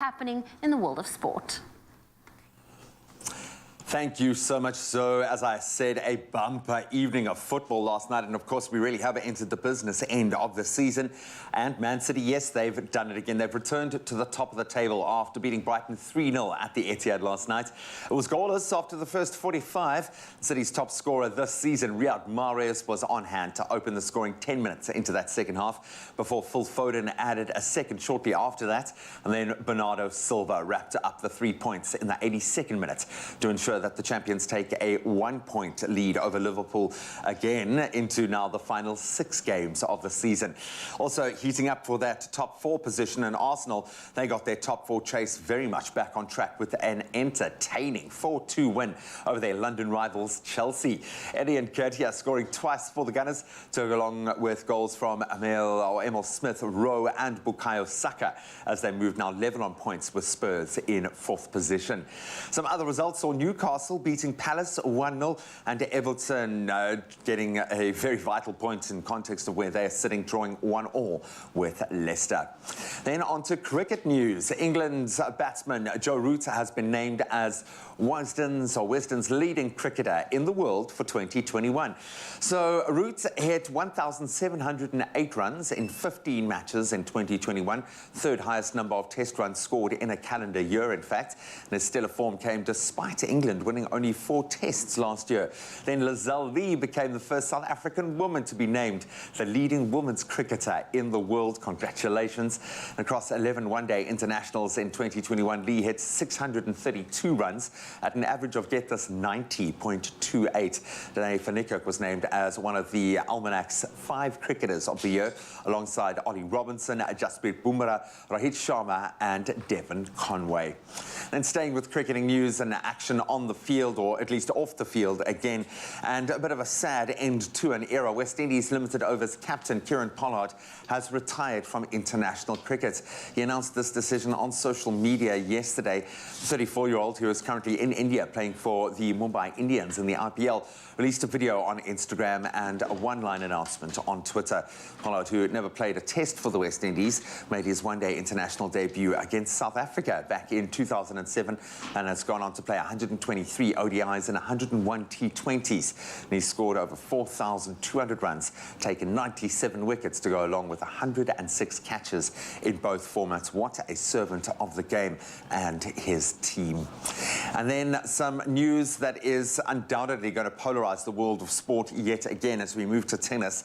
happening in the world of sport. Thank you so much. So, as I said, a bumper evening of football last night. And of course, we really have entered the business end of the season. And Man City, yes, they've done it again. They've returned to the top of the table after beating Brighton 3-0 at the Etihad last night. It was goalless after the first 45. City's top scorer this season, Riyad Mahrez, was on hand to open the scoring 10 minutes into that second half before Phil Foden added a second shortly after that. And then Bernardo Silva wrapped up the 3 points in the 82nd minute to ensure that the champions take a 1-point lead over Liverpool again into now the final 6 games of the season. Also heating up for that top 4 position, and Arsenal, they got their top 4 chase very much back on track with an entertaining 4-2 win over their London rivals Chelsea. Eddie Nketiah scoring twice for the Gunners, to go along with goals from Emil Smith Rowe and Bukayo Saka, as they move now level on points with Spurs in 4th position. Some other results saw Newcastle beating Palace 1-0, and Everton getting a very vital point in context of where they're sitting, drawing 1-1 with Leicester. Then on to cricket news. England's batsman Joe Root has been named as Western's leading cricketer in the world for 2021. So Root hit 1,708 runs in 15 matches in 2021, 3rd highest number of test runs scored in a calendar year, in fact. And his stellar form came despite England winning only 4 tests last year. Then Lizelle Lee became the first South African woman to be named the leading women's cricketer in the world. Congratulations. Across 11 one-day internationals in 2021, Lee hit 632 runs at an average of, get this, 90.28. Danae van Niekerk was named as one of the Almanac's 5 cricketers of the year, alongside Ollie Robinson, Jasprit Bumrah, Rohit Sharma and Devon Conway. Then staying with cricketing news and action on the field, or at least off the field again, and a bit of a sad end to an era. West Indies limited overs captain Kieron Pollard has retired from international cricket. He announced this decision on social media yesterday. The 34-year-old, who is currently in India playing for the Mumbai Indians in the IPL, released a video on Instagram and a one-line announcement on Twitter. Pollard, who had never played a test for the West Indies, made his one-day international debut against South Africa back in 2007 and has gone on to play 123 ODIs and 101 T20s. And he scored over 4,200 runs, taken 97 wickets to go along with 106 catches in both formats. What a servant of the game and his team. And then some news that is undoubtedly going to polarize the world of sport yet again as we move to tennis.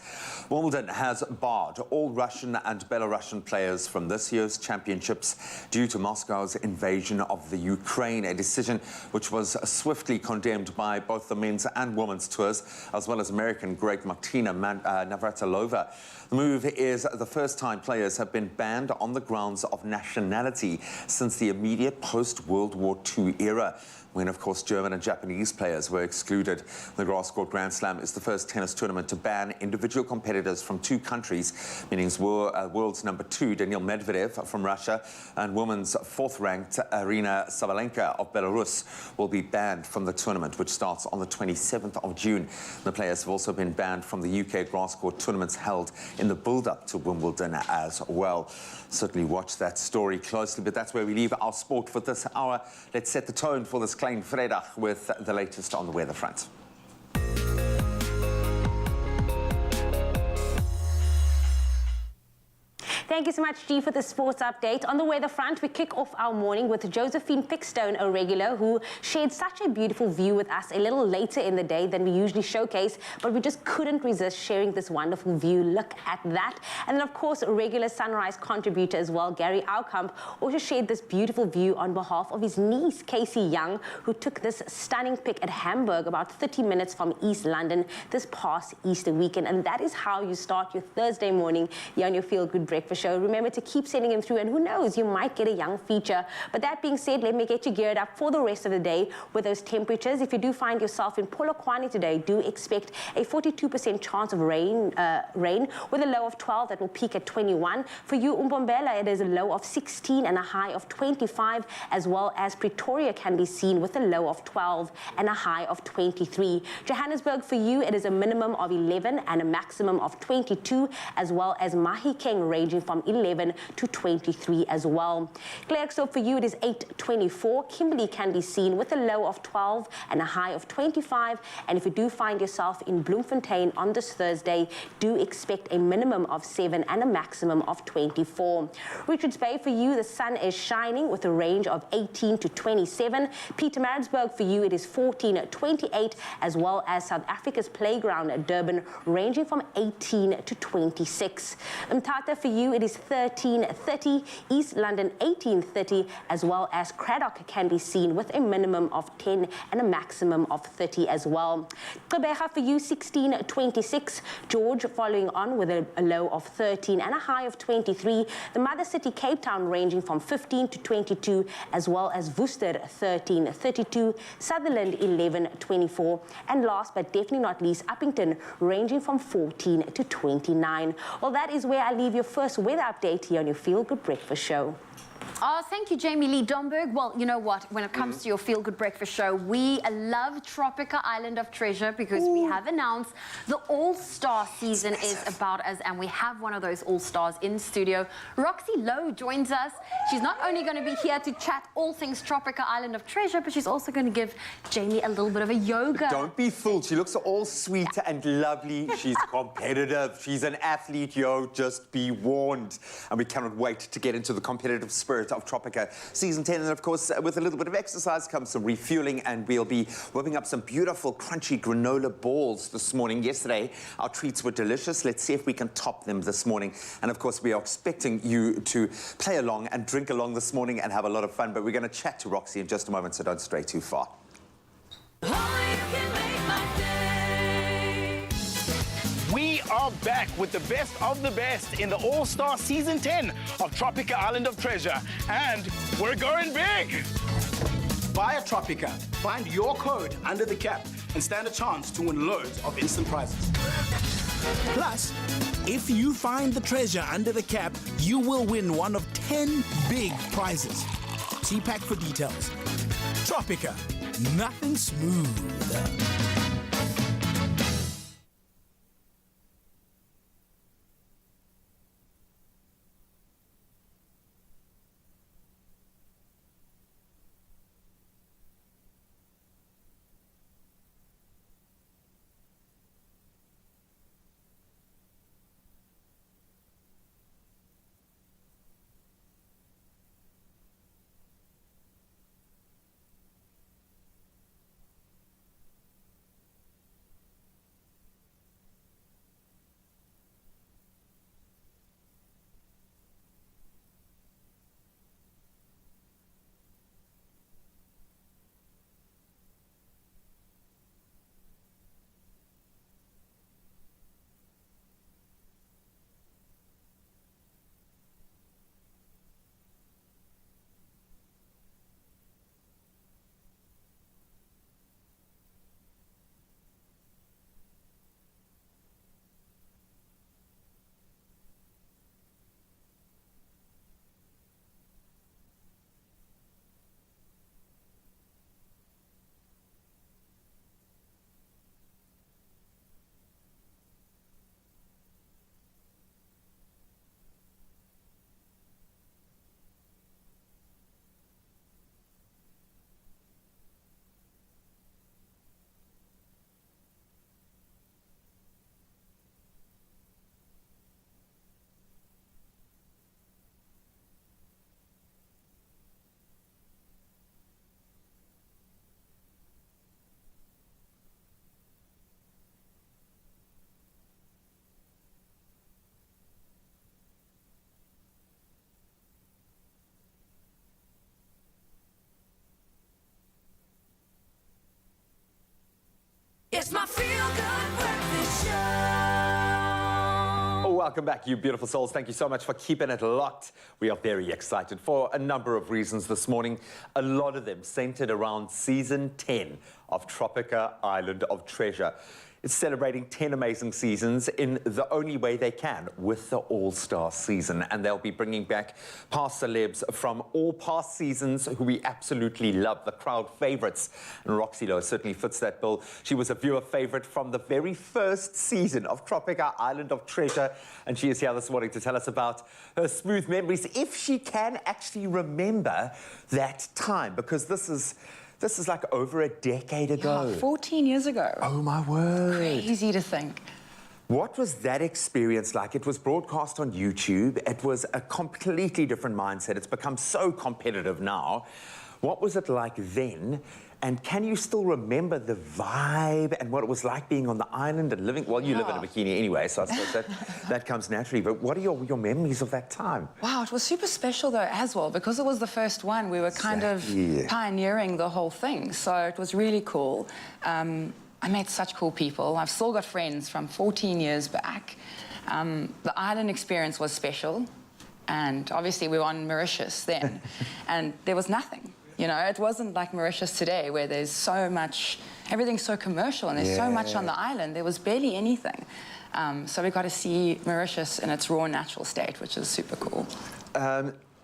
Wimbledon has barred all Russian and Belarusian players from this year's championships due to Moscow's invasion of the Ukraine, a decision which was swiftly condemned by both the men's and women's tours, as well as American great Martina Navratilova. The move is the first time players have been banned on the grounds of nationality since the immediate post-World War II era, when, of course, German and Japanese players were excluded. The Grass Court Grand Slam is the first tennis tournament to ban individual competitors from 2 countries, meaning world's number 2, Daniil Medvedev from Russia, and women's 4th-ranked Arina Sabalenka of Belarus will be banned from the tournament, which starts on the 27th of June. The players have also been banned from the UK Grass Court tournaments held in the build-up to Wimbledon as well. Certainly watch that story closely, but that's where we leave our sport for this hour. Let's set the tone for this Klein Vrydag with the latest on the weather front. Thank you so much, G, for the sports update. On the weather front, we kick off our morning with Josephine Pickstone, a regular, who shared such a beautiful view with us a little later in the day than we usually showcase, but we just couldn't resist sharing this wonderful view. Look at that. And then, of course, a regular Sunrise contributor as well, Gary Aukamp, also shared this beautiful view on behalf of his niece, Casey Young, who took this stunning pic at Hamburg, about 30 minutes from East London, this past Easter weekend. And that is how you start your Thursday morning here on your Feel Good Breakfast show. Remember to keep sending them through, and who knows, you might get a young feature. But that being said, let me get you geared up for the rest of the day with those temperatures. If you do find yourself in Polokwane today, do expect a 42% chance of rain with a low of 12 that will peak at 21. For you, Umbombela, it is a low of 16 and a high of 25, as well as Pretoria can be seen with a low of 12 and a high of 23. Johannesburg, for you, it is a minimum of 11 and a maximum of 22, as well as Mahikeng ranging from from 11 to 23 as well. Clerksdorp for you, it is 8:24. Kimberley can be seen with a low of 12 and a high of 25. And if you do find yourself in Bloemfontein on this Thursday, do expect a minimum of 7 and a maximum of 24. Richards Bay for you, the sun is shining with a range of 18 to 27. Pietermaritzburg for you, it is 14-28, as well as South Africa's playground at Durban, ranging from 18 to 26. Mthatha for you, it is 13-30. East London 18-30, as well as Craddock can be seen with a minimum of 10 and a maximum of 30 as well. Gqeberha for you, 16-26. George following on with a low of 13 and a high of 23. The mother city Cape Town ranging from 15 to 22, as well as Worcester 13-32, Sutherland 11-24, and last but definitely not least, Uppington ranging from 14 to 29. Well, that is where I leave your first weather update here on your Feel Good Breakfast Show. Oh, thank you, Jamie Lee Domberg. Well, you know what? When it comes to your Feel Good Breakfast Show, we love Tropica Island of Treasure because we have announced the All-Star season is about us, and we have one of those All-Stars in studio. Roxy Lowe joins us. She's not only going to be here to chat all things Tropica Island of Treasure, but she's also going to give Jamie a little bit of a yoga. Don't be fooled. She looks all sweet and lovely. She's competitive. She's an athlete, yo. Just be warned. And we cannot wait to get into the competitive spirit of Tropica Season 10. And of course, with a little bit of exercise comes some refueling, and we'll be whipping up some beautiful crunchy granola balls this morning. Yesterday, our treats were delicious. Let's see if we can top them this morning. And of course, we are expecting you to play along and drink along this morning and have a lot of fun. But we're going to chat to Roxy in just a moment, so don't stray too far. We are back with the best of the best in the All-Star Season 10 of Tropica Island of Treasure. And we're going big! Buy a Tropica, find your code under the cap, and stand a chance to win loads of instant prizes. Plus, if you find the treasure under the cap, you will win one of 10 big prizes. See pack for details. Tropica, nothing smooth. It's my feel-good breakfast show. Welcome back, you beautiful souls. Thank you so much for keeping it locked. We are very excited for a number of reasons this morning, a lot of them centered around Season 10 of Tropica Island of Treasure. is celebrating 10 amazing seasons in the only way they can, with the All-Star season. And they'll be bringing back past celebs from all past seasons who we absolutely love, the crowd favourites. And Roxy Lowe certainly fits that bill. She was a viewer favourite from the very first season of Tropica Island of Treasure. And she is here this morning to tell us about her smooth memories, if she can actually remember that time, because this is like over a decade ago. Yeah, 14 years ago. Oh, my word. Crazy to think. What was that experience like? It was broadcast on YouTube. It was a completely different mindset. It's become so competitive now. What was it like then? And can you still remember the vibe and what it was like being on the island and living? Well, you live in a bikini anyway, so I suppose that comes naturally. But what are your memories of that time? Wow, it was super special though as well, because it was the first one. We were kind of pioneering the whole thing, so it was really cool. I met such cool people. I've still got friends from 14 years back. The island experience was special, and obviously we were on Mauritius then, and there was nothing. You know, it wasn't like Mauritius today, where there's so much, everything's so commercial, and there's so much on the island. There was barely anything. So we got to see Mauritius in its raw, natural state, which is super cool.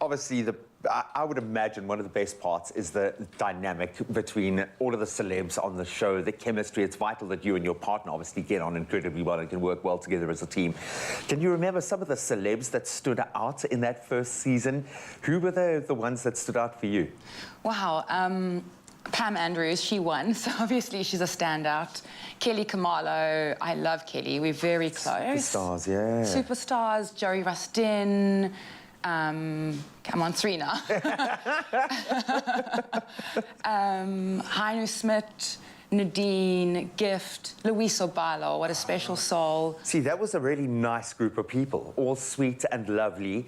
Obviously, I would imagine one of the best parts is the dynamic between all of the celebs on the show, the chemistry. It's vital that you and your partner obviously get on incredibly well and can work well together as a team. Can you remember some of the celebs that stood out in that first season? Who were the ones that stood out for you? Wow. Pam Andrews, she won, so obviously she's a standout. Kelly Kamalo, I love Kelly. We're very close. Superstars, yeah. Superstars, Joey Rustin. I'm on 3 now. Heinu Smith, Nadine, Gift, Luis Obalo, what a special soul. See, that was a really nice group of people, all sweet and lovely.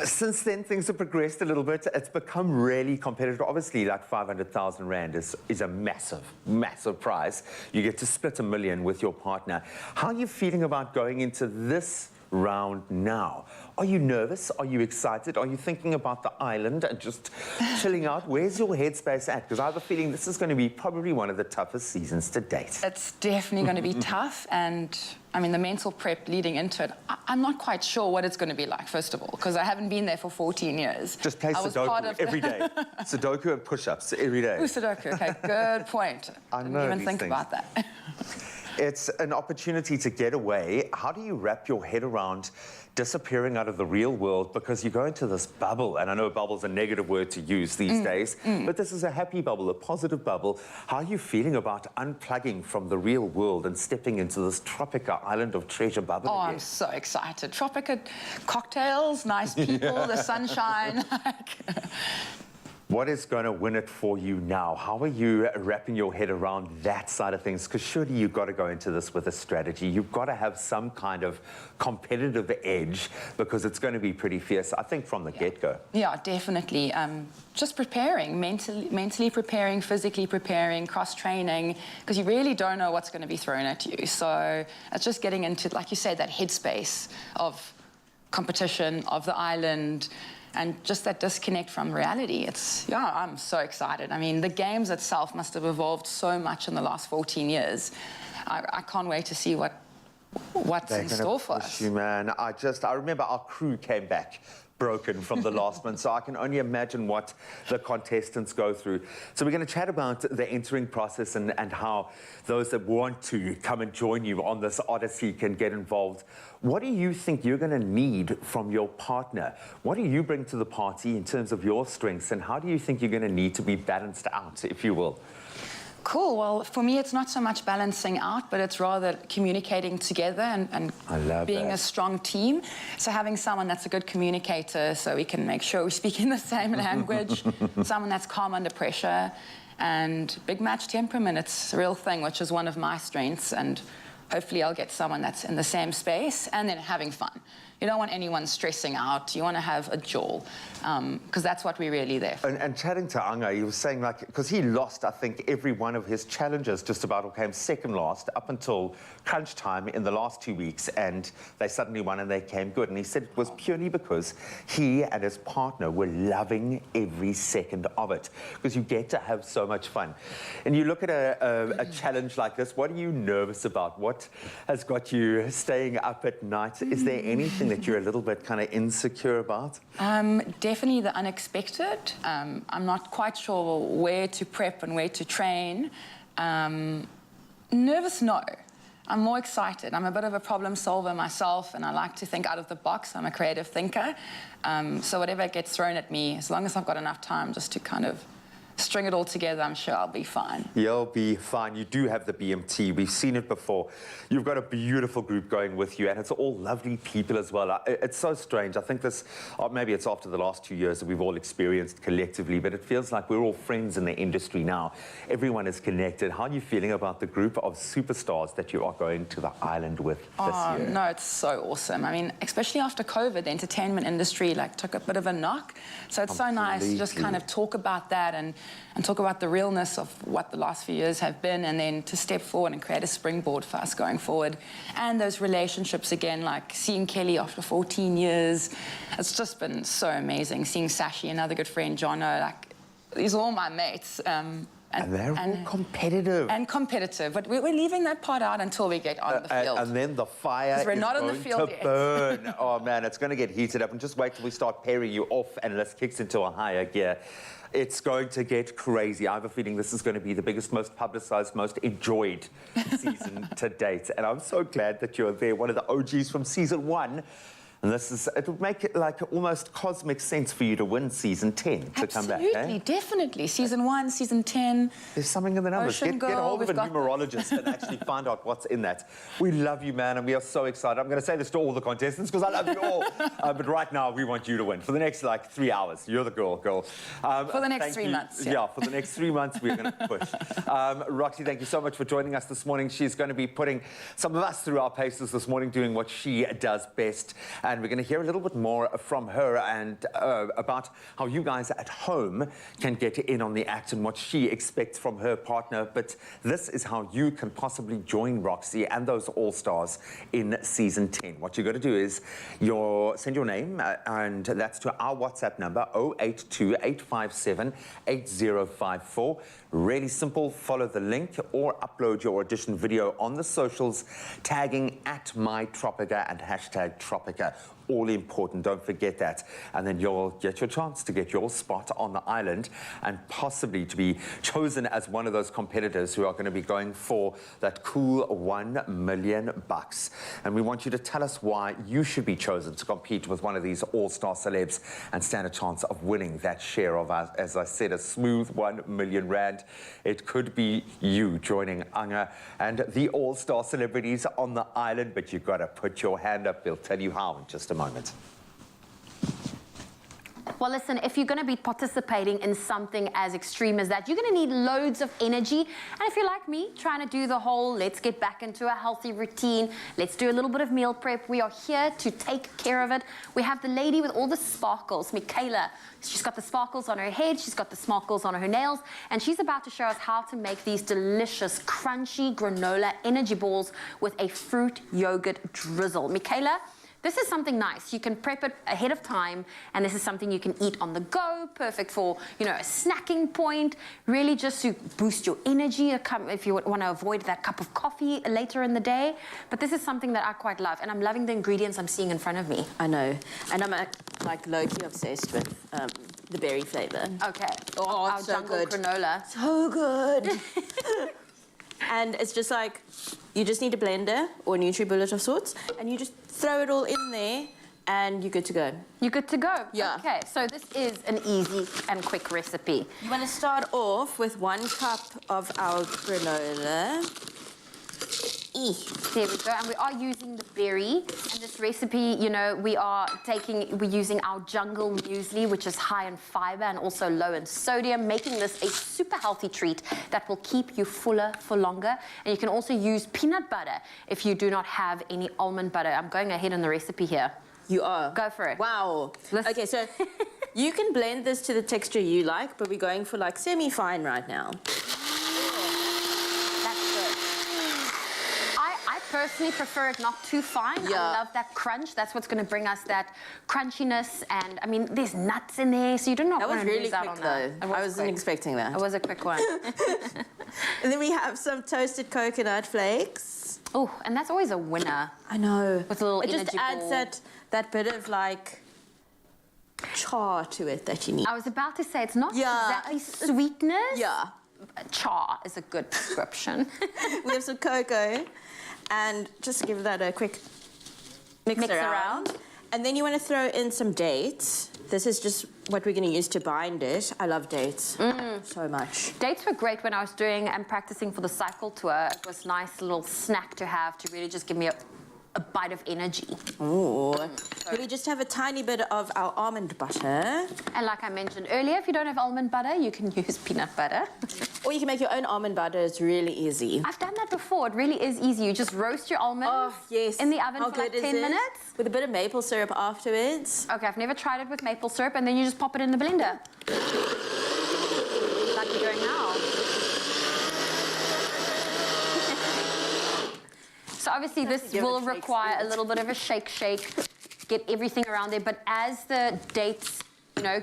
Since then, things have progressed a little bit. It's become really competitive. Obviously, like 500,000 Rand is a massive, massive prize. You get to split $1 million with your partner. How are you feeling about going into this round now? Are you nervous? Are you excited? Are you thinking about the island and just chilling out? Where's your headspace at? Because I have a feeling this is going to be probably one of the toughest seasons to date. It's definitely going to be tough, and I mean the mental prep leading into it, I'm not quite sure what it's going to be like, first of all, because I haven't been there for 14 years. Just play Sudoku every day. Sudoku and push-ups every day. Ooh, Sudoku, okay, good point. I Didn't know even these think things. about that. It's an opportunity to get away. How do you wrap your head around disappearing out of the real world, because you go into this bubble, and I know bubble's a negative word to use these days, but this is a happy bubble, a positive bubble. How are you feeling about unplugging from the real world and stepping into this Tropica Island of Treasure bubble again? I'm so excited. Tropica cocktails, nice people, the sunshine. What is going to win it for you now? How are you wrapping your head around that side of things? Because surely you've got to go into this with a strategy. You've got to have some kind of competitive edge, because it's going to be pretty fierce, I think, from the get-go. Yeah, definitely. Just preparing, mentally preparing, physically preparing, cross-training, because you really don't know what's going to be thrown at you. So it's just getting into, like you said, that headspace of competition, of the island, and just that disconnect from reality. I'm so excited. I mean, the games itself must have evolved so much in the last 14 years. I can't wait to see what's in store for us. You, man. I remember our crew came back broken from the last one, so I can only imagine what the contestants go through. So we're going to chat about the entering process and how those that want to come and join you on this odyssey can get involved. What do you think you're going to need from your partner? What do you bring to the party in terms of your strengths, and how do you think you're going to need to be balanced out, if you will? Cool. Well, for me, it's not so much balancing out, but it's rather communicating together and being a strong team. So having someone that's a good communicator, so we can make sure we speak in the same language, someone that's calm under pressure, and big match temperament. It's a real thing, which is one of my strengths, and hopefully I'll get someone that's in the same space, and then having fun. You don't want anyone stressing out. You want to have a jol, because that's what we're really there for. And chatting to Anga, he was saying, like, because he lost, I think, every one of his challenges just about, or came second last up until crunch time in the last 2 weeks, and they suddenly won and they came good. And he said it was purely because he and his partner were loving every second of it, because you get to have so much fun. And you look at a challenge like this, what are you nervous about? What has got you staying up at night? Is there anything that you're a little bit kind of insecure about? Definitely the unexpected. I'm not quite sure where to prep and where to train. Nervous, no. I'm more excited. I'm a bit of a problem solver myself, and I like to think out of the box. I'm a creative thinker. So whatever gets thrown at me, as long as I've got enough time just to kind of string it all together, I'm sure I'll be fine. You'll be fine. You do have the BMT. We've seen it before. You've got a beautiful group going with you, and it's all lovely people as well. It's so strange. I think this, or maybe it's after the last 2 years that we've all experienced collectively, but it feels like we're all friends in the industry now. Everyone is connected. How are you feeling about the group of superstars that you are going to the island with this year? No, it's so awesome. I mean, especially after COVID, the entertainment industry took a bit of a knock. So it's so nice to just kind of talk about that and talk about the realness of what the last few years have been, and then to step forward and create a springboard for us going forward. And those relationships again, like seeing Kelly after 14 years, it's just been so amazing. Seeing Sashi, another good friend, Jono, these are all my mates. And they're all competitive. And competitive, but we're leaving that part out until we get on the field. And then the fire we're is not on the going field to yet. burn. Oh, man, it's going to get heated up. And just wait till we start pairing you off and let's kicks into a higher gear. It's going to get crazy. I have a feeling this is going to be the biggest, most publicized, most enjoyed season to date. And I'm so glad that you're there, one of the OGs from season 1. And it would make it like almost cosmic sense for you to win season 10 to come back. Absolutely, definitely. Season 1, season 10. There's something in the numbers. Ocean Get a Girl, hold of a we've got numerologist and actually find out what's in that. We love you, man, and we are so excited. I'm going to say this to all the contestants because I love you all. But right now, we want you to win. For the next, 3 hours, you're the girl. For the next 3 months. Yeah, for the next 3 months, we're going to push. Roxy, thank you so much for joining us this morning. She's going to be putting some of us through our paces this morning, doing what she does best. And we're going to hear a little bit more from her and about how you guys at home can get in on the act and what she expects from her partner. But this is how you can possibly join Roxy and those All-Stars in season 10. What you're going to do is send your name, and that's to our WhatsApp number, 082-857-8054. Really simple. Follow the link or upload your audition video on the socials, tagging @mytropica and #Tropica. All important, don't forget that. And then you'll get your chance to get your spot on the island and possibly to be chosen as one of those competitors who are going to be going for that cool $1 million. And we want you to tell us why you should be chosen to compete with one of these all-star celebs and stand a chance of winning that share of, as I said, a smooth R1 million. It could be you joining Anga and the all-star celebrities on the island, but you've got to put your hand up. We'll tell you how in just a moment. Well, listen, if you're going to be participating in something as extreme as that, you're going to need loads of energy. And if you're like me, trying to do the whole, let's get back into a healthy routine, let's do a little bit of meal prep, we are here to take care of it. We have the lady with all the sparkles, Michaela. She's got the sparkles on her head, she's got the sparkles on her nails, and she's about to show us how to make these delicious, crunchy granola energy balls with a fruit yogurt drizzle. Michaela, this is something nice. You can prep it ahead of time, and this is something you can eat on the go, perfect for, a snacking point, really just to boost your energy if you want to avoid that cup of coffee later in the day. But this is something that I quite love, and I'm loving the ingredients I'm seeing in front of me. I know, and I'm low-key obsessed with the berry flavor. Okay. Oh, our it's so jungle good. granola. So good. And it's just you just need a blender or a NutriBullet of sorts, and you just throw it all in there, and you're good to go. You're good to go? Yeah. Okay, so this is an easy and quick recipe. You want to start off with 1 cup of our granola. There we go, and we are using the berry. And this recipe, we're using our jungle muesli, which is high in fiber and also low in sodium, making this a super healthy treat that will keep you fuller for longer. And you can also use peanut butter if you do not have any almond butter. I'm going ahead in the recipe here. You are. Go for it. Wow. Let's- Okay, so you can blend this to the texture you like, but we're going for like semi-fine right now. That's good. I personally prefer it not too fine. Yeah. I love that crunch. That's what's going to bring us that crunchiness. And I mean, there's nuts in there, so you do not That was want to really lose out quick on though. that. I wasn't expecting that. It was a quick one. And then we have some toasted coconut flakes. Oh, and that's always a winner. I know. With a little it just energy adds ball. that bit of like char to it that you need. I was about to say, it's not Yeah. exactly sweetness. Yeah. Char is a good description. We have some cocoa, and just give that a quick mix around. And then you want to throw in some dates. This is just what we're going to use to bind it. I love dates so much. Dates were great when I was doing and practicing for the cycle tour. It was a nice little snack to have to really just give me a bite of energy. Ooh. So we just have a tiny bit of our almond butter. And like I mentioned earlier, if you don't have almond butter, you can use peanut butter. Or you can make your own almond butter. It's really easy. I've done that before. It really is easy. You just roast your almonds in the oven How for like good is 10 it? minutes. With a bit of maple syrup afterwards. Okay, I've never tried it with maple syrup, and then you just pop it in the blender. Like we're doing now. So obviously this give it will a shake require a spoon. little bit of a shake, get everything around there. But as the dates,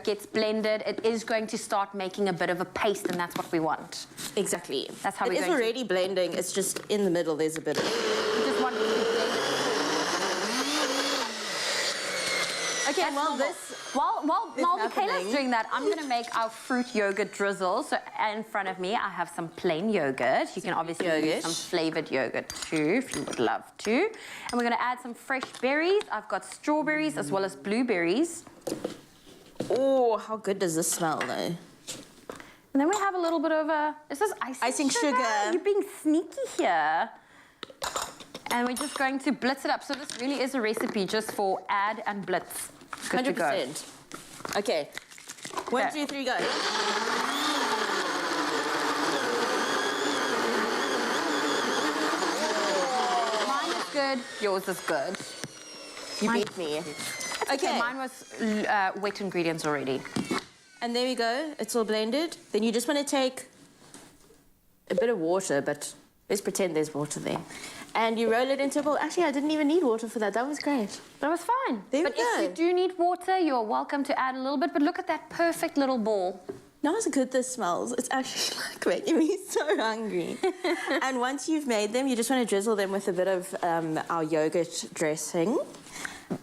gets blended, it is going to start making a bit of a paste, and that's what we want. Exactly. That's how it we're is going to- already blending. It's just in the middle. There's a bit of. We just want it to blend. Okay, That's well, normal. While Michaela's happening. doing that, I'm going to make our fruit yogurt drizzle. So in front of me, I have some plain yogurt. You can obviously use yogurt. some flavored yogurt too, if you would love to. And we're going to add some fresh berries. I've got strawberries as well as blueberries. Oh, how good does this smell, though? And then we have a little bit of is this icing sugar. You're being sneaky here. And we're just going to blitz it up. So this really is a recipe just for add and blitz. Good to go. 100%. Okay. 1, 2, 3, go. Mine is good. Yours is good. You beat me. Okay. Mine was wet ingredients already. And there we go. It's all blended. Then you just want to take a bit of water, but let's pretend there's water there. And you roll it into a ball. Actually, I didn't even need water for that. That was great. That was fine. There we but if go. you do need water, you're welcome to add a little bit. But look at that perfect little ball. Not as good this smells. It's actually like making me so hungry. And once you've made them, you just want to drizzle them with a bit of our yogurt dressing.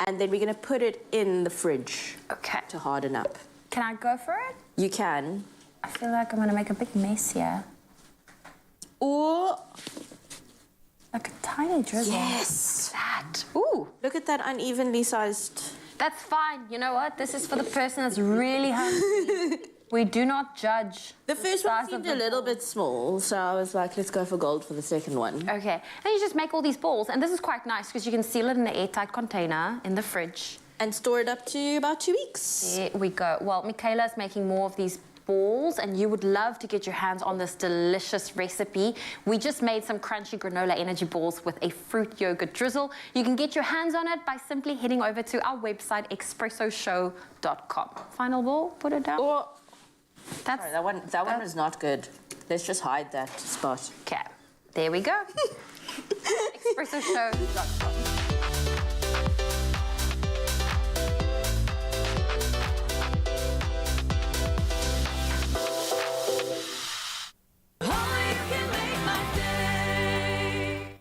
And then we're going to put it in the fridge Okay. to harden up. Can I go for it? You can. I feel like I'm going to make a big mess here. Or, Like a tiny drizzle. yes. That. Ooh. Look at that unevenly sized. That's fine. You know what? This is for the person that's really hungry. We do not judge. The first one size seemed of a the little ball. bit small, so I was like, let's go for gold for the second one. Okay. Then you just make all these balls. And this is quite nice because you can seal it in an airtight container in the fridge. And store it up to about 2 weeks. There we go. Well, Michaela's making more of these balls, and you would love to get your hands on this delicious recipe. We just made some crunchy granola energy balls with a fruit yogurt drizzle. You can get your hands on it by simply heading over to our website, expressoshow.com. Final ball, put it down. Or, That's sorry, that one was not good. Let's just hide that spot. okay. There we go. expressoshow.com. Only you can make my day.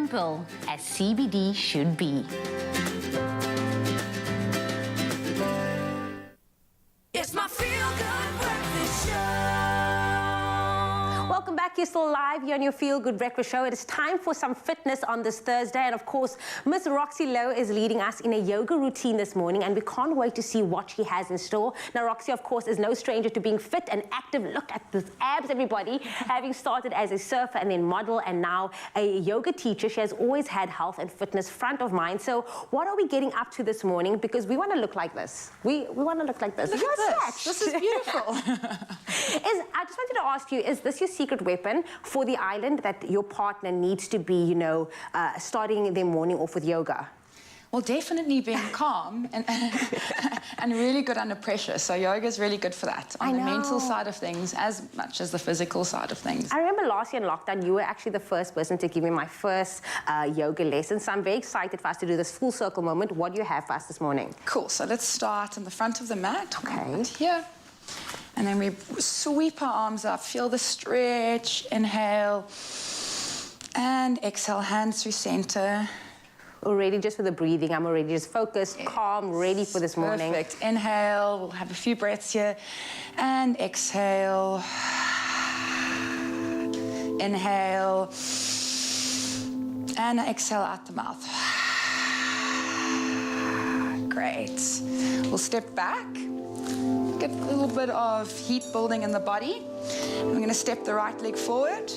simple as CBD should be. It's my feel-good breakfast show. Welcome back. You're still live here on your Feel Good Breakfast Show. It is time for some fitness on this Thursday. And of course, Miss Roxy Lowe is leading us in a yoga routine this morning, and we can't wait to see what she has in store. Now, Roxy, of course, is no stranger to being fit and active. Look at these abs, everybody. Having started as a surfer and then model and now a yoga teacher, she has always had health and fitness front of mind. So what are we getting up to this morning? Because we want to look like this. We want to look like this. Look at this. This is beautiful. I just wanted to ask you, is this your secret weapon for the island that your partner needs to be, you know, starting their morning off with yoga? Well, definitely being calm and really good under pressure. So yoga is really good for that, on the mental side of things as much as the physical side of things. I remember last year in lockdown, you were actually the first person to give me my first yoga lesson. So I'm very excited for us to do this full circle moment. What do you have for us this morning? Cool. So let's start in the front of the mat. Okay. Right here. And then we sweep our arms up. Feel the stretch. Inhale. And exhale, hands through center. Already just for the breathing, I'm already just focused, calm, ready for this morning. Perfect. Inhale. We'll have a few breaths here. And exhale. Inhale. And exhale out the mouth. Great. We'll step back. Get a little bit of heat building in the body. We're going to step the right leg forward.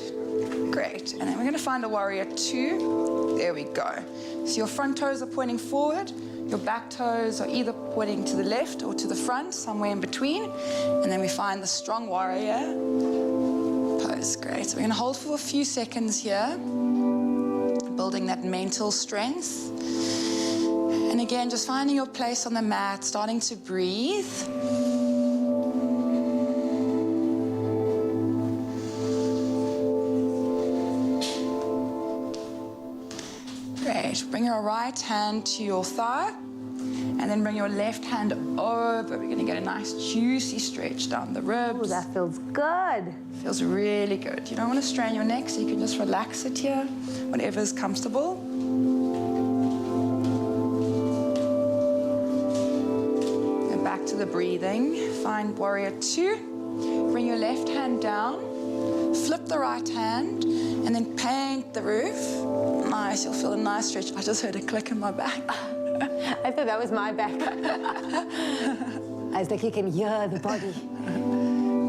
Great. And then we're going to find a warrior 2. There we go. So your front toes are pointing forward. Your back toes are either pointing to the left or to the front, somewhere in between. And then we find the strong warrior pose. Great. So we're going to hold for a few seconds here, building that mental strength. And again, just finding your place on the mat, starting to breathe. Great. Bring your right hand to your thigh, and then bring your left hand over. We're going to get a nice juicy stretch down the ribs. Oh, that feels good. Feels really good. You don't want to strain your neck, so you can just relax it here, whatever is comfortable. To the breathing, find warrior 2. Bring your left hand down, flip the right hand, and then paint the roof. Nice, you'll feel a nice stretch. I just heard a click in my back. I thought that was my back. I was like, you can hear the body.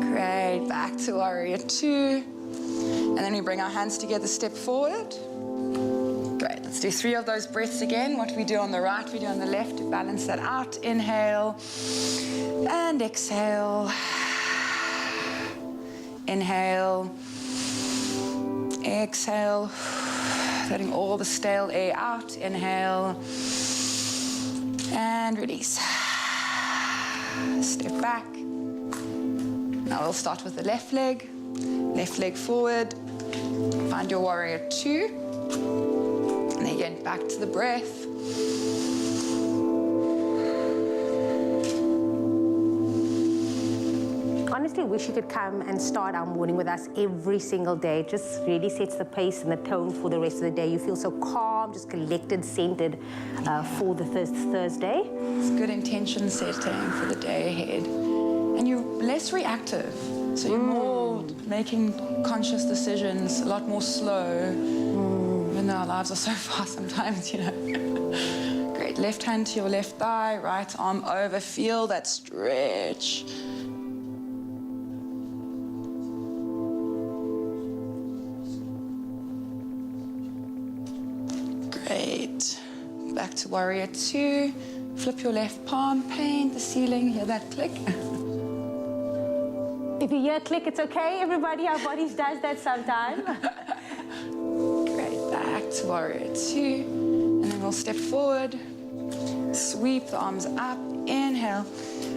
Great, back to warrior 2. And then we bring our hands together, step forward. Great, let's do 3 of those breaths again. What we do on the right, we do on the left to balance that out. Inhale and exhale. Inhale, exhale, letting all the stale air out. Inhale and release. Step back. Now we'll start with the left leg forward. Find your warrior 2. And again, back to the breath. Honestly, wish you could come and start our morning with us every single day. It just really sets the pace and the tone for the rest of the day. You feel so calm, just collected, centered for the Thursday. It's good intention setting for the day ahead. And you're less reactive. So you're more making conscious decisions, a lot more slow. Even though our lives are so fast sometimes, you know. Great. Left hand to your left thigh, right arm over. Feel that stretch. Great. Back to warrior 2. Flip your left palm, paint the ceiling. Hear that click? If you hear a click, it's okay, everybody. Our bodies does that sometime. Great. Back to warrior 2. And then we'll step forward. Sweep the arms up. Inhale.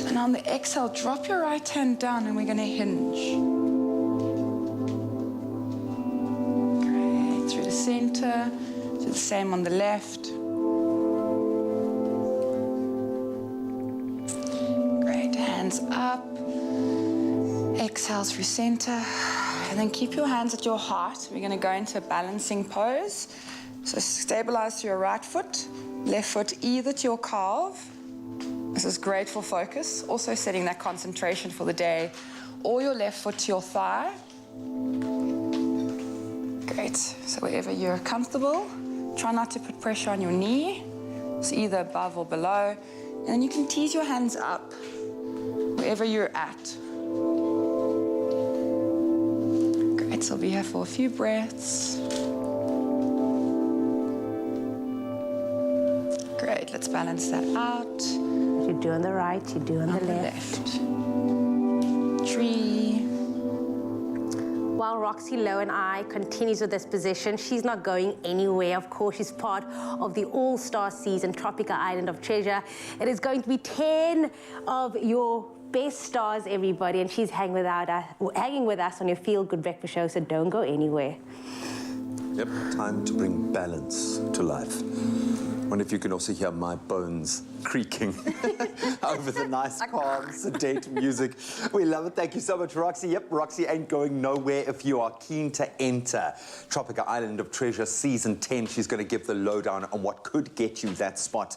And on the exhale, drop your right hand down and we're going to hinge. Great. Through the center. Do the same on the left. Great. Hands up. Exhale through center. And then keep your hands at your heart. We're going to go into a balancing pose. So stabilize to your right foot, left foot either to your calf. This is great for focus, also setting that concentration for the day, or your left foot to your thigh. Great, so wherever you're comfortable, try not to put pressure on your knee, so either above or below, and then you can tease your hands up wherever you're at. Great, so we'll be here for a few breaths. Great, let's balance that out. You do on the right, you do on the left. Tree. While Roxy Lowe and I continues with this position, she's not going anywhere. Of course, she's part of the all-star season, Tropica Island of Treasure. It is going to be 10 of your best stars, everybody, and she's hanging with us on your Feel Good Breakfast show, so don't go anywhere. Yep, time to bring balance to life. Wonder if you can also hear my bones creaking over the nice, calm, sedate music. We love it. Thank you so much, Roxy. Yep, Roxy ain't going nowhere if you are keen to enter Tropica Island of Treasure Season 10. She's going to give the lowdown on what could get you that spot.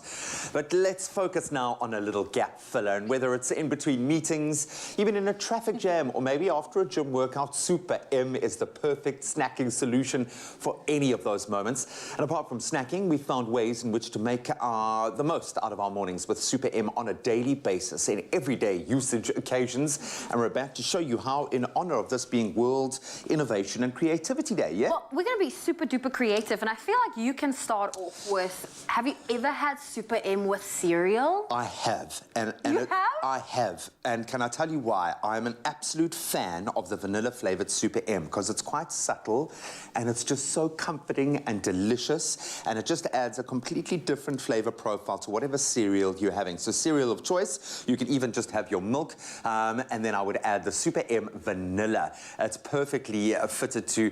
But let's focus now on a little gap filler, and whether it's in between meetings, even in a traffic jam, or maybe after a gym workout, Super M is the perfect snacking solution for any of those moments. And apart from snacking, we found ways in which to make the most out of our mornings with Super M on a daily basis in everyday usage occasions. And we're about to show you how, in honor of this being World Innovation and Creativity Day, yeah? Well, we're going to be super duper creative, and I feel like you can start off with, have you ever had Super M with cereal? I have. And you have? I have. And can I tell you why? I'm an absolute fan of the vanilla-flavored Super M because it's quite subtle and it's just so comforting and delicious, and it just adds a completely different flavor profile to whatever cereal you're having. So cereal of choice, you can even just have your milk, and then I would add the Super M Vanilla. It's perfectly fitted to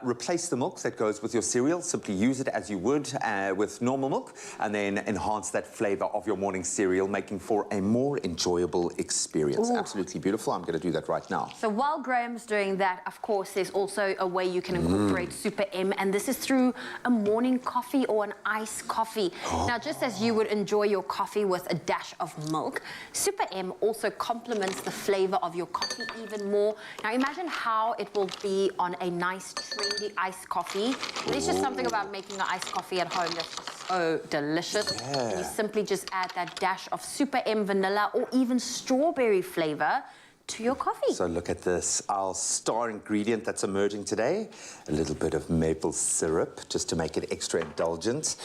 replace the milk that goes with your cereal. Simply use it as you would with normal milk, and then enhance that flavor of your morning cereal, making for a more enjoyable experience. Ooh. Absolutely beautiful. I'm going to do that right now. So while Graham's doing that, of course, there's also a way you can incorporate Super M, and this is through a morning coffee or an iced coffee. Now, just as you would enjoy your coffee with a dash of milk, Super M also complements the flavor of your coffee even more. Now, imagine how it will be on a nice, trendy iced coffee. There's just something about making an iced coffee at home that's just so delicious. Yeah. And you simply just add that dash of Super M vanilla or even strawberry flavor to your coffee. So look at this, our star ingredient that's emerging today, a little bit of maple syrup, just to make it extra indulgent.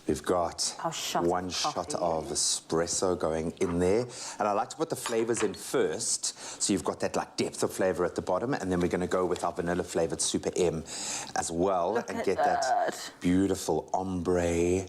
We've got one shot of espresso going in there. And I like to put the flavors in first, so you've got that like depth of flavor at the bottom, and then we're going to go with our vanilla flavored Super M as well, and get that beautiful ombre.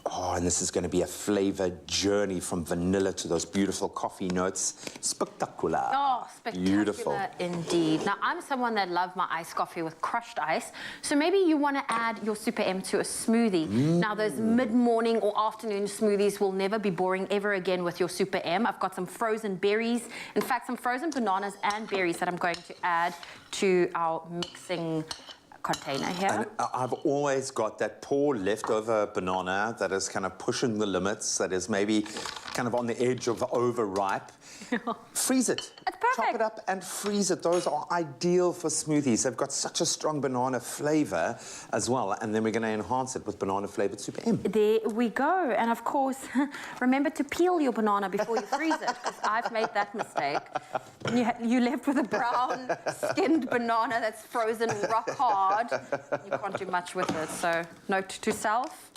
Oh, and this is going to be a flavor journey from vanilla to those beautiful coffee notes. Spectacular. Oh, spectacular. Beautiful. Indeed. Now, I'm someone that loves my iced coffee with crushed ice, so maybe you want to add your Super M to a smoothie. Now, those mid-morning or afternoon smoothies will never be boring ever again with your Super M. I've got some frozen berries, in fact, some frozen bananas and berries that I'm going to add to our mixing container here. And I've always got that poor leftover banana that is kind of pushing the limits, that is maybe kind of on the edge of overripe. Freeze it. It's perfect. Chop it up and freeze it. Those are ideal for smoothies. They've got such a strong banana flavor as well. And then we're going to enhance it with banana flavored Super M. There we go. And of course, remember to peel your banana before you freeze it, because I've made that mistake. You left with a brown skinned banana that's frozen rock hard. You can't do much with it. So note to self.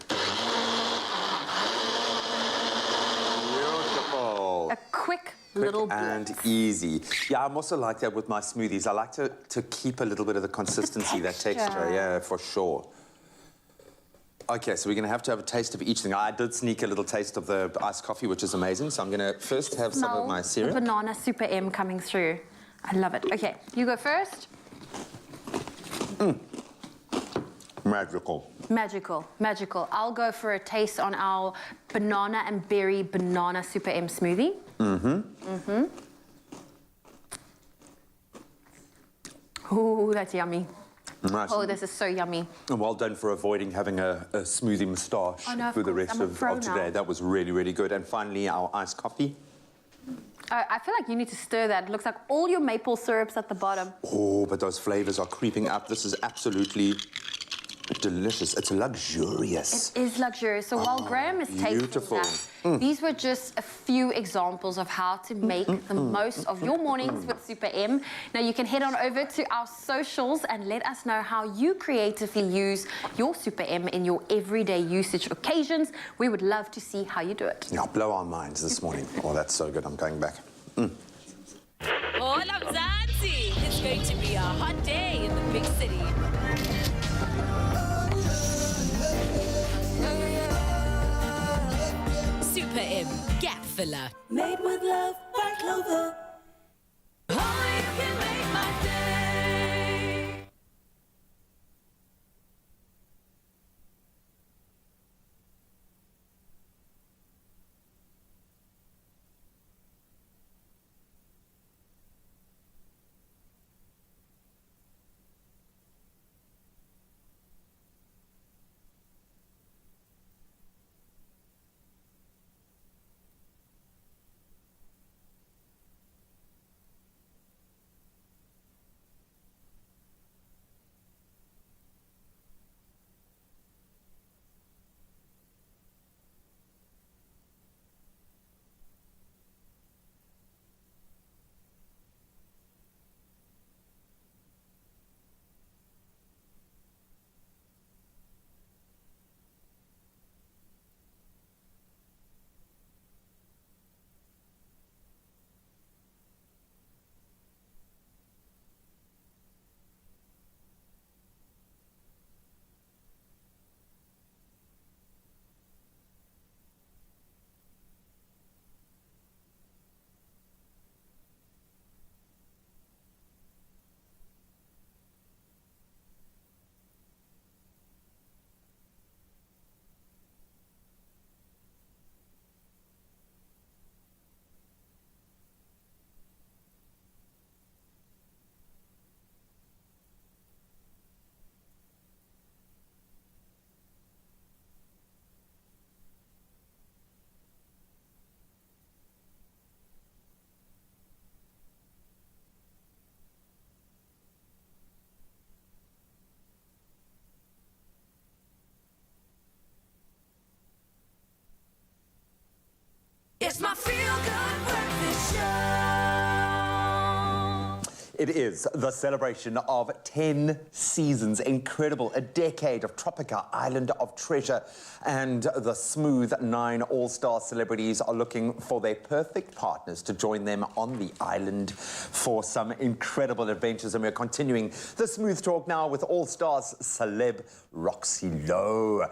Beautiful. A quick little and blitz. easy. Yeah, I'm also like that with my smoothies. I like to keep a little bit of the consistency, that texture. Yeah, for sure. Okay, so we're going to have a taste of each thing. I did sneak a little taste of the iced coffee, which is amazing. So I'm going to first have some of my cereal. The banana Super M coming through. I love it. Okay, you go first. Magical. Magical, magical. I'll go for a taste on our banana and berry banana Super M smoothie. Ooh, that's yummy. Nice. Oh, this is so yummy. And well done for avoiding having a smoothie moustache Oh, no, of for the course. rest I'm a of pro today. now. That was really, really good. And finally, our iced coffee. I feel like you need to stir that. It looks like all your maple syrup's at the bottom. Oh, but those flavors are creeping up. This is absolutely delicious. It's luxurious. It is luxurious. So while Graham is tasting beautiful. that, these were just a few examples of how to make the most of your mornings with Super M. Now you can head on over to our socials and let us know how you creatively use your Super M in your everyday usage occasions. We would love to see how you do it. Yeah, blow our minds this morning. Oh, that's so good. I'm going back. Hola, Mzansi. It's going to be a hot day in the big city. Super M Gap Filler. Made with love by Clover. Oh, you can make my day. It's my feel-good breakfast show. It is the celebration of 10 seasons. Incredible. A decade of Tropica, Island of Treasure. And the smooth 9 all-star celebrities are looking for their perfect partners to join them on the island for some incredible adventures. And we're continuing the smooth talk now with all-stars celeb Roxy Lowe.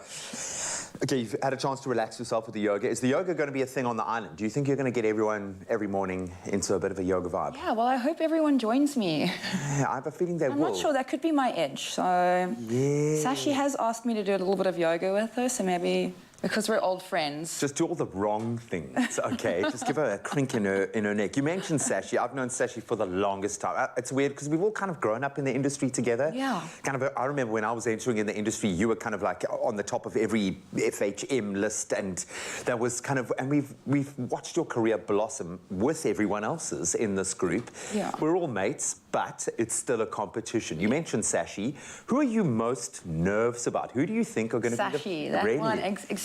Okay, you've had a chance to relax yourself with the yoga. Is the yoga going to be a thing on the island? Do you think you're going to get everyone every morning into a bit of a yoga vibe? Yeah, well, I hope everyone joins me. Yeah, I have a feeling they I'm will. not sure, that could be my edge. So Yeah. Sashi has asked me to do a little bit of yoga with her, so maybe because we're old friends. Just do all the wrong things, okay? Just give her a crink in her neck. You mentioned Sashi. I've known Sashi for the longest time. It's weird because we've all kind of grown up in the industry together. Yeah. Kind of. I remember when I was entering in the industry, you were kind of like on the top of every FHM list, and that was kind of. And we've watched your career blossom with everyone else's in this group. Yeah. We're all mates, but it's still a competition. You mentioned Sashi. Who are you most nervous about? Who do you think are going to be the Sashi, that really? one,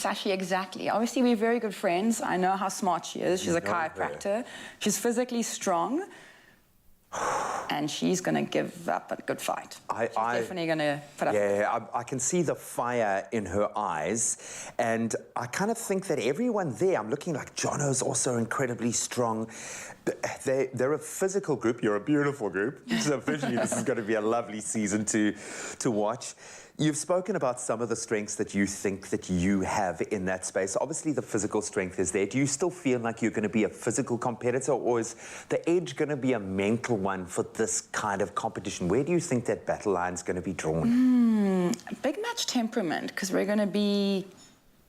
Sashi, exactly. Obviously, we're very good friends. I know how smart she is. She's a chiropractor. She's physically strong. And she's going to give up a good fight. She's definitely going to put up. Yeah, I can see the fire in her eyes. And I kind of think that everyone there, I'm looking like Jono's also incredibly strong. They're a physical group. You're a beautiful group. So visually, this is going to be a lovely season to watch. You've spoken about some of the strengths that you think that you have in that space. Obviously, the physical strength is there. Do you still feel like you're going to be a physical competitor, or is the edge going to be a mental one for this kind of competition? Where do you think that battle line's going to be drawn? Big match temperament, because we're going to be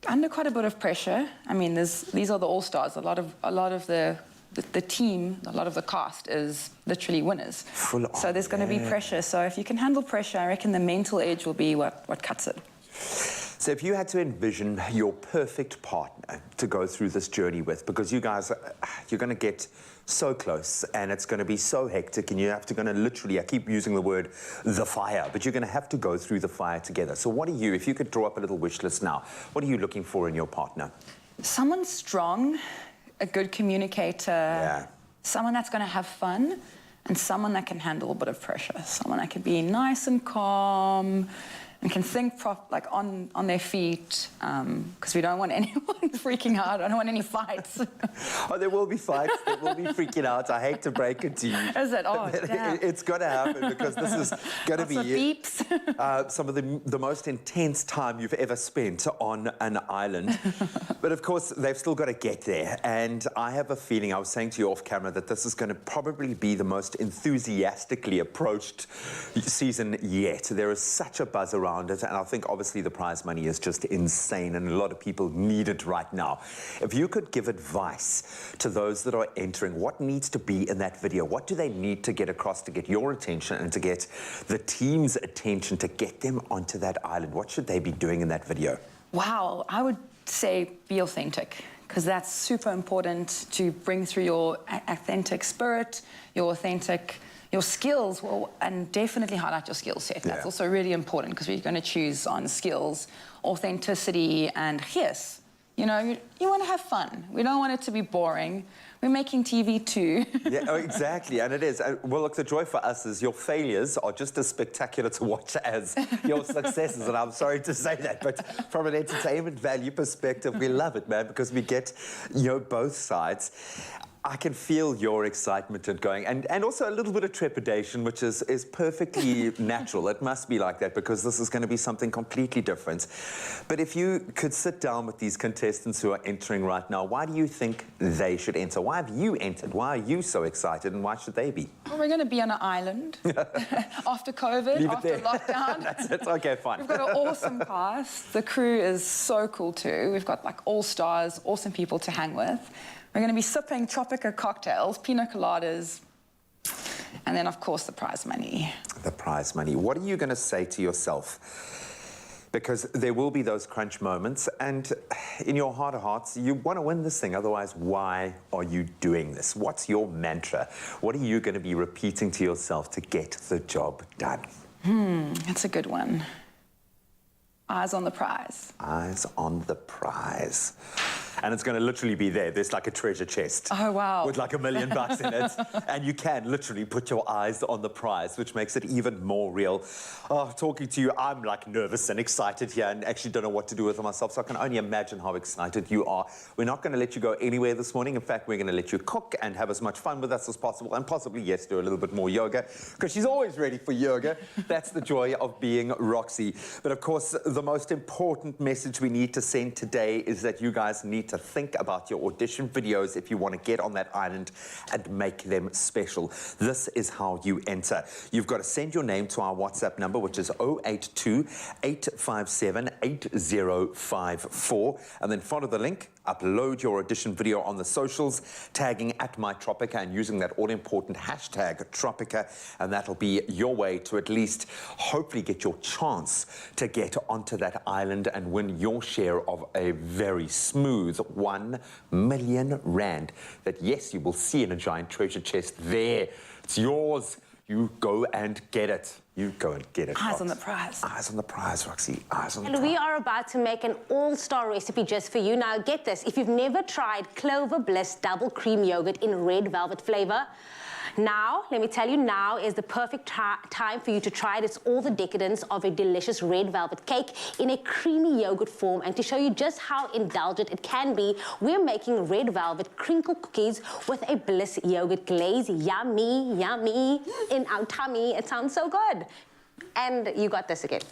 under quite a bit of pressure. I mean, these are the all-stars. A lot of the the team, a lot of the cast is literally winners. Full on, so there's going to be pressure. So if you can handle pressure, I reckon the mental edge will be what cuts it. So if you had to envision your perfect partner to go through this journey with, because you guys, you're going to get so close and it's going to be so hectic and you have to literally, I keep using the word the fire, but you're going to have to go through the fire together. So what are you, if you could draw up a little wish list now, what are you looking for in your partner? Someone strong, a good communicator, someone that's going to have fun, and someone that can handle a bit of pressure. Someone that can be nice and calm and can think on their feet, because we don't want anyone freaking out. I don't want any fights. Oh, there will be fights. There will be freaking out. I hate to break it to you. Is it? Oh, damn. It's going to happen because this is going to be beeps. Some of the most intense time you've ever spent on an island. But of course, they've still got to get there. And I have a feeling, I was saying to you off camera, that this is going to probably be the most enthusiastically approached season yet. There is such a buzz around it, and I think obviously the prize money is just insane and a lot of people need it right now. If you could give advice to those that are entering, what needs to be in that video? What do they need to get across to get your attention and to get the team's attention to get them onto that island? What should they be doing in that video? Wow, I would say be authentic, because that's super important to bring through your authentic spirit, your skills, and definitely highlight your skill set. That's also really important, because we're going to choose on skills, authenticity, and yes, you know, you want to have fun. We don't want it to be boring. We're making TV too. Yeah, oh, exactly, and it is. Well, look, the joy for us is your failures are just as spectacular to watch as your successes, and I'm sorry to say that, but from an entertainment value perspective, we love it, man, because we get, you know, both sides. I can feel your excitement and going, and also a little bit of trepidation, which is perfectly natural. It must be like that because this is going to be something completely different. But if you could sit down with these contestants who are entering right now, why do you think they should enter? Why have you entered? Why are you so excited, and why should they be? Well, we're going to be on an island after COVID, after lockdown. That's it. Okay, fine. We've got an awesome cast. The crew is so cool too. We've got like all stars, awesome people to hang with. We're going to be sipping Tropica cocktails, pina coladas, and then, of course, the prize money. The prize money. What are you going to say to yourself? Because there will be those crunch moments, and in your heart of hearts, you want to win this thing. Otherwise, why are you doing this? What's your mantra? What are you going to be repeating to yourself to get the job done? That's a good one. Eyes on the prize. Eyes on the prize. And it's going to literally be there. There's like a treasure chest. Oh, wow. With like $1 million in it. And you can literally put your eyes on the prize, which makes it even more real. Oh, talking to you, I'm like nervous and excited here and actually don't know what to do with myself. So I can only imagine how excited you are. We're not going to let you go anywhere this morning. In fact, we're going to let you cook and have as much fun with us as possible. And possibly, yes, do a little bit more yoga. Because she's always ready for yoga. That's the joy of being Roxy. But of course, the most important message we need to send today is that you guys need to think about your audition videos if you want to get on that island and make them special. This is how you enter. You've got to send your name to our WhatsApp number, which is 082-857-8054, and then follow the link, upload your audition video on the socials, tagging @mytropica and using that all-important hashtag Tropica, and that'll be your way to at least hopefully get your chance to get onto that island and win your share of a very smooth R1 million that, yes, you will see in a giant treasure chest there. It's yours. You go and get it. You go and get it. Eyes on the prize. Eyes on the prize, Roxy. Eyes on the prize. And we are about to make an all-star recipe just for you. Now, get this. If you've never tried Clover Bliss double cream yogurt in red velvet flavor, now, let me tell you, now is the perfect time for you to try it. It's all the decadence of a delicious red velvet cake in a creamy yogurt form. And to show you just how indulgent it can be, we're making red velvet crinkle cookies with a Bliss yogurt glaze. Yummy, yummy in our tummy. It sounds so good. And you got this again.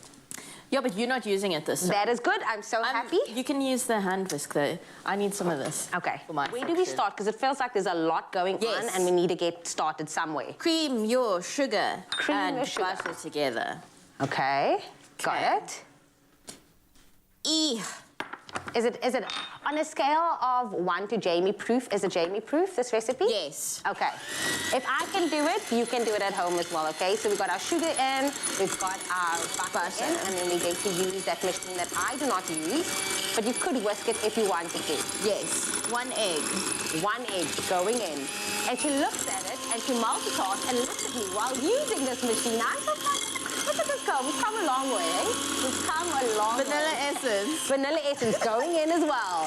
Yeah, but you're not using it this time. That is good. I'm so happy. You can use the hand whisk, though. I need some of this. Okay. For my Where do we start? Because it feels like there's a lot going on and we need to get started somewhere. Cream your sugar Cream your sugar. butter together. Okay. Got it. Is it on a scale of 1 to Jamie proof? Is it Jamie proof, this recipe? Yes. Okay. If I can do it, you can do it at home as well, okay? So we've got our sugar in, we've got our butter in, and then we're going to use that machine that I do not use, but you could whisk it if you wanted to. Yes. 1 egg. 1 egg going in. And she looks at it, and she multitasks and looks at me while using this machine. I'm so proud. Look at this come. We've come a long way, eh? We've come a long way. Vanilla essence. Vanilla essence going in as well.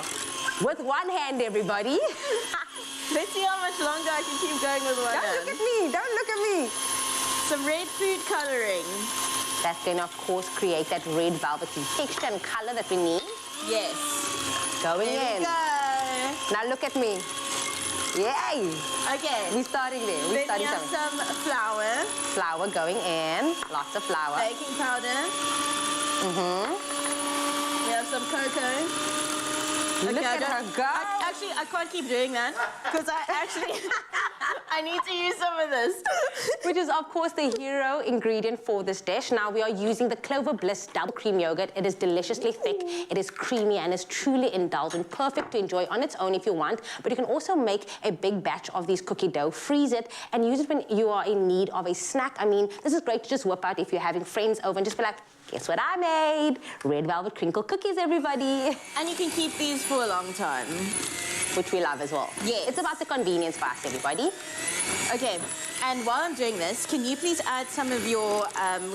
With one hand, everybody. Let's see how much longer I can keep going with one hand. Don't look at me. Don't look at me. Some red food coloring. That's going to, of course, create that red velvety texture and color that we need. Yes. Going There in. we go. Now look at me. Yay. Okay. We're starting there. We're Then starting you have somewhere. some flour, Flour going in. Lots of flour. baking powder. We have some cocoa. Look Okay, at her go. Actually, I can't keep doing that because I need to use some of this. Which is, of course, the hero ingredient for this dish. Now, we are using the Clover Bliss double cream yogurt. It is deliciously thick, it is creamy, and is truly indulgent. Perfect to enjoy on its own if you want, but you can also make a big batch of these cookie dough, freeze it, and use it when you are in need of a snack. I mean, this is great to just whip out if you're having friends over and just be like, guess what I made? Red velvet crinkle cookies, everybody. And you can keep these for a long time. Which we love as well. Yes. It's about the convenience for us, everybody. Okay, and while I'm doing this, can you please add some of your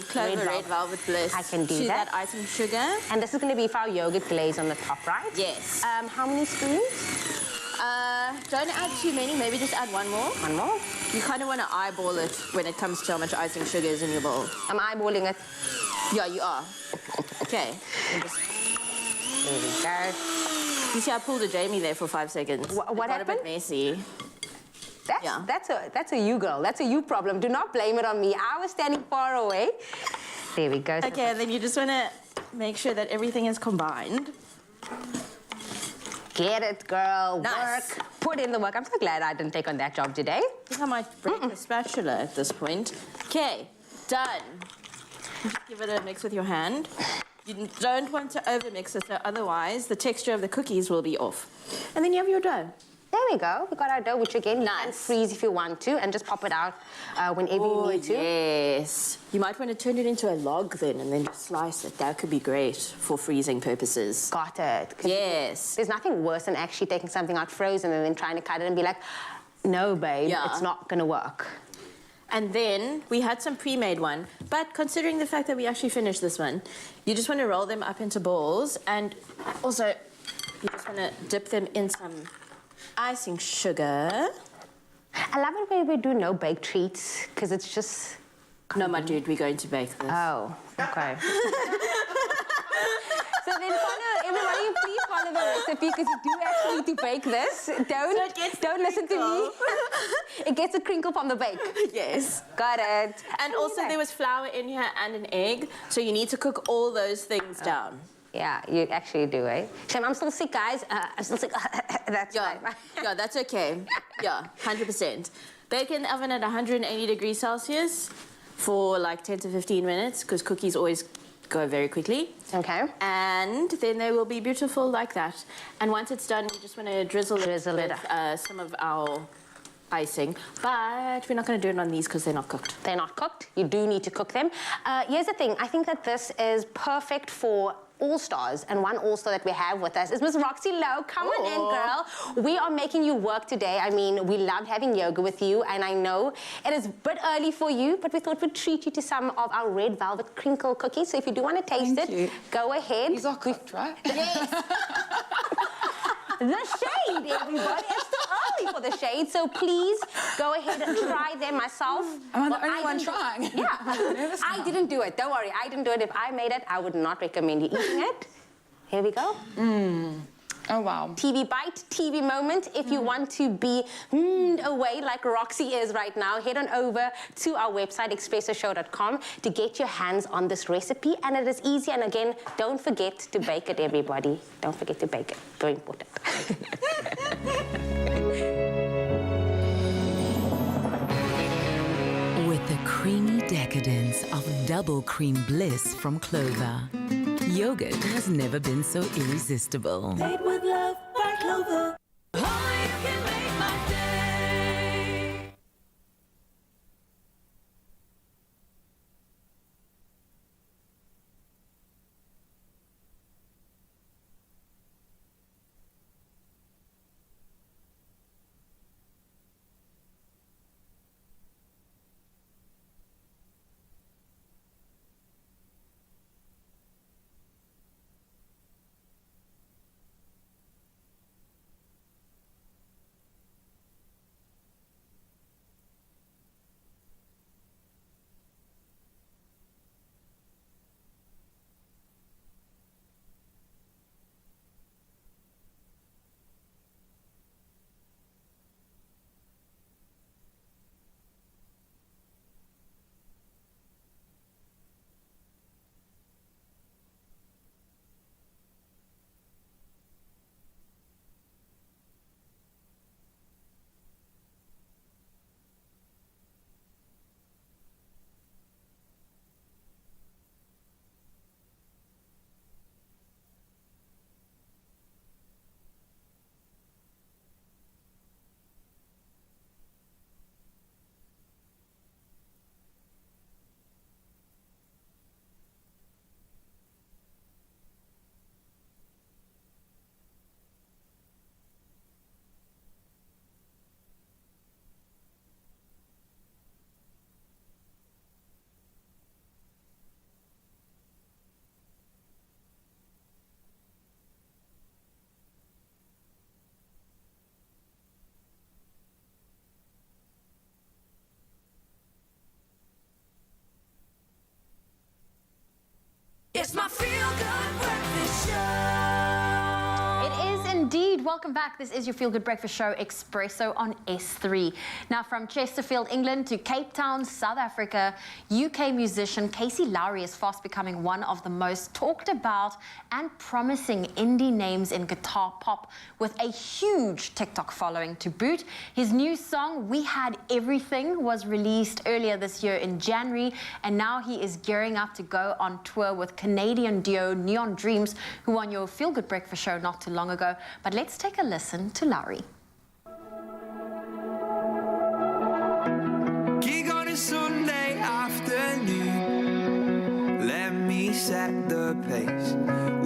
Clover Red Velvet Bliss I can do to that. that icing sugar? And this is going to be for our yogurt glaze on the top, right? Yes. How many spoons? Don't add too many, maybe just add one more. One more. You kind of want to eyeball it when it comes to how much icing sugar is in your bowl. I'm eyeballing it. Yeah, you are. Okay. There we go. You see, I pulled a Jamie there for 5 seconds. What It got happened? a bit messy. That's a you girl. That's a you problem. Do not blame it on me. I was standing far away. There we go. Okay, and then you just want to make sure that everything is combined. Get it, girl. Nice. Work. Put in the work. I'm so glad I didn't take on that job today. I think I might break the spatula at this point. Okay, done. Just give it a mix with your hand. You don't want to overmix it, so otherwise the texture of the cookies will be off. And then you have your dough. There we go. We got our dough, which again, you can Nice. freeze if you want to, and just pop it out whenever you need to. Yes. You might want to turn it into a log then, and then just slice it. That could be great for freezing purposes. Got it. 'Cause Yes. There's nothing worse than actually taking something out frozen and then trying to cut it and be like, no, babe, Yeah. it's not going to work. And then we had some pre-made one, but considering the fact that we actually finished this one, you just want to roll them up into balls, and also you just want to dip them in some icing sugar. I love it when we do no bake treats because it's just. No, my dude, we're going to bake this. Oh, okay. So then everybody please follow the recipe because you do actually need to bake this. Don't listen to me. It gets a crinkle from the bake. Yes. Got it. And also there was flour in here and an egg, so you need to cook all those things down. Yeah, you actually do, eh? Shem, I'm still sick, guys. I'm still sick. That's Yeah, fine. yeah, that's okay. Yeah, 100%. Bake in the oven at 180 degrees Celsius for like 10 to 15 minutes because cookies always go very quickly. Okay. And then they will be beautiful like that. And once it's done, we just want to drizzle it with some of our icing. But we're not going to do it on these because they're not cooked. They're not cooked. You do need to cook them. Here's the thing. I think that this is perfect for all-stars, and one all-star that we have with us is Miss Roxy Lowe. Come on in, girl. We are making you work today. I mean, we loved having yoga with you, and I know it is a bit early for you, but we thought we'd treat you to some of our red velvet crinkle cookies. So if you do want to taste it, go ahead. These are cooked, right? Yes. The shade, everybody. It's still early for the shade, so please go ahead and try them myself. Am I the only one trying? Yeah. I didn't do it. Don't worry. I didn't do it. If I made it, I would not recommend you eating it. Here we go. Oh, wow. TV bite, TV moment. If you want to be away like Roxy is right now, head on over to our website, expressoshow.com, to get your hands on this recipe. And it is easy. And again, don't forget to bake it, everybody. Don't forget to bake it. Very important. With the creamy decadence of double cream bliss from Clover, Yogurt has never been so irresistible. Made with love by Clover. Oh, you can make my day. It's my feel-good breakfast show. It is indeed. Welcome back. This is your Feel Good Breakfast Show, Expresso on S3. Now, from Chesterfield, England to Cape Town, South Africa, UK musician Lowry is fast becoming one of the most talked about and promising indie names in guitar pop, with a huge TikTok following to boot. His new song, We Had Everything, was released earlier this year in January, and now he is gearing up to go on tour with Canadian duo Neon Dreams, who won your Feel Good Breakfast Show not too long ago. But let's take a listen to Lowry. Gig on a Sunday afternoon, let me set the pace.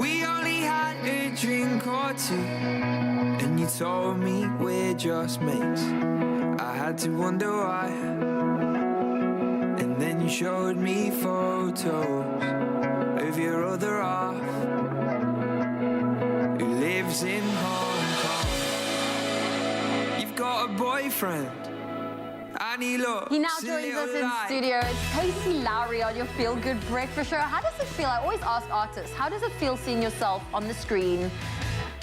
We only had a drink or two, and you told me we're just mates. I had to wonder why, and then you showed me photos of your other half, who lives in Hong Kong. You've got a boyfriend, and he looks He now joins us in studio. It's Lowry on your Feel Good Breakfast Show. How does it feel? I always ask artists, how does it feel seeing yourself on the screen,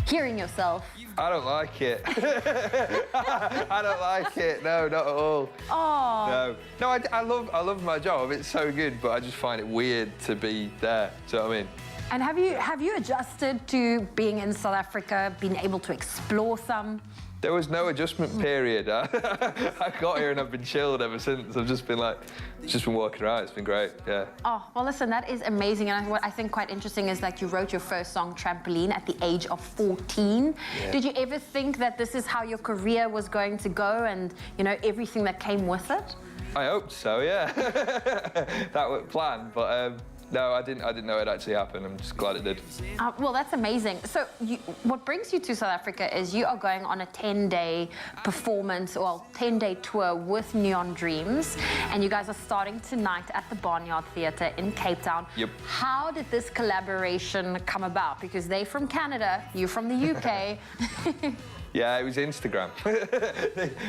hearing yourself? I don't like it. I don't like it. No, not at all. Oh. No, I love my job. It's so good, but I just find it weird to be there. Do you know what I mean? And have you adjusted to being in South Africa, been able to explore some? There was no adjustment period. I got here and I've been chilled ever since. I've just been walking around. It's been great, yeah. Oh, well, listen, that is amazing. And what I think quite interesting is that you wrote your first song, Trampoline, at the age of 14. Yeah. Did you ever think that this is how your career was going to go and, you know, everything that came with it? I hoped so, yeah. That was planned, but no, I didn't know it actually happened. I'm just glad it did. Well, that's amazing. So what brings you to South Africa is you are going on a 10-day performance, well, 10-day tour with Neon Dreams, and you guys are starting tonight at the Barnyard Theatre in Cape Town. Yep. How did this collaboration come about? Because they're from Canada, you're from the UK. Yeah, it was Instagram.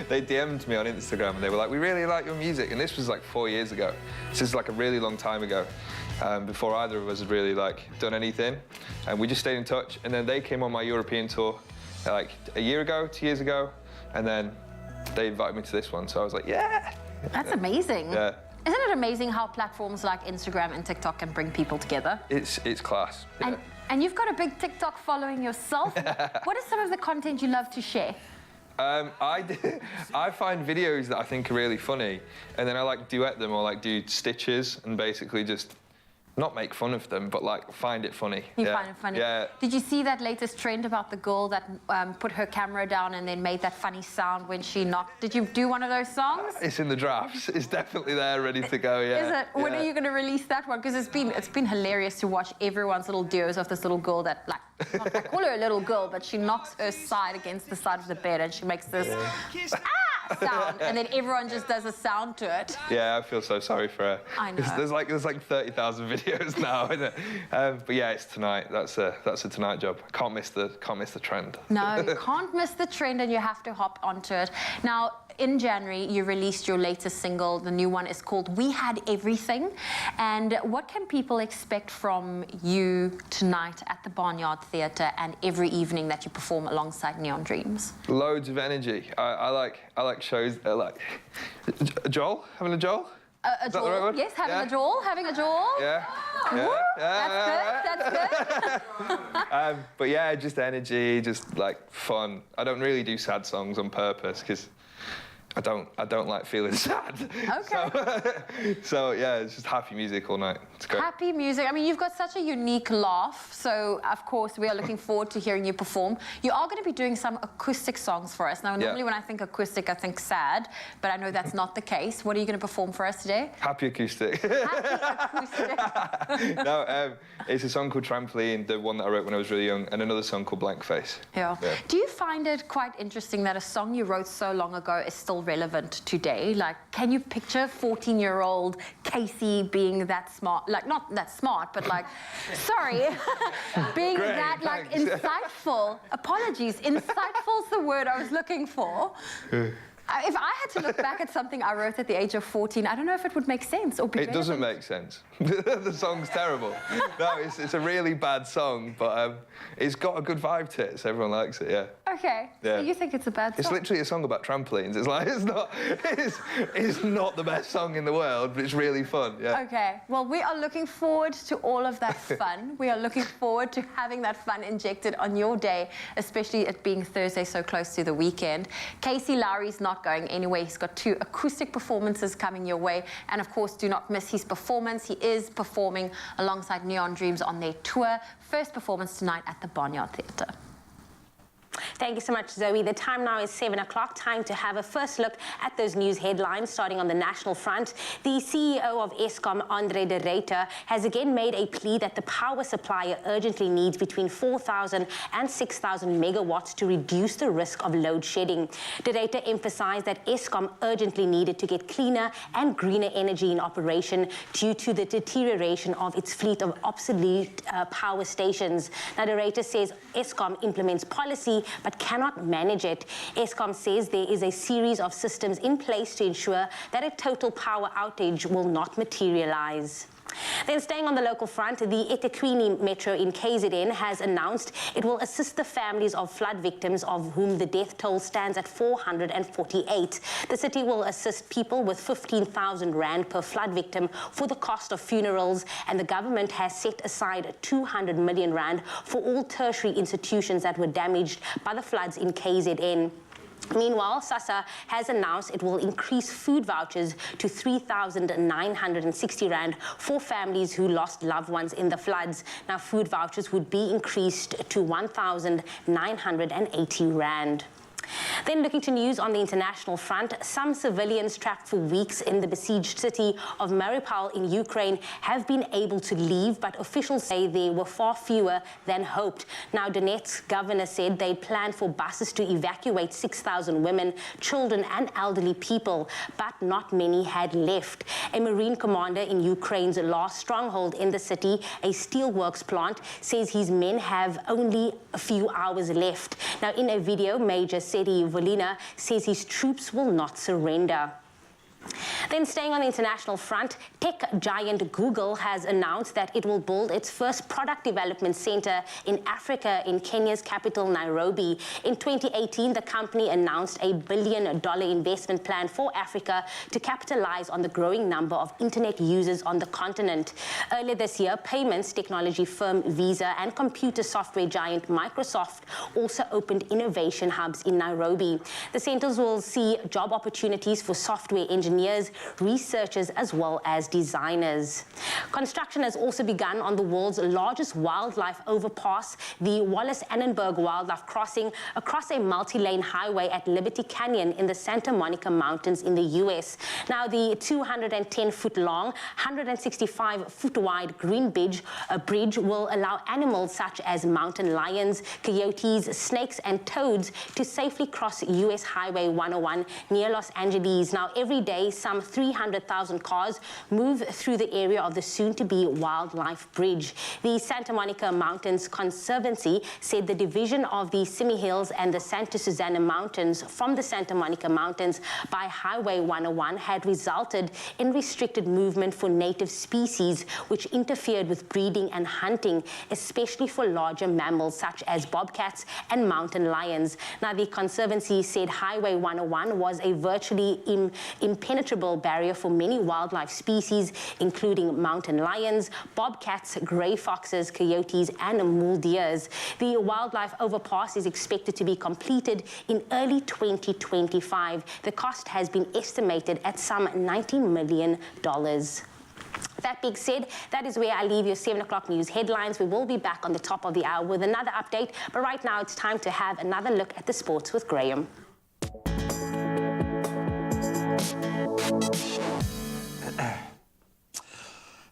They DM'd me on Instagram and they were like, we really like your music. And this was like 4 years ago. This is like a really long time ago, before either of us had really done anything. And we just stayed in touch. And then they came on my European tour like a year ago, 2 years ago. And then they invited me to this one. So I was like, yeah. That's amazing. Yeah. Isn't it amazing how platforms like Instagram and TikTok can bring people together? It's class. Yeah. And you've got a big TikTok following yourself. What is some of the content you love to share? I find videos that I think are really funny, and then I duet them or do stitches and basically just not make fun of them, but like find it funny. You find it funny? Yeah. Did you see that latest trend about the girl that put her camera down and then made that funny sound when she knocked? Did you do one of those songs? It's in the drafts. It's definitely there, ready to go, yeah. Is it? When are you going to release that one? Because it's been hilarious to watch everyone's little duos of this little girl that, like, I call her a little girl, but she knocks her side against the side of the bed and she makes this sound, and then everyone just does a sound to it. Yeah, I feel so sorry for her. I know. There's like 30,000 videos now, isn't it? But yeah, it's tonight. That's a tonight job. Can't miss the trend. No, you can't miss the trend, and you have to hop onto it. Now, in January, you released your latest single. The new one is called We Had Everything. And what can people expect from you tonight at the Barnyard Theatre and every evening that you perform alongside Neon Dreams? Loads of energy. I like shows like Joel, having a Joel. A Joel, right, yes, having a Joel, Yeah. That's good. But yeah, just energy, just like fun. I don't really do sad songs on purpose because I don't like feeling sad. Okay. So yeah, it's just happy music all night. It's great. Happy music. I mean, you've got such a unique laugh, so of course we are looking forward to hearing you perform. You are going to be doing some acoustic songs for us. Now, normally when I think acoustic, I think sad, but I know that's not the case. What are you going to perform for us today? Happy acoustic. Happy acoustic. No, it's a song called Trampoline, the one that I wrote when I was really young, and another song called Blank Face. Yeah. Do you find it quite interesting that a song you wrote so long ago is still relevant today? Like, can you picture 14-year-old Casey being that smart? Like, not that smart, but like, sorry, being Great, that, like, thanks. insightful. Apologies, insightful's the word I was looking for. If I had to look back at something I wrote at the age of 14, I don't know if it would make sense or be It doesn't make sense. The song's terrible. No, it's a really bad song, but it's got a good vibe to it, so everyone likes it, yeah. Okay, so you think it's a bad song? It's literally a song about trampolines. It's like, it's not the best song in the world, but it's really fun, yeah. Okay, well, we are looking forward to all of that fun. We are looking forward to having that fun injected on your day, especially it being Thursday so close to the weekend. Casey Lowry's not going anywhere. He's got 2 acoustic performances coming your way, and of course, do not miss his performance. He is performing alongside Neon Dreams on their tour. First performance tonight at the Barnyard Theatre. Thank you so much, Zoe. The time now is 7 o'clock. Time to have a first look at those news headlines, starting on the national front. The CEO of Eskom, Andre de Ruyter, has again made a plea that the power supplier urgently needs between 4,000 and 6,000 megawatts to reduce the risk of load shedding. De Ruyter emphasized that Eskom urgently needed to get cleaner and greener energy in operation due to the deterioration of its fleet of obsolete power stations. Now, de Ruyter says Eskom implements policy but cannot manage it. Eskom says there is a series of systems in place to ensure that a total power outage will not materialize. Then staying on the local front, the eThekwini Metro in KZN has announced it will assist the families of flood victims of whom the death toll stands at 448. The city will assist people with 15,000 rand per flood victim for the cost of funerals, and the government has set aside 200 million rand for all tertiary institutions that were damaged by the floods in KZN. Meanwhile, SASSA has announced it will increase food vouchers to 3,960 rand for families who lost loved ones in the floods. Now, food vouchers would be increased to 1,980 rand. Then looking to news on the international front, some civilians trapped for weeks in the besieged city of Mariupol in Ukraine have been able to leave, but officials say there were far fewer than hoped. Now, Donetsk's governor said they'd planned for buses to evacuate 6,000 women, children and elderly people, but not many had left. A Marine commander in Ukraine's last stronghold in the city, a steelworks plant, says his men have only a few hours left. Now, in a video, Major Sedi Volina says his troops will not surrender. Then staying on the international front, tech giant Google has announced that it will build its first product development center in Africa in Kenya's capital, Nairobi. In 2018, the company announced a $1 billion investment plan for Africa to capitalize on the growing number of internet users on the continent. Earlier this year, payments technology firm Visa and computer software giant Microsoft also opened innovation hubs in Nairobi. The centers will see job opportunities for software engineers engineers, researchers, as well as designers. Construction has also begun on the world's largest wildlife overpass, the Wallace-Annenberg Wildlife Crossing, across a multi-lane highway at Liberty Canyon in the Santa Monica Mountains in the U.S. Now, the 210-foot-long, 165-foot-wide green bridge will allow animals such as mountain lions, coyotes, snakes, and toads to safely cross U.S. Highway 101 near Los Angeles. Now, every day, some 300,000 cars move through the area of the soon-to-be wildlife bridge. The Santa Monica Mountains Conservancy said the division of the Simi Hills and the Santa Susana Mountains from the Santa Monica Mountains by Highway 101 had resulted in restricted movement for native species, which interfered with breeding and hunting, especially for larger mammals such as bobcats and mountain lions. Now, the Conservancy said Highway 101 was a virtually impenetrable barrier for many wildlife species, including mountain lions, bobcats, gray foxes, coyotes, and mule deers. The wildlife overpass is expected to be completed in early 2025. The cost has been estimated at some $19 million. That being said, that is where I leave your 7 o'clock news headlines. We will be back on the top of the hour with another update, but right now it's time to have another look at the sports with Graham.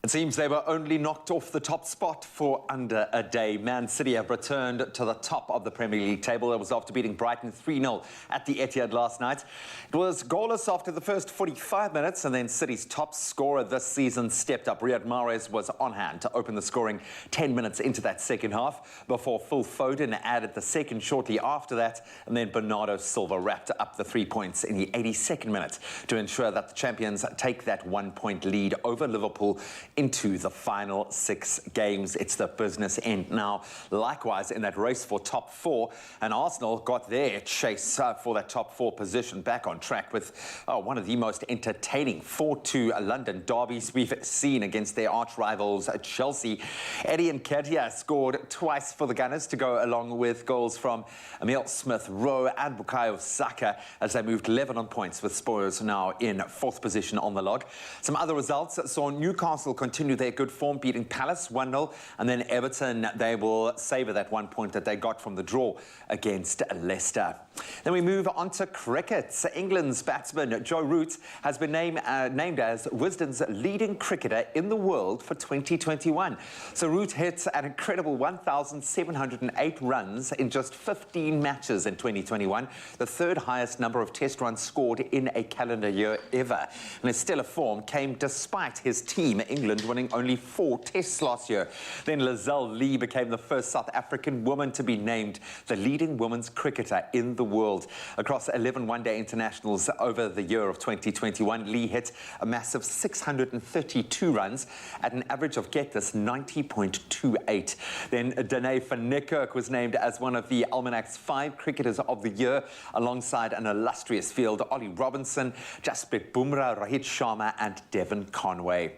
It seems they were only knocked off the top spot for under a day. Man City have returned to the top of the Premier League table. It was after beating Brighton 3-0 at the Etihad last night. It was goalless after the first 45 minutes, and then City's top scorer this season stepped up. Riyad Mahrez was on hand to open the scoring 10 minutes into that second half before Phil Foden added the second shortly after that, and then Bernardo Silva wrapped up the 3 points in the 82nd minute to ensure that the champions take that 1-point lead over Liverpool into the final 6 games. It's the business end now. Likewise, in that race for top 4, and Arsenal got their chase for that top 4 position back on track with one of the most entertaining 4-2 London derbies we've seen against their arch rivals Chelsea. Eddie Nketiah scored twice for the Gunners to go along with goals from Emile Smith-Rowe and Bukayo Saka as they moved 11 on points, with Spurs now in 4th position on the log. Some other results saw Newcastle continue their good form, beating Palace 1-0, and then Everton, they will savour that 1 point that they got from the draw against Leicester. Then we move on to cricket. England's batsman Joe Root has been named as Wisden's leading cricketer in the world for 2021. So Root hit an incredible 1,708 runs in just 15 matches in 2021, the 3rd highest number of test runs scored in a calendar year ever. And his stellar form came despite his team, England, winning only 4 tests last year. Then Lizelle Lee became the first South African woman to be named the leading women's cricketer in the world. Across 11 one-day internationals over the year of 2021, Lee hit a massive 632 runs at an average of, get this, 90.28. Then Danae van Niekerk was named as one of the Almanac's 5 cricketers of the year, alongside an illustrious field: Ollie Robinson, Jasprit Bumrah, Rohit Sharma, and Devon Conway.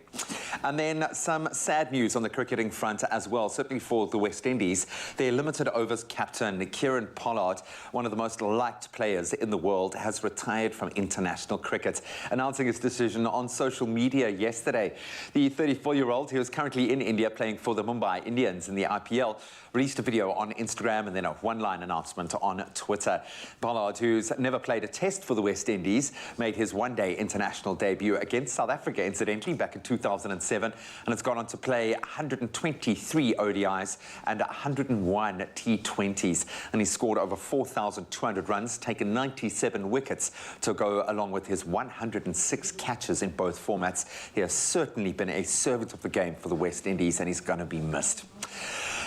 And then some sad news on the cricketing front as well, certainly for the West Indies. Their limited overs captain, Kieron Pollard, one of the most liked players in the world, has retired from international cricket, announcing his decision on social media yesterday. The 34-year-old, who is currently in India playing for the Mumbai Indians in the IPL, released a video on Instagram and then a one-line announcement on Twitter. Pollard, who's never played a test for the West Indies, made his one-day international debut against South Africa, incidentally, back in 2007, and has gone on to play 123 ODIs and 101 T20s. And he scored over 4,200 runs, taken 97 wickets to go along with his 106 catches in both formats. He has certainly been a servant of the game for the West Indies, and he's going to be missed.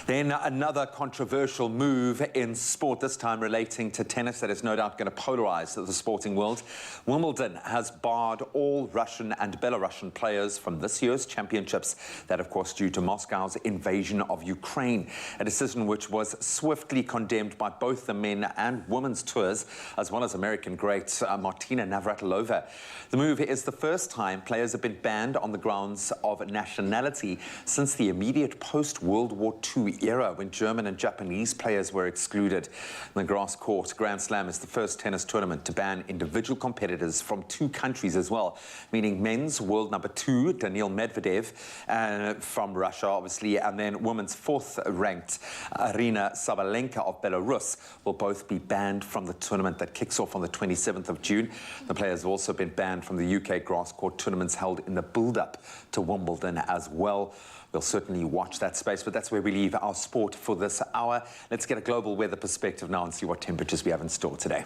Then another controversial move in sport, this time relating to tennis, that is no doubt going to polarize the sporting world. Wimbledon has barred all Russian and Belarusian players from this year's championships. That, of course, due to Moscow's invasion of Ukraine, a decision which was swiftly condemned by both the men and women's tours, as well as American great Martina Navratilova. The move is the first time players have been banned on the grounds of nationality since the immediate post-World War II new era when German and Japanese players were excluded. The grass court Grand Slam is the first tennis tournament to ban individual competitors from 2 countries as well, meaning men's world number 2, Daniil Medvedev, from Russia, obviously, and then women's 4th ranked Arina Sabalenka of Belarus will both be banned from the tournament that kicks off on the 27th of June. The players have also been banned from the UK grass court tournaments held in the build-up to Wimbledon as well. We'll certainly watch that space, but that's where we leave our sport for this hour. Let's get a global weather perspective now and see what temperatures we have in store today.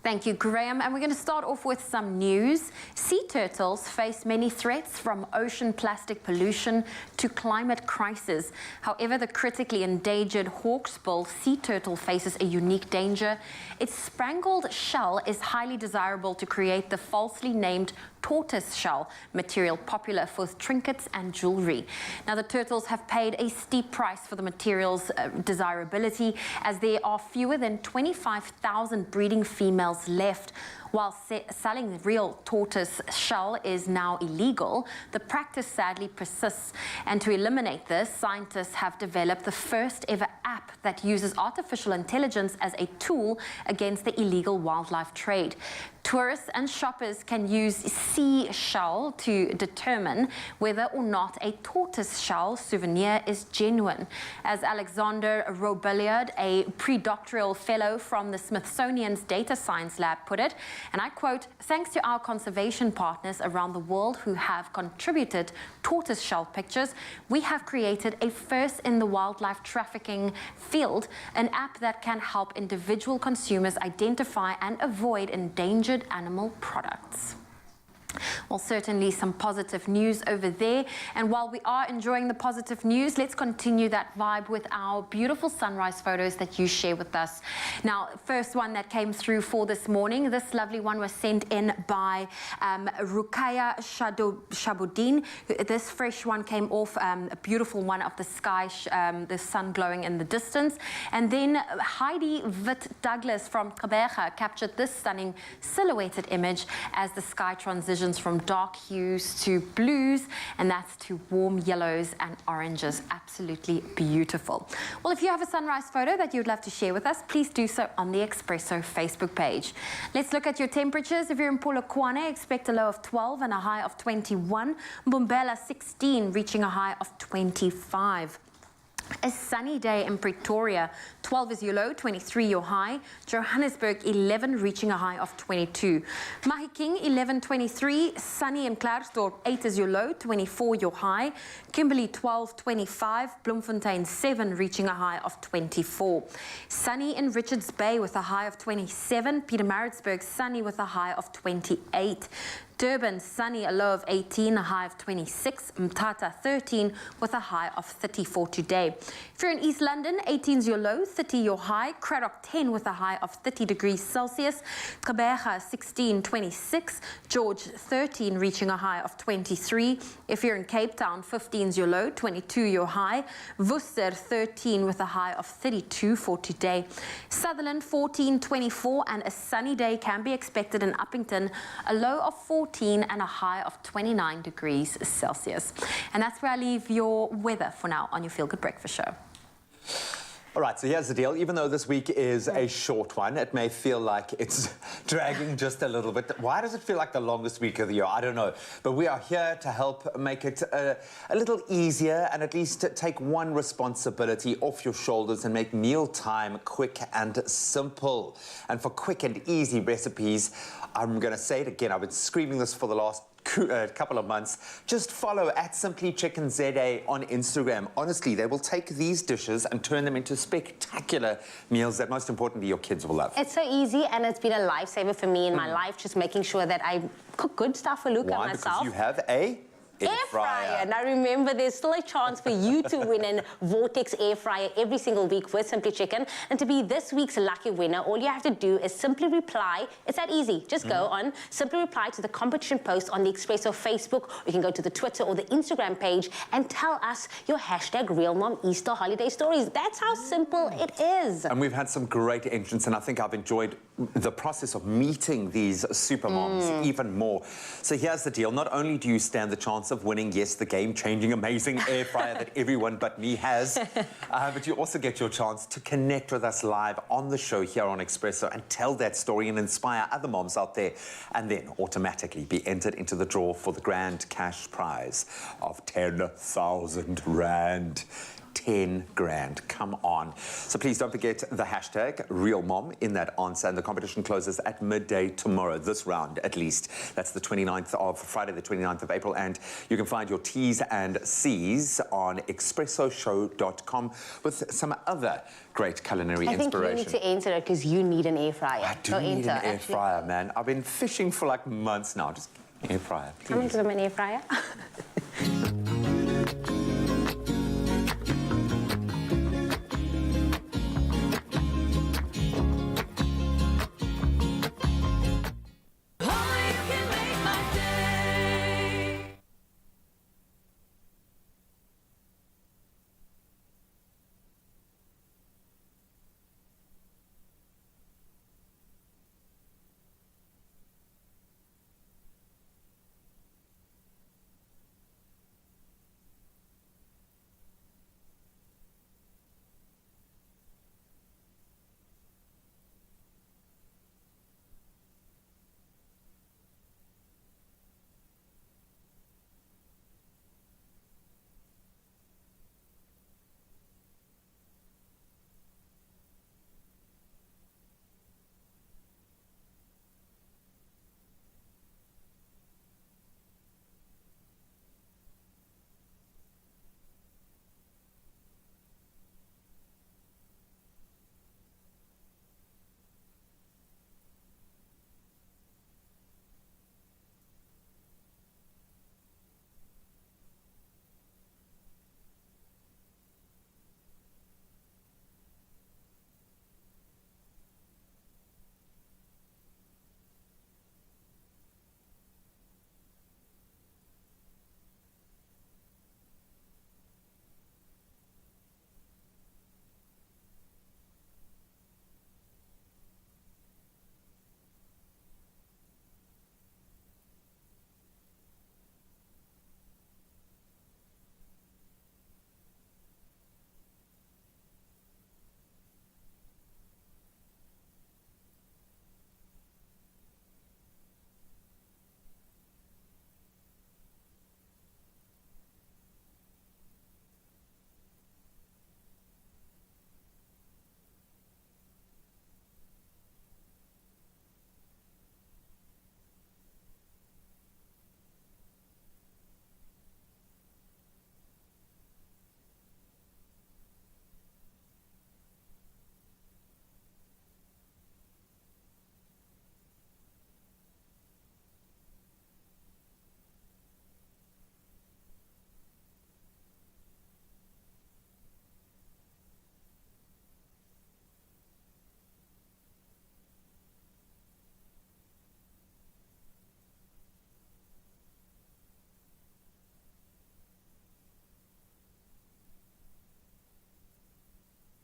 Thank you, Graham. And we're going to start off with some news. Sea turtles face many threats, from ocean plastic pollution to climate crisis. However, the critically endangered hawksbill sea turtle faces a unique danger. Its spangled shell is highly desirable to create the falsely named tortoise shell material popular for trinkets and jewelry. Now, the turtles have paid a steep price for the material's desirability, as there are fewer than 25,000 breeding females left. While selling the real tortoise shell is now illegal, the practice sadly persists. And to eliminate this, scientists have developed the first ever app that uses artificial intelligence as a tool against the illegal wildlife trade. Tourists and shoppers can use sea shell to determine whether or not a tortoise shell souvenir is genuine. As Alexander Robillard, a pre-doctoral fellow from the Smithsonian's Data Science Lab, put it, and I quote, "Thanks to our conservation partners around the world who have contributed tortoise shell pictures, we have created a first in the wildlife trafficking field, an app that can help individual consumers identify and avoid endangered animal products." Well, certainly some positive news over there. And while we are enjoying the positive news, let's continue that vibe with our beautiful sunrise photos that you share with us. Now, first one that came through for this morning, this lovely one was sent in by Rukaya Shabuddin. This fresh one came off a beautiful one of the sky, the sun glowing in the distance. And then Heidi Witt Douglas from Tropica captured this stunning silhouetted image as the sky transitions from dark hues to blues, and that's to warm yellows and oranges. Absolutely beautiful. Well, if you have a sunrise photo that you'd love to share with us, please do so on the Expresso Facebook page. Let's look at your temperatures. If you're in Polokwane, expect a low of 12 and a high of 21. Mbombela 16, reaching a high of 25. A sunny day in Pretoria, 12 is your low, 23 your high. Johannesburg 11, reaching a high of 22. Mahikeng 11, 23. Sunny in Klerksdorp, 8 is your low, 24 your high. Kimberley 12, 25. Bloemfontein 7, reaching a high of 24. Sunny in Richards Bay with a high of 27. Pietermaritzburg sunny with a high of 28. Durban sunny, a low of 18, a high of 26. Mthatha 13 with a high of 34 today. If you're in East London, 18 is your low, 30 your high. Cradock 10 with a high of 30 degrees Celsius. Gqeberha 16, 26. George 13, reaching a high of 23. If you're in Cape Town, 15 is your low, 22 your high. Worcester 13 with a high of 32 for today. Sutherland 14, 24, and a sunny day can be expected in Uppington, a low of 14 and a high of 29 degrees Celsius. And that's where I leave your weather for now on your Feel Good Breakfast Show. All right, so here's the deal. Even though this week is a short one, it may feel like it's dragging just a little bit. Why does it feel like the longest week of the year? I don't know. But we are here to help make it a little easier and at least take one responsibility off your shoulders and make mealtime quick and simple. And for quick and easy recipes, I'm going to say it again. I've been screaming this for the last couple of months. Just follow @SimplyChickenZA on Instagram. Honestly, they will take these dishes and turn them into spectacular meals that, most importantly, your kids will love. It's so easy, and it's been a lifesaver for me in my life, just making sure that I cook good stuff for Luca and myself. Because you have a Air fryer. Now remember, there's still a chance for you to win an Vortex air fryer every single week with Simply Chicken. And to be this week's lucky winner, all you have to do is simply reply. It's that easy. Just go on, simply reply to the competition post on the Expresso Facebook, or you can go to the Twitter or the Instagram page and tell us your hashtag Real Mom Easter holiday stories. That's how simple it is. And we've had some great entrants, and I think I've enjoyed the process of meeting these super moms even more. So here's the deal. Not only do you stand the chance of winning, yes, the game-changing, amazing air fryer that everyone but me has, but you also get your chance to connect with us live on the show here on Expresso and tell that story and inspire other moms out there, and then automatically be entered into the draw for the grand cash prize of 10,000 Rand. 10 grand. Come on. So please don't forget the hashtag Real Mom in that answer, and the competition closes at midday tomorrow, this round at least. That's the 29th of Friday, the 29th of April, and you can find your T's and C's on expressoshow.com with some other great culinary inspiration. I think you need to enter it because you need an air fryer. I do need an air fryer, man. I've been fishing for like months now. Just air fryer, please. Come and give them an air fryer.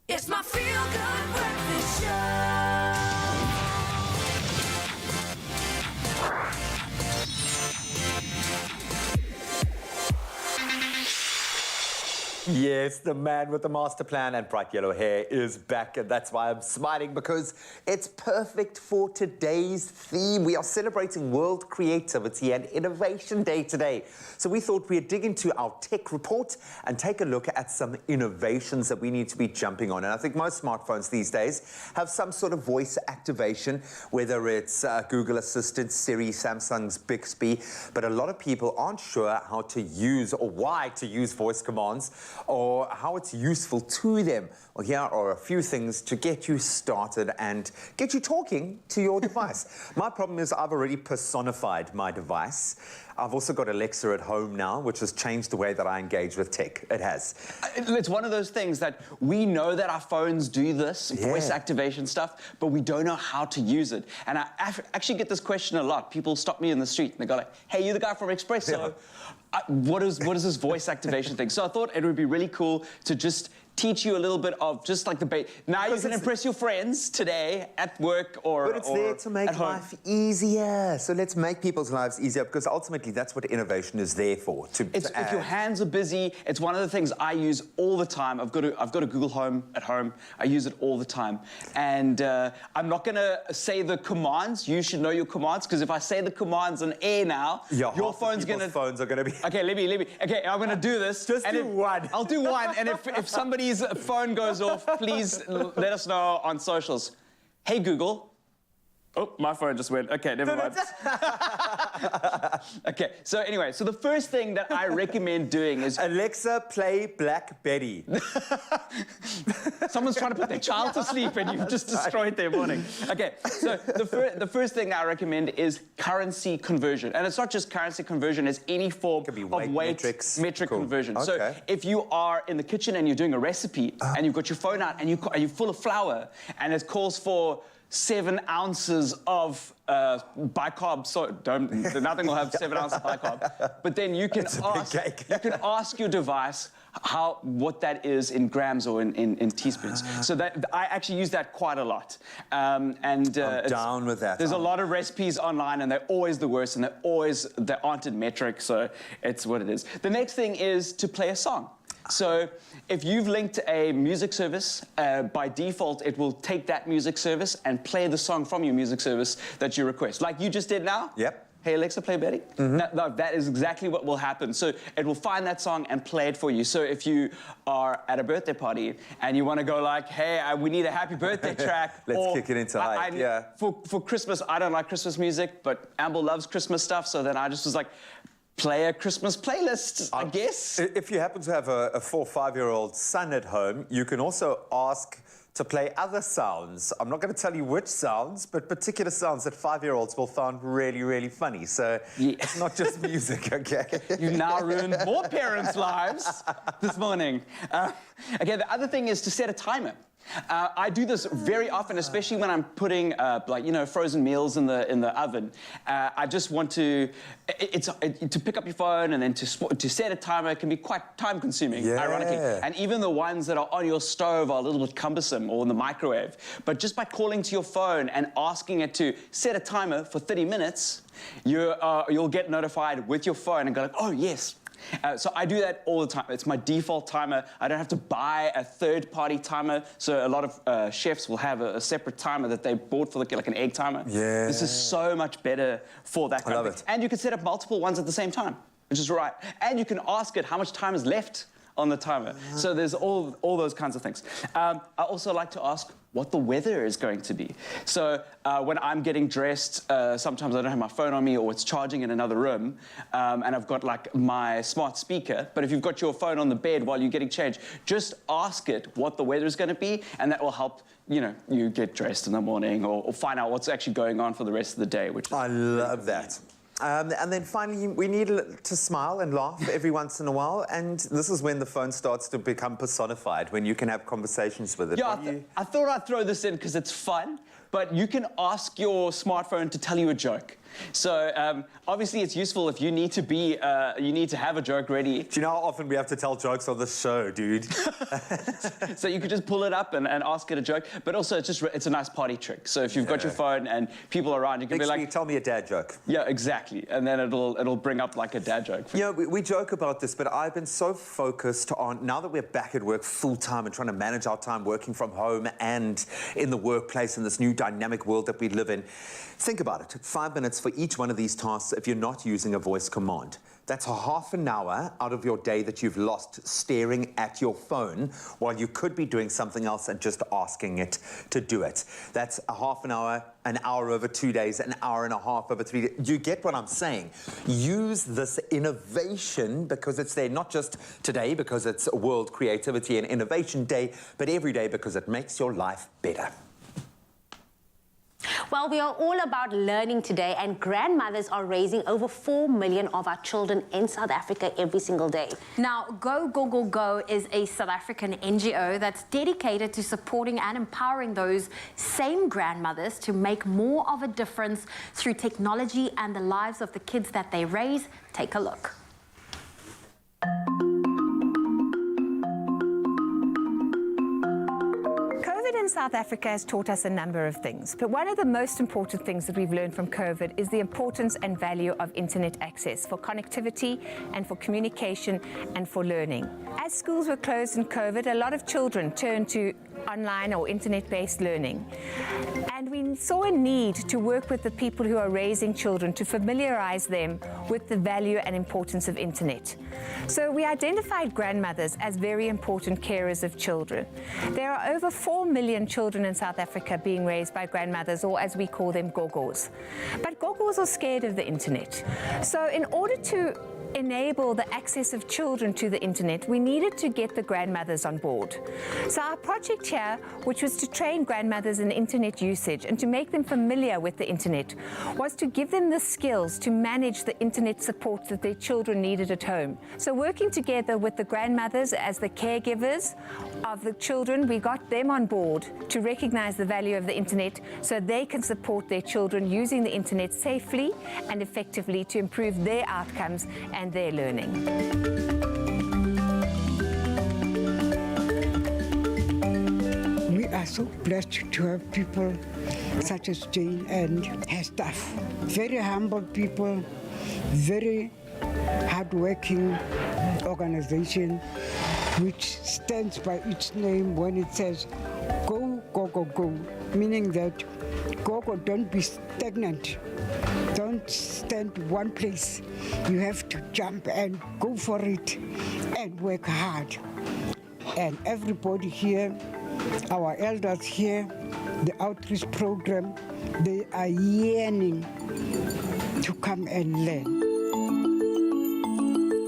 It's my feel-good breakfast show. Yes, the man with the master plan and bright yellow hair is back, and that's why I'm smiling, because it's perfect for today's theme. We are celebrating World Creativity and Innovation Day today. So we thought we'd dig into our tech report and take a look at some innovations that we need to be jumping on. And I think most smartphones these days have some sort of voice activation, whether it's Google Assistant, Siri, Samsung's Bixby, but a lot of people aren't sure how to use or why to use voice commands or how it's useful to them. Well, here are a few things to get you started and get you talking to your device. My problem is I've already personified my device. I've also got Alexa at home now, which has changed the way that I engage with tech. It has. It's one of those things that we know that our phones do this, voice activation stuff, but we don't know how to use it. And I actually get this question a lot. People stop me in the street and they go like, hey, you're the guy from Expresso. What is this voice activation thing? So I thought it would be really cool to just teach you a little bit of just like the base. Now you can impress your friends today at work or But it's there to make life easier. So let's make people's lives easier, because ultimately that's what innovation is there for. If your hands are busy, it's one of the things I use all the time. I've got a Google Home at home. I use it all the time. And I'm not going to say the commands. You should know your commands, because if I say the commands on air now, your phone's going to... phones are going to be... Okay, let me. Okay, I'm going to do this. Just do one. I'll do one. And if somebody's phone goes off, please let us know on socials. Hey, Google. Oh, my phone just went. Okay, never mind. Okay, so anyway, so the first thing that I recommend doing is... Alexa, play Black Betty. Someone's trying to put their child to sleep and you've just destroyed their morning. Okay, so the first thing I recommend is currency conversion. And it's not just currency conversion, it's any form of metric conversion. Okay. So if you are in the kitchen and you're doing a recipe and you've got your phone out and you're full of flour and it calls for 7 ounces of bicarb, so nothing will have 7 ounces of bicarb. But then you can ask your device what that is in grams or in teaspoons. So that I actually use that quite a lot. I'm down with that. There's a lot of recipes online and they're always the worst and they aren't in metric, so it's what it is. The next thing is to play a song. So if you've linked a music service, by default, it will take that music service and play the song from your music service that you request. Like you just did now. Yep. Hey, Alexa, play Betty. That is exactly what will happen. So it will find that song and play it for you. So if you are at a birthday party and you want to go like, hey, we need a happy birthday track. Let's kick it into hype, For Christmas, I don't like Christmas music, but Amber loves Christmas stuff. So then I just was like, play a Christmas playlist, I guess. If you happen to have a 4- or 5-year-old son at home, you can also ask to play other sounds. I'm not going to tell you which sounds, but particular sounds that 5-year-olds will find really, really funny. So it's not just music, okay? You've now ruined more parents' lives this morning. Okay, the other thing is to set a timer. I do this very often, especially when I'm putting, frozen meals in the oven. I just want to pick up your phone and then to set a timer can be quite time-consuming, ironically. And even the ones that are on your stove are a little bit cumbersome, or in the microwave. But just by calling to your phone and asking it to set a timer for 30 minutes, you'll get notified with your phone and go like, oh, yes. So I do that all the time. It's my default timer. I don't have to buy a third-party timer. So a lot of chefs will have a separate timer that they bought for like an egg timer. Yeah. This is so much better for that kind of thing. And you can set up multiple ones at the same time, which is right. And you can ask it how much time is left on the timer. So there's all those kinds of things. I also like to ask what the weather is going to be. So when I'm getting dressed, sometimes I don't have my phone on me or it's charging in another room, and I've got like my smart speaker. But if you've got your phone on the bed while you're getting changed, just ask it what the weather is going to be, and that will help you get dressed in the morning or find out what's actually going on for the rest of the day. I love that. And then finally, we need to smile and laugh every once in a while. And this is when the phone starts to become personified, when you can have conversations with it. Yeah, I thought I'd throw this in because it's fun. But you can ask your smartphone to tell you a joke. So obviously it's useful if you need to have a joke ready. Do you know how often we have to tell jokes on this show, dude? So you could just pull it up and ask it a joke. But also it's a nice party trick. So if you've got your phone and people are around, you can be like, tell me a dad joke. Yeah, exactly. And then it'll bring up like a dad joke. We joke about this, but I've been so focused on, now that we're back at work full time and trying to manage our time working from home and in the workplace in this new dynamic world that we live in. Think about it, 5 minutes for each one of these tasks if you're not using a voice command. That's a half an hour out of your day that you've lost staring at your phone while you could be doing something else and just asking it to do it. That's a half an hour over 2 days, an hour and a half over 3 days. You get what I'm saying? Use this innovation because it's there not just today because it's World Creativity and Innovation Day, but every day because it makes your life better. Well, we are all about learning today, and grandmothers are raising over 4 million of our children in South Africa every single day. Now, Go Gogo Go is a South African NGO that's dedicated to supporting and empowering those same grandmothers to make more of a difference through technology and the lives of the kids that they raise. Take a look. In South Africa has taught us a number of things, but one of the most important things that we've learned from COVID is the importance and value of internet access for connectivity and for communication and for learning. As schools were closed in COVID, a lot of children turned to online or internet-based learning. And we saw a need to work with the people who are raising children to familiarize them with the value and importance of internet. So we identified grandmothers as very important carers of children. There are over 4 million children in South Africa being raised by grandmothers, or as we call them, gogos. But gogos are scared of the internet. So in order to enable the access of children to the internet, we needed to get the grandmothers on board. So our project here, which was to train grandmothers in internet usage and to make them familiar with the internet, was to give them the skills to manage the internet support that their children needed at home. So working together with the grandmothers as the caregivers of the children, we got them on board to recognize the value of the internet so they can support their children using the internet safely and effectively to improve their outcomes and their learning. We are so blessed to have people such as Jane and her staff. Very humble people, very hardworking organization which stands by its name when it says go, go, go, go, meaning that go, go, don't be stagnant. Don't stand one place. You have to jump and go for it and work hard. And everybody here, our elders here, the outreach program, they are yearning to come and learn.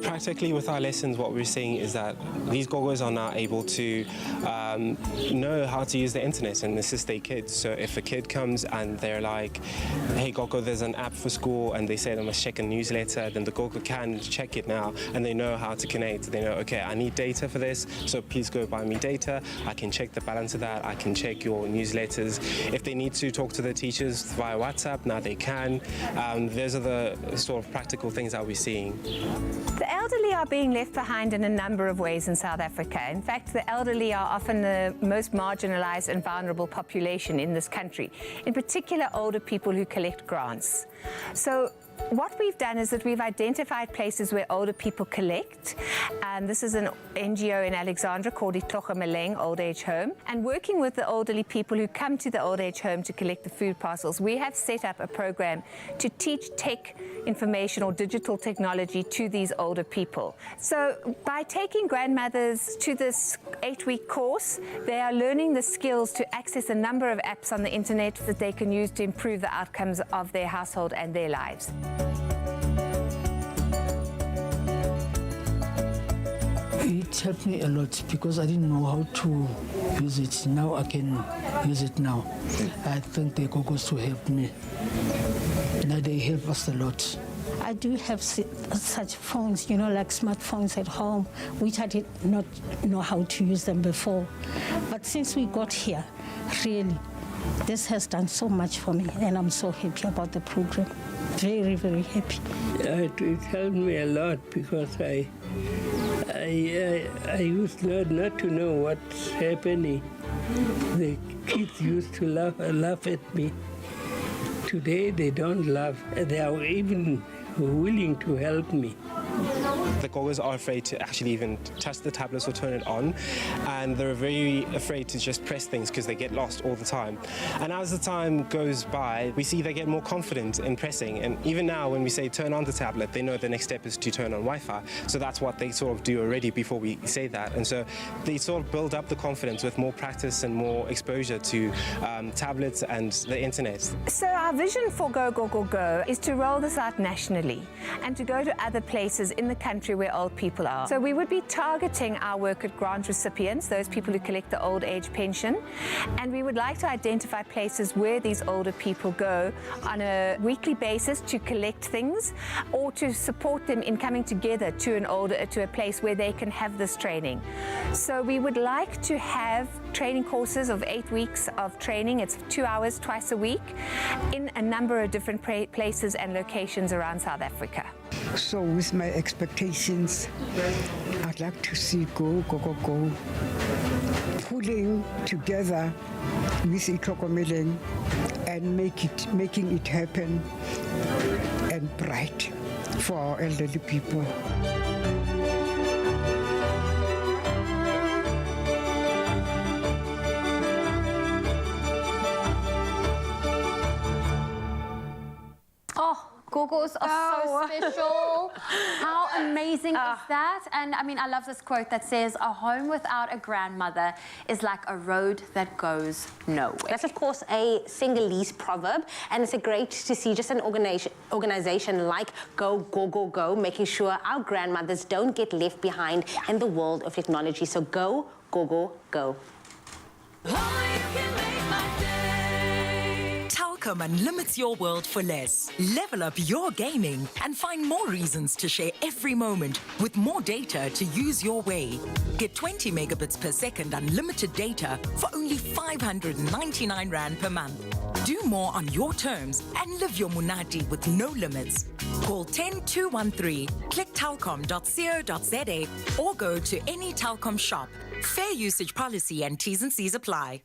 Practically with our lessons, what we're seeing is that these gogos are now able to know how to use the internet and assist their kids. So if a kid comes and they're like, hey Gogo, there's an app for school, and they say they must check a newsletter, then the Gogo can check it now and they know how to connect. They know, okay, I need data for this, so please go buy me data. I can check the balance of that. I can check your newsletters. If they need to talk to their teachers via WhatsApp, now they can. Those are the sort of practical things that we're seeing. The elderly are being left behind in a number of ways in South Africa. In fact, the elderly are often the most marginalized and vulnerable population in this country, in particular older people who collect grants. So what we've done is that we've identified places where older people collect. This is an NGO in Alexandra called Itlocha Maleng Old Age Home. And working with the elderly people who come to the old age home to collect the food parcels, we have set up a program to teach tech information or digital technology to these older people. So by taking grandmothers to this 8-week course, they are learning the skills to access a number of apps on the internet that they can use to improve the outcomes of their household and their lives. It helped me a lot because I didn't know how to use it. Now I can use it now. I thank the Gogos to help me. Now they help us a lot. I do have such phones, you know, like smartphones at home, which I did not know how to use them before. But since we got here, really, this has done so much for me, and I'm so happy about the program. Very, very happy. It helped me a lot because I used not to know what's happening. The kids used to laugh at me. Today they don't laugh. They are even willing to help me. the Gogos are afraid to actually even touch the tablets or turn it on, and they're very afraid to just press things because they get lost all the time. And as the time goes by, we see they get more confident in pressing, and even now when we say turn on the tablet, they know the next step is to turn on Wi-Fi. So that's what they sort of do already before we say that, and so they sort of build up the confidence with more practice and more exposure to tablets and the internet. So our vision for Go, Go, Go, Go is to roll this out nationally and to go to other places in the country where old people are. So we would be targeting our work at grant recipients, those people who collect the old age pension, and we would like to identify places where these older people go on a weekly basis to collect things or to support them in coming together to a place where they can have this training. So we would like to have training courses of 8 weeks of training. It's 2 hours twice a week in a number of different places and locations around South Africa. So with my expectations, I'd like to see Go, Go, Go, Go pulling together with Itokomeleng and making it happen and bright for our elderly people. Gogos are so special. How amazing is that? And I mean, I love this quote that says, a home without a grandmother is like a road that goes nowhere. That's, of course, a Sinhalese proverb, and it's great to see just an organization like Go, Go, Go, Go, making sure our grandmothers don't get left behind in the world of technology. So go, go, go, go. Telkom unlimits your world for less. Level up your gaming and find more reasons to share every moment with more data to use your way. Get 20 megabits per second unlimited data for only 599 Rand per month. Do more on your terms and live your Munati with no limits. Call 10213, click telkom.co.za or go to any Telkom shop. Fair usage policy and T's and C's apply.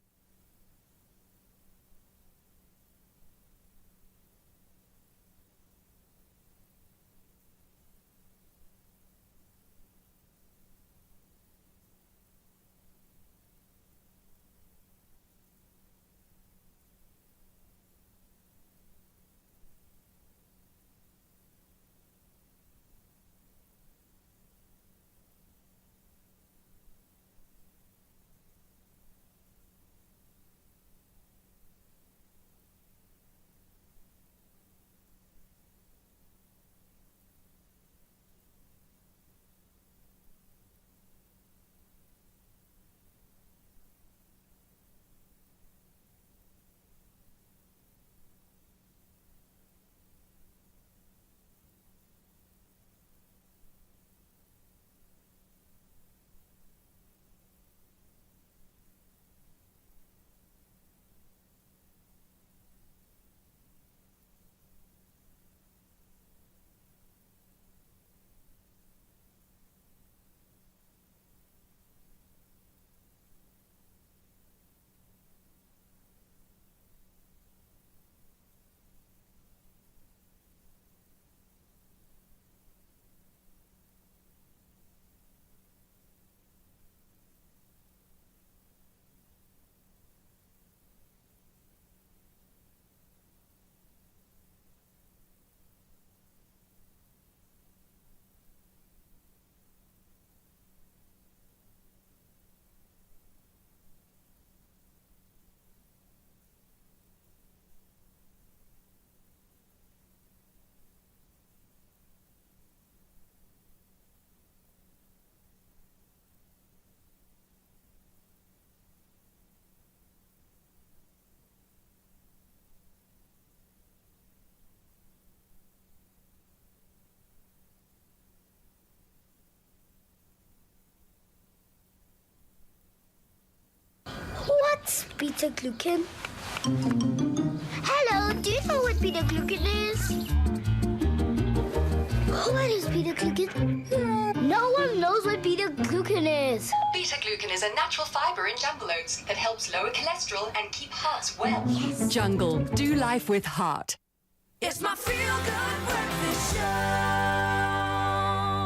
What's beta-glucan? Hello, do you know what beta-glucan is? What is beta-glucan? No one knows what beta-glucan is. Beta-glucan is a natural fiber in jungle oats that helps lower cholesterol and keep hearts well. Jungle, do life with heart. It's my feel-good breakfast show.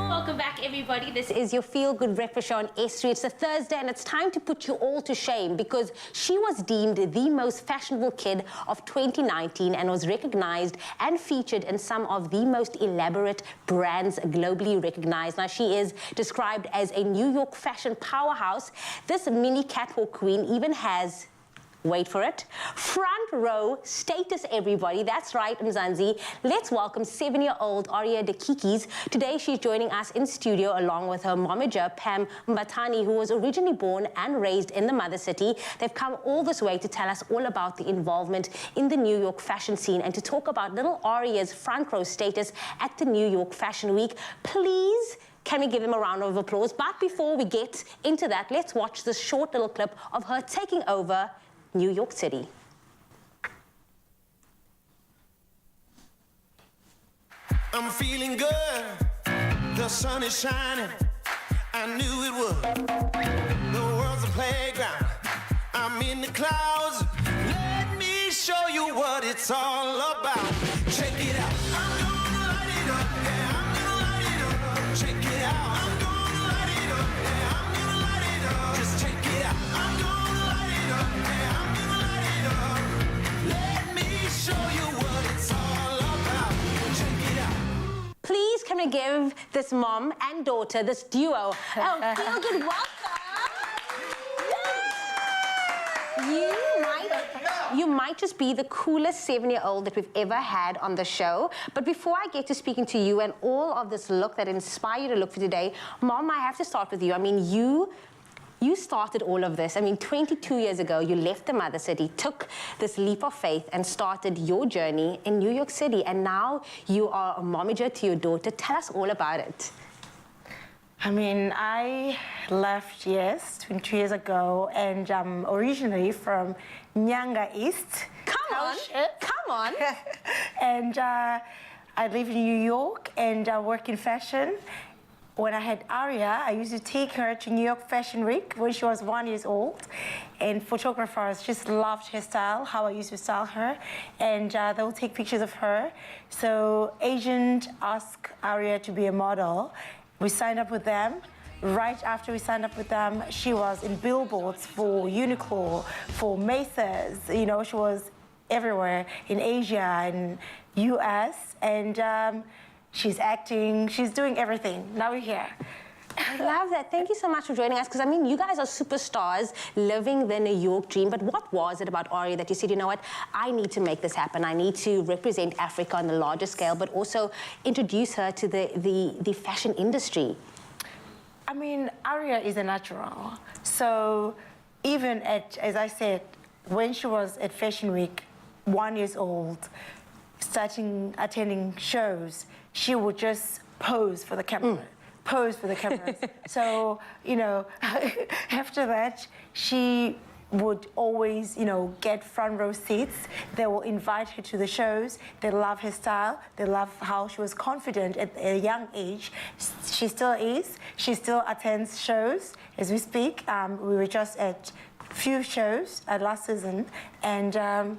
Welcome back everybody. This is your feel-good breakfast show on S3. It's a Thursday and it's time to put you all to shame because she was deemed the most fashionable kid of 2019 and was recognized and featured in some of the most elaborate brands globally recognized. Now, she is described as a New York fashion powerhouse. This mini catwalk queen even has, wait for it, front row status, everybody. That's right, Mzansi. Let's welcome 7-year-old Aria de Kikis. Today, she's joining us in studio along with her momager, Pam Mbatani, who was originally born and raised in the mother city. They've come all this way to tell us all about the involvement in the New York fashion scene and to talk about little Aria's front row status at the New York Fashion Week. Please, can we give them a round of applause? But before we get into that, let's watch this short little clip of her taking over New York City. I'm feeling good, the sun is shining, I knew it would. The world's a playground, I'm in the clouds. Let me show you what it's all about. Check it out, I'm gonna light it up, yeah, I'm gonna light it up. Check it out, I'm gonna light it up, yeah, I'm gonna light it up. Just check it out, I'm gonna light it up, yeah, I'm gonna light it up. Let me show you what it's all about. Check it out. Please, can we give this mom and daughter, this duo, a feel-good welcome? You might just be the coolest 7-year-old that we've ever had on the show. But before I get to speaking to you and all of this look that inspired you to look for today, Mom, I have to start with you. I mean, you started all of this. I mean, 22 years ago, you left the mother city, took this leap of faith and started your journey in New York City. And now you are a momager to your daughter. Tell us all about it. I mean, I left, yes, 22 years ago, and I'm originally from Nyanga East. Come on. And I live in New York, and I work in fashion. When I had Aria, I used to take her to New York Fashion Week when she was 1 year old. And photographers just loved her style, how I used to style her. And they would take pictures of her. So agent asked Aria to be a model. We signed up with them. Right after we signed up with them, she was in billboards for Uniqlo, for Macy's. You know, she was everywhere in Asia and US. And she's acting, she's doing everything. Now we're here. I love that. Thank you so much for joining us, because, I mean, you guys are superstars living the New York dream. But what was it about Aria that you said, you know what, I need to make this happen. I need to represent Africa on the larger scale, but also introduce her to the fashion industry? I mean, Aria is a natural. So even at, as I said, when she was at Fashion Week, 1 year old, starting attending shows, she would just pose for the camera. Pose for the cameras. So, you know, after that, she would always, you know, get front row seats. They will invite her to the shows. They love her style. They love how she was confident at a young age. She still is. She still attends shows as we speak. We were just at a few shows at last season, and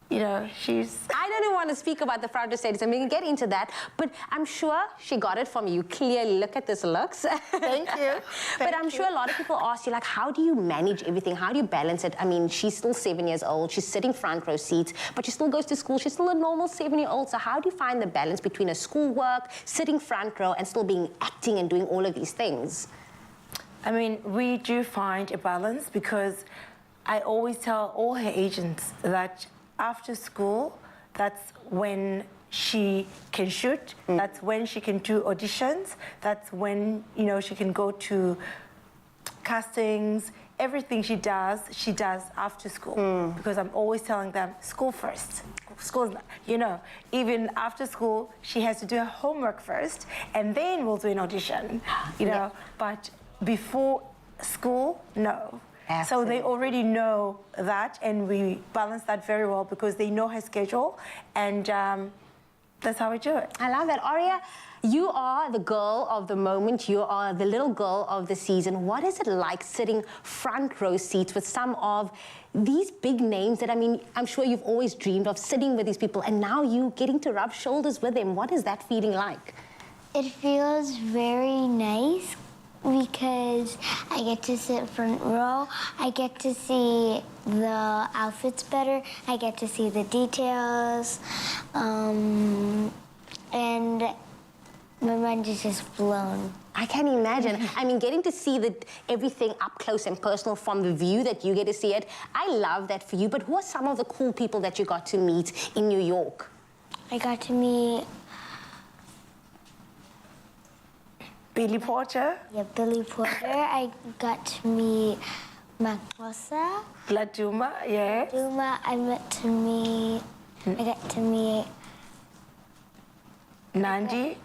you know, she's... I don't even want to speak about the front row status, and we can get into that, but I'm sure she got it from you. Clearly, look at this looks. Thank you. But I'm sure a lot of people ask you, like, how do you manage everything? How do you balance it? I mean, she's still 7 years old. She's sitting front row seats, but she still goes to school. She's still a normal 7-year-old. So how do you find the balance between her schoolwork, sitting front row, and still being acting and doing all of these things? I mean, we do find a balance, because I always tell all her agents that after school, that's when she can shoot, that's when she can do auditions, that's when, you know, she can go to castings. Everything she does after school. Because I'm always telling them, school first. School, you know, even after school, she has to do her homework first, and then we'll do an audition, you know. But before school, no. Absolutely. So they already know that, and we balance that very well because they know her schedule, and that's how we do it. I love that. Aria, you are the girl of the moment. You are the little girl of the season. What is it like sitting front row seats with some of these big names that, I mean, I'm sure you've always dreamed of sitting with these people, and now you getting to rub shoulders with them? What is that feeling like? It feels very nice because I get to sit front row. I get to see the outfits better. I get to see the details. And my mind is just blown. I can imagine. I mean, getting to see everything up close and personal from the view that you get to see it, I love that for you. But who are some of the cool people that you got to meet in New York? I got to meet Billy Porter. Yeah, Billy Porter. I got to meet Makosa. Laduma, yes. Laduma, I got to meet Nandi.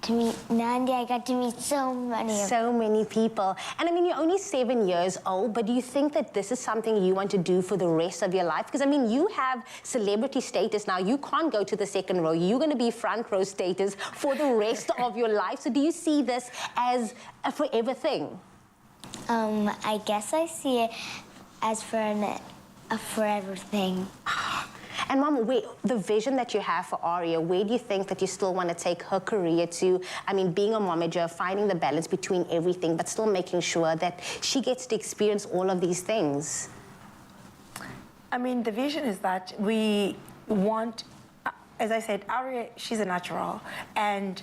I got to meet so many. So many people. And I mean, you're only 7 years old, but do you think that this is something you want to do for the rest of your life? Because I mean, you have celebrity status now. You can't go to the second row. You're going to be front row status for the rest of your life. So do you see this as a forever thing? I guess I see it as a forever thing. And Mom, the vision that you have for Aria, where do you think that you still want to take her career to? I mean, being a momager, finding the balance between everything, but still making sure that she gets to experience all of these things. I mean, the vision is that we want, as I said, Aria, she's a natural. And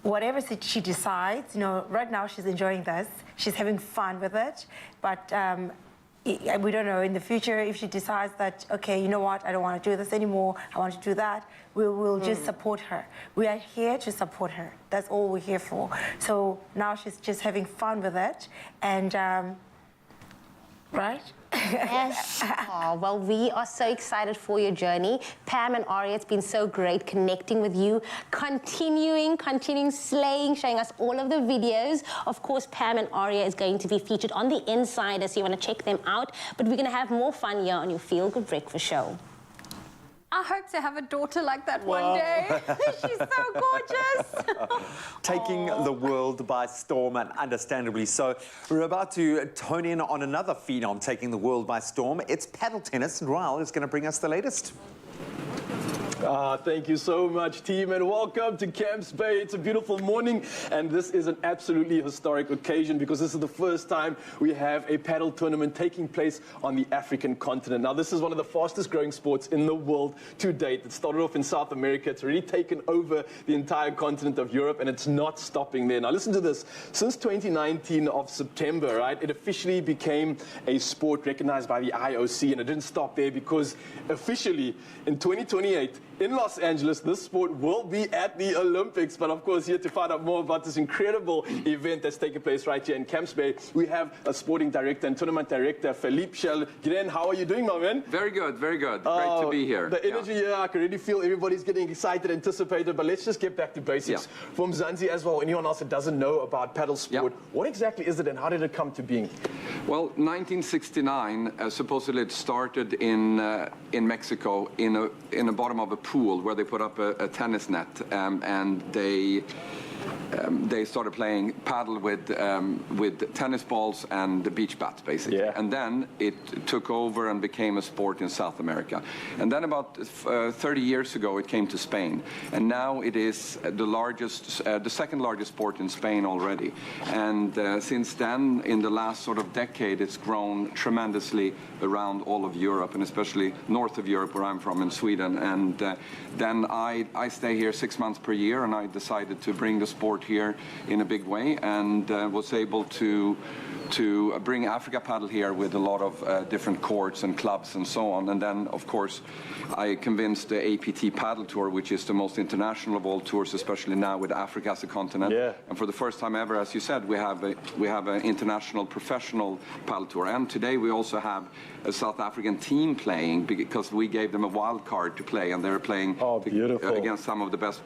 whatever she decides, you know, right now she's enjoying this. She's having fun with it. But we don't know in the future if she decides that, okay, you know what, I don't want to do this anymore, I want to do that, we'll just support her. We are here to support her. That's all we're here for. So now she's just having fun with it, and, right? Yes. Oh, well, we are so excited for your journey. Pam and Aria, it's been so great connecting with you, continuing slaying, showing us all of the videos. Of course, Pam and Aria is going to be featured on The Insider, so you want to check them out. But we're going to have more fun here on your Feel Good Breakfast Show. I hope to have a daughter like that one day. She's so gorgeous. Taking the world by storm, and understandably so. We're about to tone in on another phenom taking the world by storm. It's paddle tennis, and Ryle is going to bring us the latest. Thank you so much, team, and welcome to Camps Bay. It's a beautiful morning, and this is an absolutely historic occasion because this is the first time we have a paddle tournament taking place on the African continent. Now, this is one of the fastest growing sports in the world to date. It started off in South America. It's already taken over the entire continent of Europe, and it's not stopping there. Now, listen to this. Since 2019 of September, right, it officially became a sport recognized by the IOC, and it didn't stop there because officially in 2028, in Los Angeles, this sport will be at the Olympics. But of course, here to find out more about this incredible event that's taking place right here in Camps Bay, we have a sporting director and tournament director, Philippe Schell. Gideon, how are you doing, my man? Very good, very good. Great to be here. The energy here, I can already feel everybody's getting excited, anticipated. But let's just get back to basics. From Zanzi as well, anyone else that doesn't know about paddle sport, what exactly is it and how did it come to being? Well, 1969, supposedly it started in Mexico in the bottom of a pool where they put up a tennis net, and they started playing paddle with tennis balls and the beach bats, basically. And then it took over and became a sport in South America. And then about 30 years ago, it came to Spain. And now it is the second largest sport in Spain already. And since then, in the last sort of decade, it's grown tremendously around all of Europe, and especially north of Europe, where I'm from, in Sweden. And then I stay here 6 months per year, and I decided to bring the sport here in a big way, and was able to bring Africa Paddle here with a lot of different courts and clubs and so on. And then, of course, I convinced the APT Paddle Tour, which is the most international of all tours, especially now with Africa as a continent. And for the first time ever, as you said, we have an international professional paddle tour. And today we also have a South African team playing because we gave them a wild card to play, and they're playing against some of the best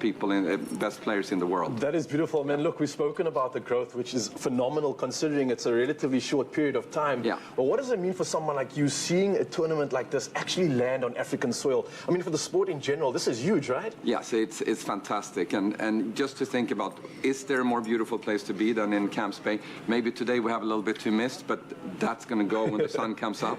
best players in the world. That is beautiful, man. Look, we've spoken about the growth, which is phenomenal considering it's a relatively short period of time. But what does it mean for someone like you seeing a tournament like this actually land on African soil? I mean, for the sport in general, this is huge, right? Yes, it's fantastic. And just to think about, is there a more beautiful place to be than in Camps Bay? Maybe today we have a little bit too mist, but that's going to go when the sun comes up.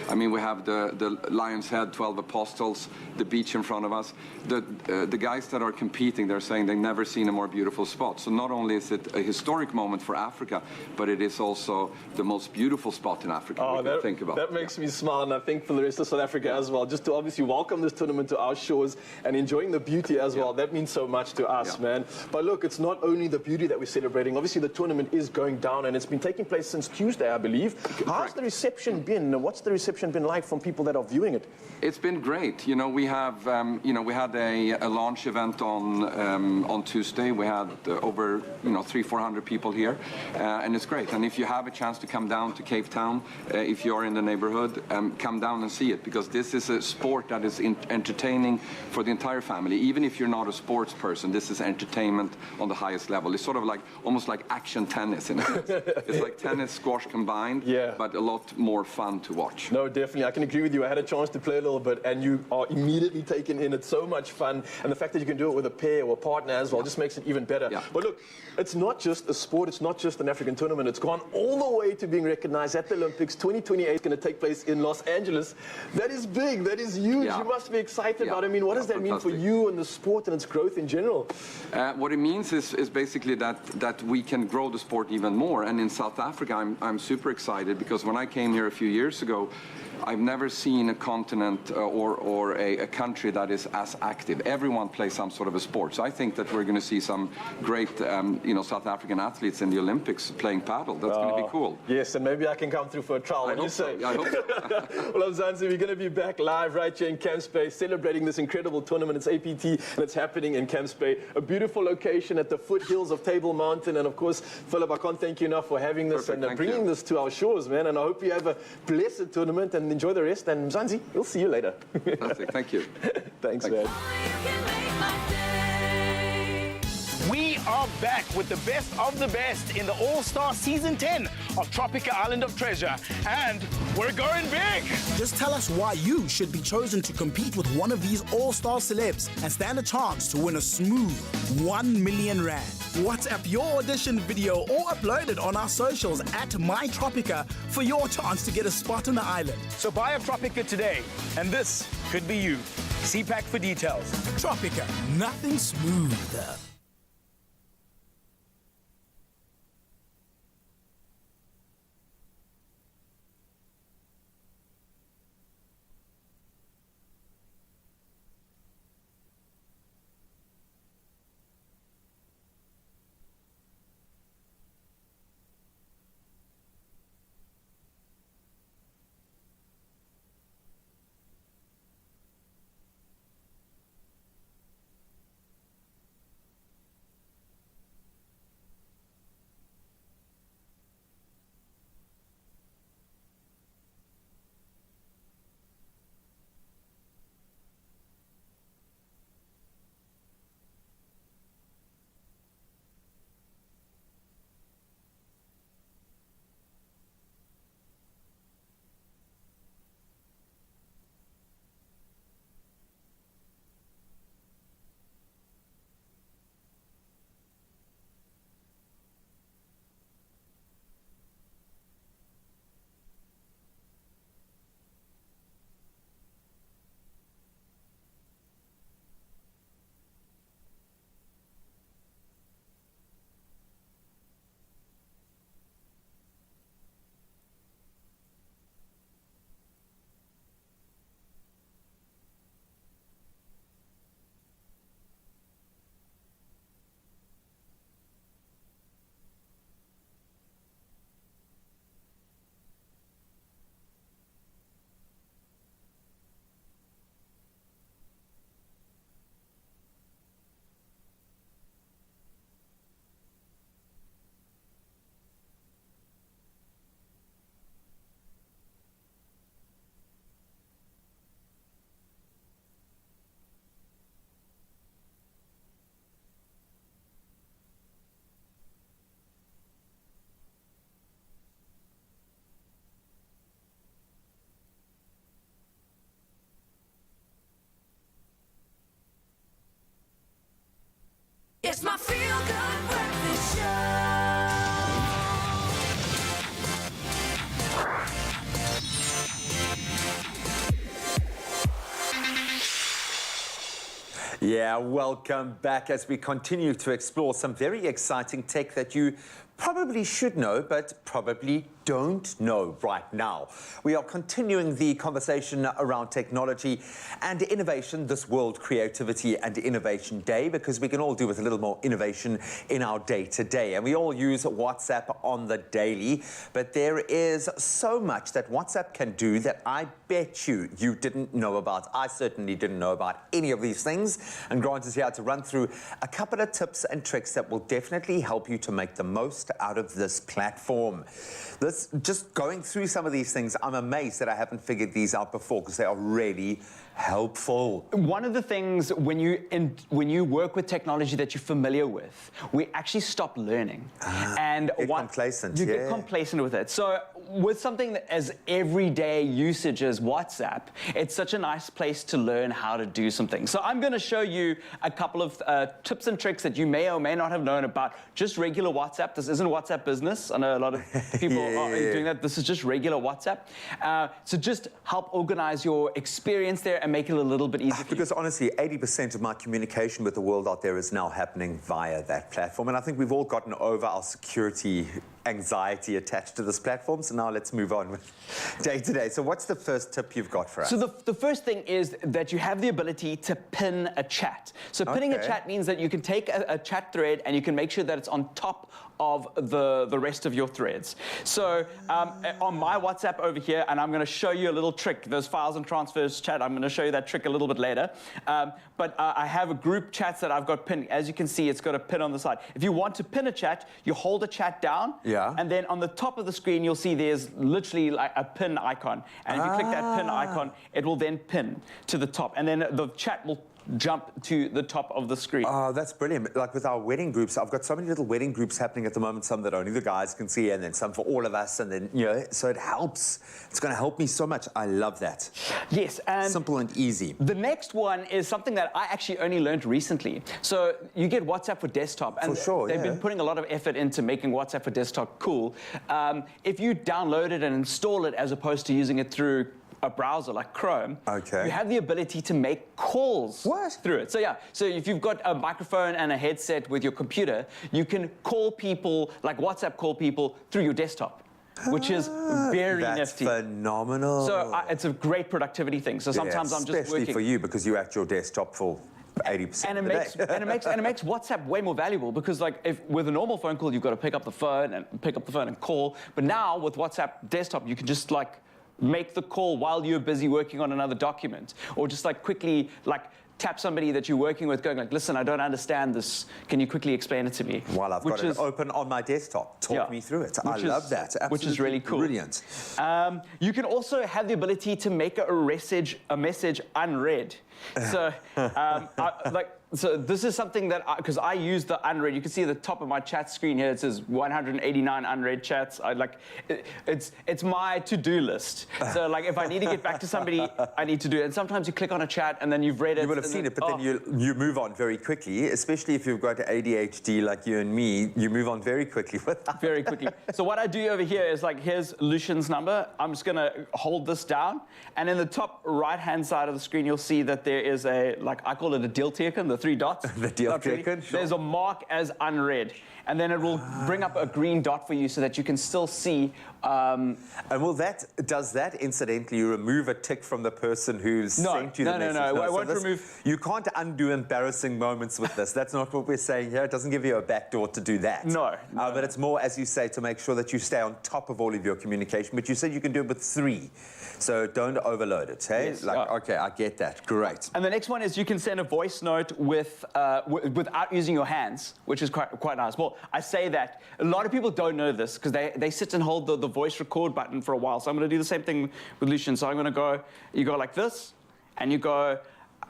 I mean, we have the Lion's Head, 12 Apostles, the beach in front of us. The guys that are competing, they're saying they've never seen a more beautiful beautiful spot. So not only is it a historic moment for Africa, but it is also the most beautiful spot in Africa we can think about. That makes me smile, and I think for the rest of South Africa as well, just to obviously welcome this tournament to our shores and enjoying the beauty as well. That means so much to us, man. But look, it's not only the beauty that we're celebrating. Obviously, the tournament is going down, and it's been taking place since Tuesday, I believe. How's the reception been? What's the reception been like from people that are viewing it? It's been great. You know, we have, we had a launch event on Tuesday. We had over, 300-400 people here, and it's great. And if you have a chance to come down to Cape Town, if you're in the neighborhood, come down and see it, because this is a sport that is entertaining for the entire family. Even if you're not a sports person, this is entertainment on the highest level. It's sort of like, almost like action tennis in a sense. It's like tennis, squash combined, but a lot more fun to watch. No, definitely. I can agree with you. I had a chance to play a little bit, and you are immediately taken in. It's so much fun. And the fact that you can do it with a pair or a partner as well just makes it even better. But look, it's not just a sport. It's not just an African tournament. It's gone all the way to being recognized at the Olympics. 2028 is going to take place in Los Angeles. That is big. That is huge. You must be excited about it. I mean, what does that mean for you and the sport and its growth in general? What it means is basically that we can grow the sport even more. And in South Africa, I'm super excited, because when I came here a few years ago, I've never seen a continent or a country that is as active. Everyone plays some sort of a sport. So I think that we're going to see some great, South African athletes in the Olympics playing paddle. That's going to be cool. Yes, and maybe I can come through for a trial. What do you say? I hope so. Well, Mzansi, we're going to be back live right here in Camps Bay, celebrating this incredible tournament. It's APT, and it's happening in Camps Bay. A beautiful location at the foothills of Table Mountain. And of course, Philip, I can't thank you enough for having this and bringing this to our shores, man. And I hope you have a blessed tournament and enjoy the rest. And Mzansi, we'll see you later. Fantastic. Thank you. Thanks, man. We are back with the best of the best in the All-Star Season 10 of Tropica Island of Treasure. And we're going big! Just tell us why you should be chosen to compete with one of these all-star celebs and stand a chance to win a smooth 1 million rand. WhatsApp your audition video or upload it on our socials at MyTropica for your chance to get a spot on the island. So buy a Tropica today, and this could be you. CPAC for details. Tropica, nothing smoother. Yeah, welcome back as we continue to explore some very exciting tech that you probably should know, but probably don't know right now. We are continuing the conversation around technology and innovation this World Creativity and Innovation Day, because we can all do with a little more innovation in our day-to-day. And we all use WhatsApp on the daily, but there is so much that WhatsApp can do that I bet you didn't know about. I certainly didn't know about any of these things. And Grant is here to run through a couple of tips and tricks that will definitely help you to make the most out of this platform. Just going through some of these things, I'm amazed that I haven't figured these out before, because they are really helpful. One of the things when you work with technology that you're familiar with, we actually stop learning. And get complacent. You get complacent with it. So with something that as everyday usage as WhatsApp, it's such a nice place to learn how to do something. So I'm going to show you a couple of tips and tricks that you may or may not have known about just regular WhatsApp. This isn't WhatsApp Business. I know a lot of people are doing that. This is just regular WhatsApp. So just help organize your experience there and make it a little bit easier. Because honestly, 80% of my communication with the world out there is now happening via that platform. And I think we've all gotten over our security anxiety attached to this platform. So now let's move on with day to day. So what's the first tip you've got for us? So the first thing is that you have the ability to pin a chat. So pinning a chat means that you can take a chat thread and you can make sure that it's on top of the rest of your threads. So on my WhatsApp over here, and I'm going to show you a little trick, those files and transfers chat, I'm going to show you that trick a little bit later. But I have a group chats that I've got pinned. As you can see, it's got a pin on the side. If you want to pin a chat, you hold a chat down, and then on the top of the screen, you'll see there's literally like a pin icon. And if you click that pin icon, it will then pin to the top. And then the chat will jump to the top of the screen. Oh, that's brilliant. Like with our wedding groups, I've got so many little wedding groups happening at the moment, some that only the guys can see, and then some for all of us, and then, you know, so it helps. It's going to help me so much. I love that. Yes, and simple and easy. The next one is something that I actually only learned recently. So you get WhatsApp for desktop, and they've been putting a lot of effort into making WhatsApp for desktop cool. If you download it and install it as opposed to using it through a browser like Chrome, you have the ability to make calls through it. So yeah, so if you've got a microphone and a headset with your computer, you can call people, like WhatsApp call people through your desktop, which is very nifty. That's phenomenal. So it's a great productivity thing. So sometimes I'm just working. Especially for you, because you're at your desktop for 80% and it makes WhatsApp way more valuable, because like if with a normal phone call you've got to pick up the phone and call, but now with WhatsApp desktop you can just like make the call while you're busy working on another document, or just like quickly like tap somebody that you're working with, going like, listen, I don't understand this. Can you quickly explain it to me? While I've got it open on my desktop. Talk me through it. I love that. Absolutely which is really cool. Brilliant. You can also have the ability to make a message unread. So, so this is something that, because I use the unread, you can see at the top of my chat screen here, it says 189 unread chats. It's my to-do list. So like if I need to get back to somebody, I need to do it. And sometimes you click on a chat and then you've read it. You would have seen it, but then you move on very quickly, especially if you've got ADHD like you and me, you move on very quickly with that. Very quickly. So what I do over here is like, here's Lucian's number. I'm just gonna hold this down. And in the top right-hand side of the screen, you'll see that there is a, like I call it a deelteken, the 3 dots. The deelteken, sure. There's a mark as unread. And then it will bring up a green dot for you so that you can still see. And does that incidentally remove a tick from the person who's sent you the message? No, I won't remove. You can't undo embarrassing moments with this. That's not what we're saying here. It doesn't give you a backdoor to do that. No. But it's more, as you say, to make sure that you stay on top of all of your communication. But you said you can do it with 3. So don't overload it, hey? Yes, okay, I get that. Great. And the next one is you can send a voice note without using your hands, which is quite nice. Well, I say that. A lot of people don't know this because they sit and hold the voice record button for a while. So I'm going to do the same thing with Lucian. So I'm going to go, you go like this, and you go,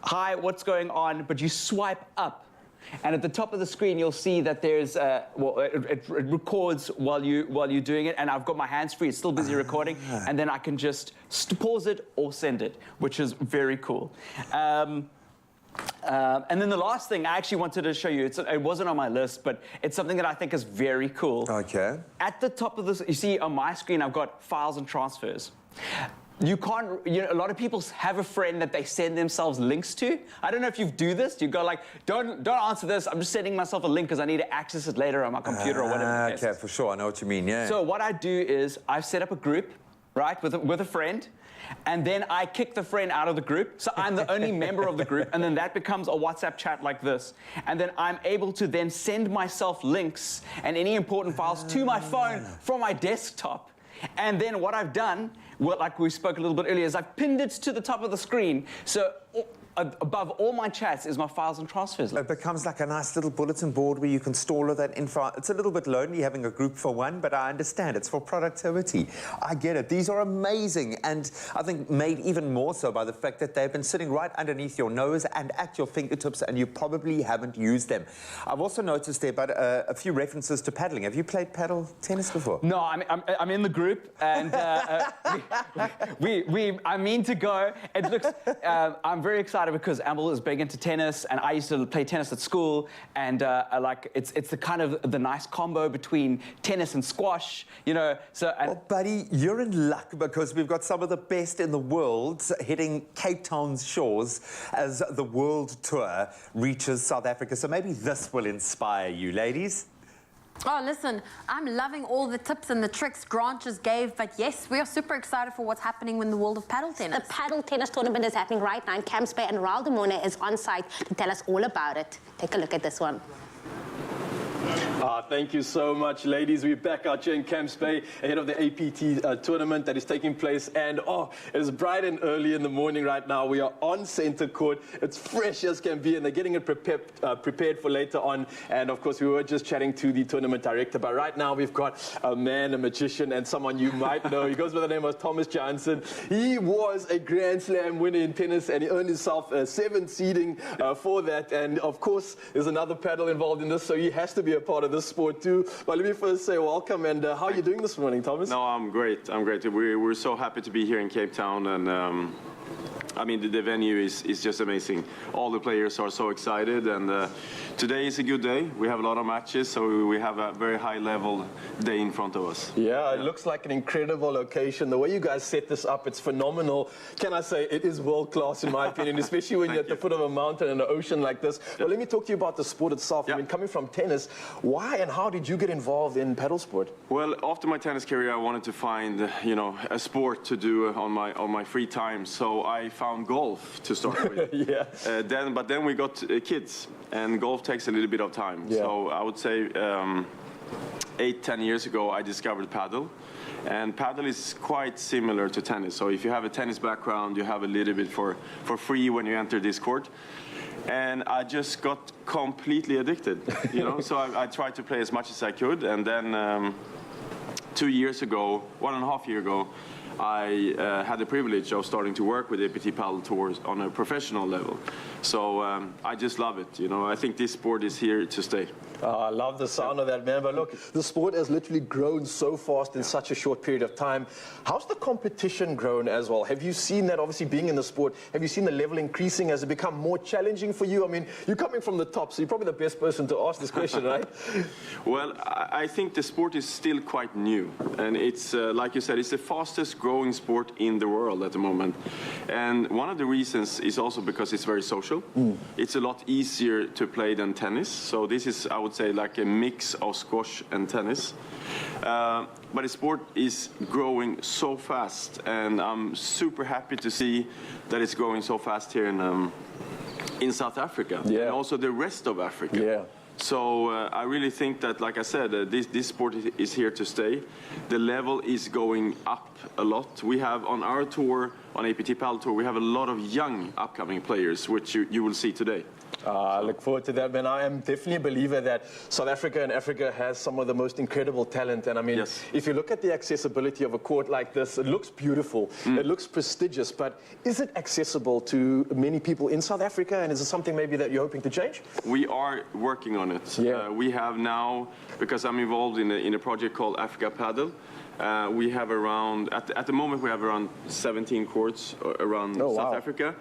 hi, what's going on? But you swipe up. And at the top of the screen, you'll see that there's, it records while you're doing it, and I've got my hands free, it's still busy recording, and then I can just pause it or send it, which is very cool. And then the last thing I actually wanted to show you, it wasn't on my list, but it's something that I think is very cool. Okay. At the top of this, you see on my screen, I've got files and transfers. you can't, you know, a lot of people have a friend that they send themselves links to. I don't know if you do this. You go like, don't answer this. I'm just sending myself a link because I need to access it later on my computer or whatever. Okay, for sure. I know what you mean, yeah. So what I do is I've set up a group, right, with a friend, and then I kick the friend out of the group. So I'm the only member of the group, and then that becomes a WhatsApp chat like this. And then I'm able to then send myself links and any important files to my phone from my desktop. And then what I've done, well, like we spoke a little bit earlier, is I've pinned it to the top of the screen. So above all my chats is my files and transfers. It becomes like a nice little bulletin board where you can store all that info. It's a little bit lonely having a group for one, but I understand. It's for productivity. I get it. These are amazing, and I think made even more so by the fact that they've been sitting right underneath your nose and at your fingertips, and you probably haven't used them. I've also noticed there but a few references to paddling. Have you played paddle tennis before? No, I'm in the group, and I mean to go. It looks. I'm very excited because Amble is big into tennis, and I used to play tennis at school, and like it's the kind of the nice combo between tennis and squash, you know. So, well, buddy, you're in luck because we've got some of the best in the world hitting Cape Town's shores as the world tour reaches South Africa. So maybe this will inspire you, ladies. Oh, listen, I'm loving all the tips and the tricks Grant just gave, but yes, we are super excited for what's happening in the world of paddle tennis. The paddle tennis tournament is happening right now in Camps Bay, and Raul de Mona is on site to tell us all about it. Take a look at this one. Thank you so much, ladies. We're back out here in Camps Bay ahead of the APT tournament that is taking place. And it's bright and early in the morning right now. We are on center court. It's fresh as can be, and they're getting it prepared for later on. And of course, we were just chatting to the tournament director. But right now, we've got a man, a magician, and someone you might know. He goes by the name of Thomas Johnson. He was a Grand Slam winner in tennis, and he earned himself a 7th seeding for that. And of course, there's another paddle involved in this, so he has to be a part of this sport too. But let me first say welcome, and how are you doing this morning, Thomas? No, I'm great. I'm great. We're so happy to be here in Cape Town, and I mean, the venue is just amazing. All the players are so excited, and today is a good day. We have a lot of matches, so we have a very high-level day in front of us. Yeah, it looks like an incredible location. The way you guys set this up, it's phenomenal. Can I say it is world-class in my opinion, especially when you're at the foot of a mountain and an ocean like this. Well, let me talk to you about the sport itself. I mean, coming from tennis, why and how did you get involved in paddle sport? Well, after my tennis career, I wanted to find, you know, a sport to do on my free time. So I found golf to start with. Yeah. But then we got kids, and golf takes a little bit of time. Yeah. So I would say 8-10 years ago, I discovered paddle. And paddle is quite similar to tennis. So if you have a tennis background, you have a little bit for free when you enter this court. And I just got completely addicted, you know. So I tried to play as much as I could, and then 2 years ago, 1.5 years ago, I had the privilege of starting to work with APT Paddle Tours on a professional level. So I just love it, you know. I think this sport is here to stay. I love the sound of that, man. But look, the sport has literally grown so fast in such a short period of time. How's the competition grown as well? Have you seen that, obviously being in the sport, have you seen the level increasing? Has it become more challenging for you? I mean, you're coming from the top, so you're probably the best person to ask this question, right? Well, I think the sport is still quite new. And it's, like you said, it's the fastest growing sport in the world at the moment. And one of the reasons is also because it's very social. It's a lot easier to play than tennis. So this is, I would say, like a mix of squash and tennis. But the sport is growing so fast, and I'm super happy to see that it's growing so fast here in South Africa, and also the rest of Africa. Yeah. So I really think that, like I said, this sport is here to stay. The level is going up a lot. We have on our tour, on APT Paddle Tour, we have a lot of young upcoming players, which you will see today. I look forward to that, man. I am definitely a believer that South Africa and Africa has some of the most incredible talent. And I mean, if you look at the accessibility of a court like this, it looks beautiful. It looks prestigious, but is it accessible to many people in South Africa? And is it something maybe that you're hoping to change? We are working on it. We have now, because I'm involved in a project called Africa Paddle, we have around, at the moment, we have around 17 courts around South Africa.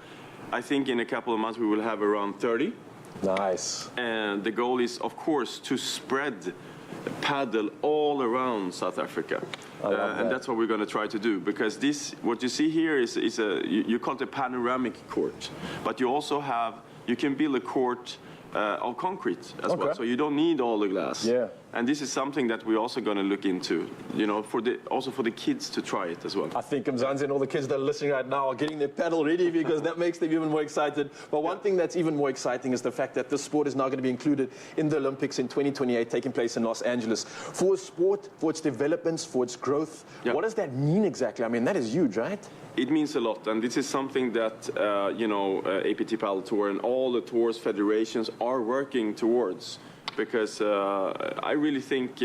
I think in a couple of months we will have around 30. Nice. And the goal is, of course, to spread paddle all around South Africa. And that's what we're going to try to do, because this, what you see here is you call it a panoramic court, but you also have, you can build a court of concrete as well, so you don't need all the glass. Yeah. And this is something that we're also going to look into, you know, also for the kids to try it as well. I think Mzansi and all the kids that are listening right now are getting their paddle ready, because that makes them even more excited. But one thing that's even more exciting is the fact that this sport is now going to be included in the Olympics in 2028, taking place in Los Angeles. For a sport, for its developments, for its growth, what does that mean exactly? I mean, that is huge, right? It means a lot, and this is something that, you know, APT Paddle Tour and all the tours federations are working towards, because I really think,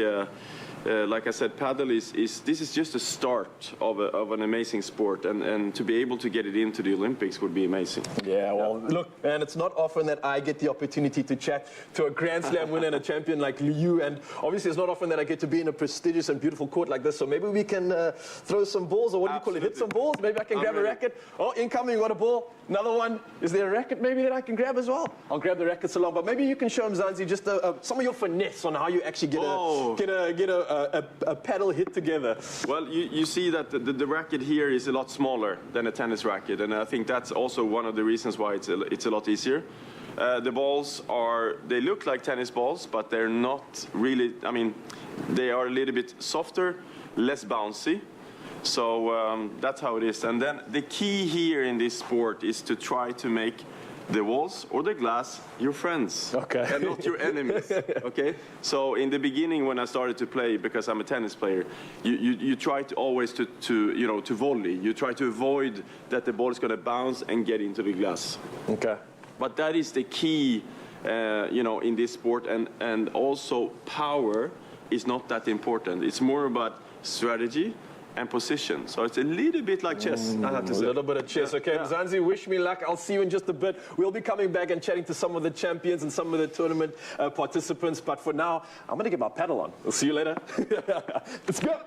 like I said, paddle this is just a start of an amazing sport, and to be able to get it into the Olympics would be amazing. Yeah, well, look, and it's not often that I get the opportunity to chat to a Grand Slam winner and a champion like you, and obviously it's not often that I get to be in a prestigious and beautiful court like this, so maybe we can throw some balls, or what do you call it, hit some balls? Maybe I can grab a racket. Oh, incoming, you got a ball. Another one. Is there a racket maybe that I can grab as well? I'll grab the rackets along, but maybe you can show Mzansi just some of your finesse on how you actually get a paddle hit together. Well, you see that the racket here is a lot smaller than a tennis racket, and I think that's also one of the reasons why it's a lot easier. The balls they look like tennis balls, but they're not really, I mean, they are a little bit softer, less bouncy. So that's how it is. And then the key here in this sport is to try to make the walls or the glass your friends, and not your enemies. Okay. So in the beginning, when I started to play, because I'm a tennis player, you try to always to volley. You try to avoid that the ball is going to bounce and get into the glass. Okay. But that is the key, you know, in this sport, and also power is not that important. It's more about strategy and position. So it's a little bit like chess, I have to say. A little bit of chess. Okay, Mzansi, wish me luck. I'll see you in just a bit. We'll be coming back and chatting to some of the champions and some of the tournament participants. But for now, I'm going to get my paddle on. We'll see you later. Let's go.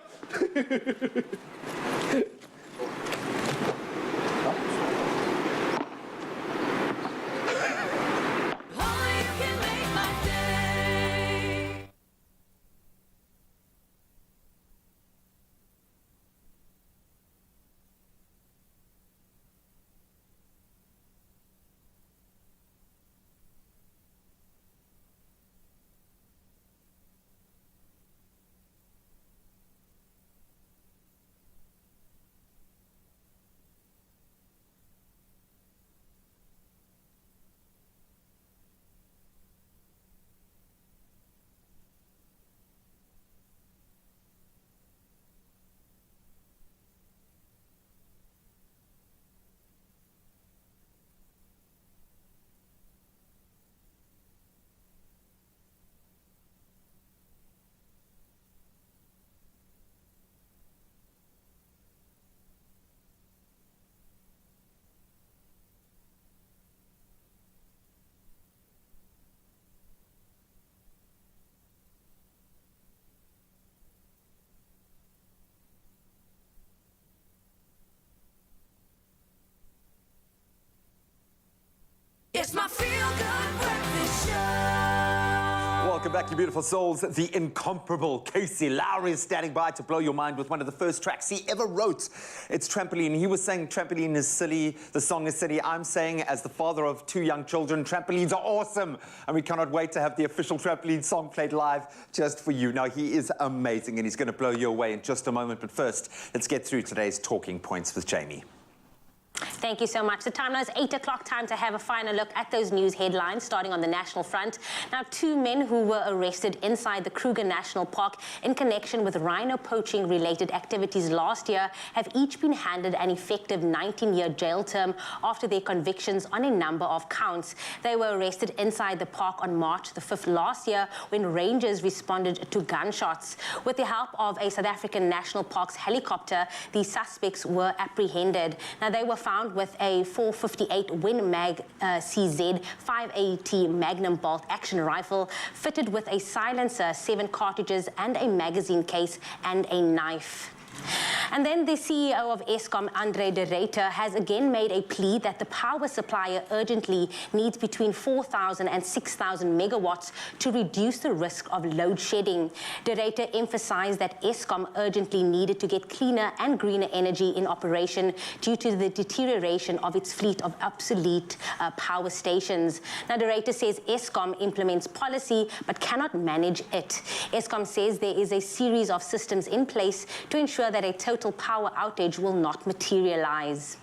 It's my feel-good breakfast show. Welcome back, you beautiful souls. The incomparable Casey Lowry is standing by to blow your mind with one of the first tracks he ever wrote. It's Trampoline. He was saying trampoline is silly, the song is silly. I'm saying, as the father of 2 young children, trampolines are awesome. And we cannot wait to have the official trampoline song played live just for you. Now, he is amazing and he's going to blow you away in just a moment. But first, let's get through today's talking points with Jamie. Thank you so much. The time now is 8 o'clock, time to have a final look at those news headlines, starting on the national front. Now, 2 men who were arrested inside the Kruger National Park in connection with rhino poaching related activities last year have each been handed an effective 19-year jail term after their convictions on a number of counts. They were arrested inside the park on March the 5th last year when rangers responded to gunshots. With the help of a South African National Parks helicopter, the suspects were apprehended. Now, they were found with a 458 Win Mag CZ 580 Magnum bolt action rifle fitted with a silencer, 7 cartridges and a magazine case and a knife. And then the CEO of Eskom, Andre de Ruyter, has again made a plea that the power supplier urgently needs between 4,000 and 6,000 megawatts to reduce the risk of load shedding. De Ruyter emphasized that Eskom urgently needed to get cleaner and greener energy in operation due to the deterioration of its fleet of obsolete power stations. Now, de Ruyter says Eskom implements policy but cannot manage it. Eskom says there is a series of systems in place to ensure that a total power outage will not materialize.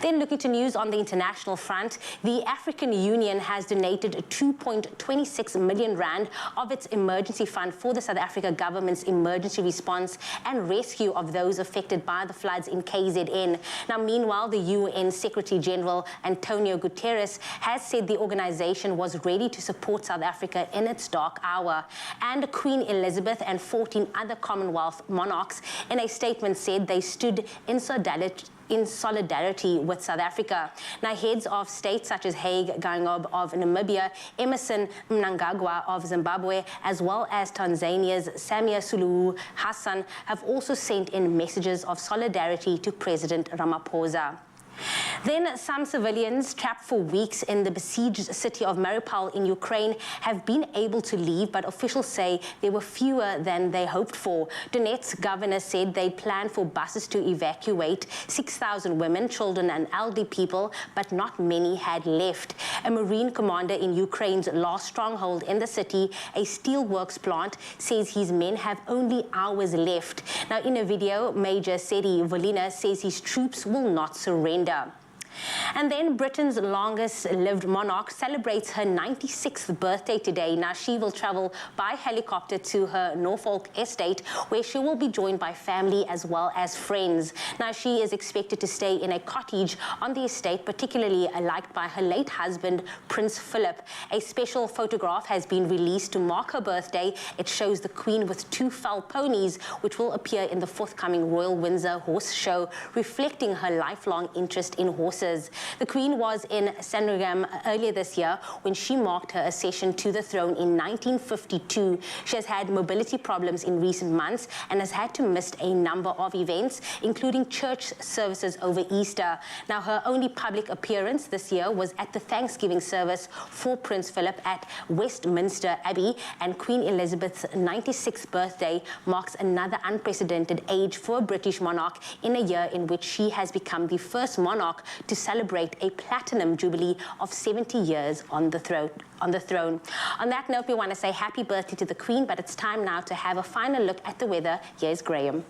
Then looking to news on the international front, the African Union has donated 2.26 million rand of its emergency fund for the South Africa government's emergency response and rescue of those affected by the floods in KZN. Now, meanwhile, the UN Secretary General Antonio Guterres has said the organization was ready to support South Africa in its dark hour. And Queen Elizabeth and 14 other Commonwealth monarchs in a statement said they stood in solidarity with South Africa. Now, heads of states such as Hague Geingob of Namibia, Emmerson Mnangagwa of Zimbabwe, as well as Tanzania's Samia Suluhu Hassan have also sent in messages of solidarity to President Ramaphosa. Then some civilians trapped for weeks in the besieged city of Mariupol in Ukraine have been able to leave, but officials say there were fewer than they hoped for. Donetsk governor said they planned for buses to evacuate 6,000 women, children and elderly people, but not many had left. A Marine commander in Ukraine's last stronghold in the city, a steelworks plant, says his men have only hours left. Now, in a video, Major Sedi Volina says his troops will not surrender. And then Britain's longest-lived monarch celebrates her 96th birthday today. Now, she will travel by helicopter to her Norfolk estate, where she will be joined by family as well as friends. Now, she is expected to stay in a cottage on the estate, particularly liked by her late husband, Prince Philip. A special photograph has been released to mark her birthday. It shows the Queen with 2 foal ponies, which will appear in the forthcoming Royal Windsor Horse Show, reflecting her lifelong interest in horses. The Queen was in Sandringham earlier this year when she marked her accession to the throne in 1952. She has had mobility problems in recent months and has had to miss a number of events, including church services over Easter. Now, her only public appearance this year was at the Thanksgiving service for Prince Philip at Westminster Abbey, and Queen Elizabeth's 96th birthday marks another unprecedented age for a British monarch in a year in which she has become the first monarch to celebrate a platinum jubilee of 70 years on the throne. On that note, we want to say happy birthday to the Queen, but it's time now to have a final look at the weather. Here's Graham.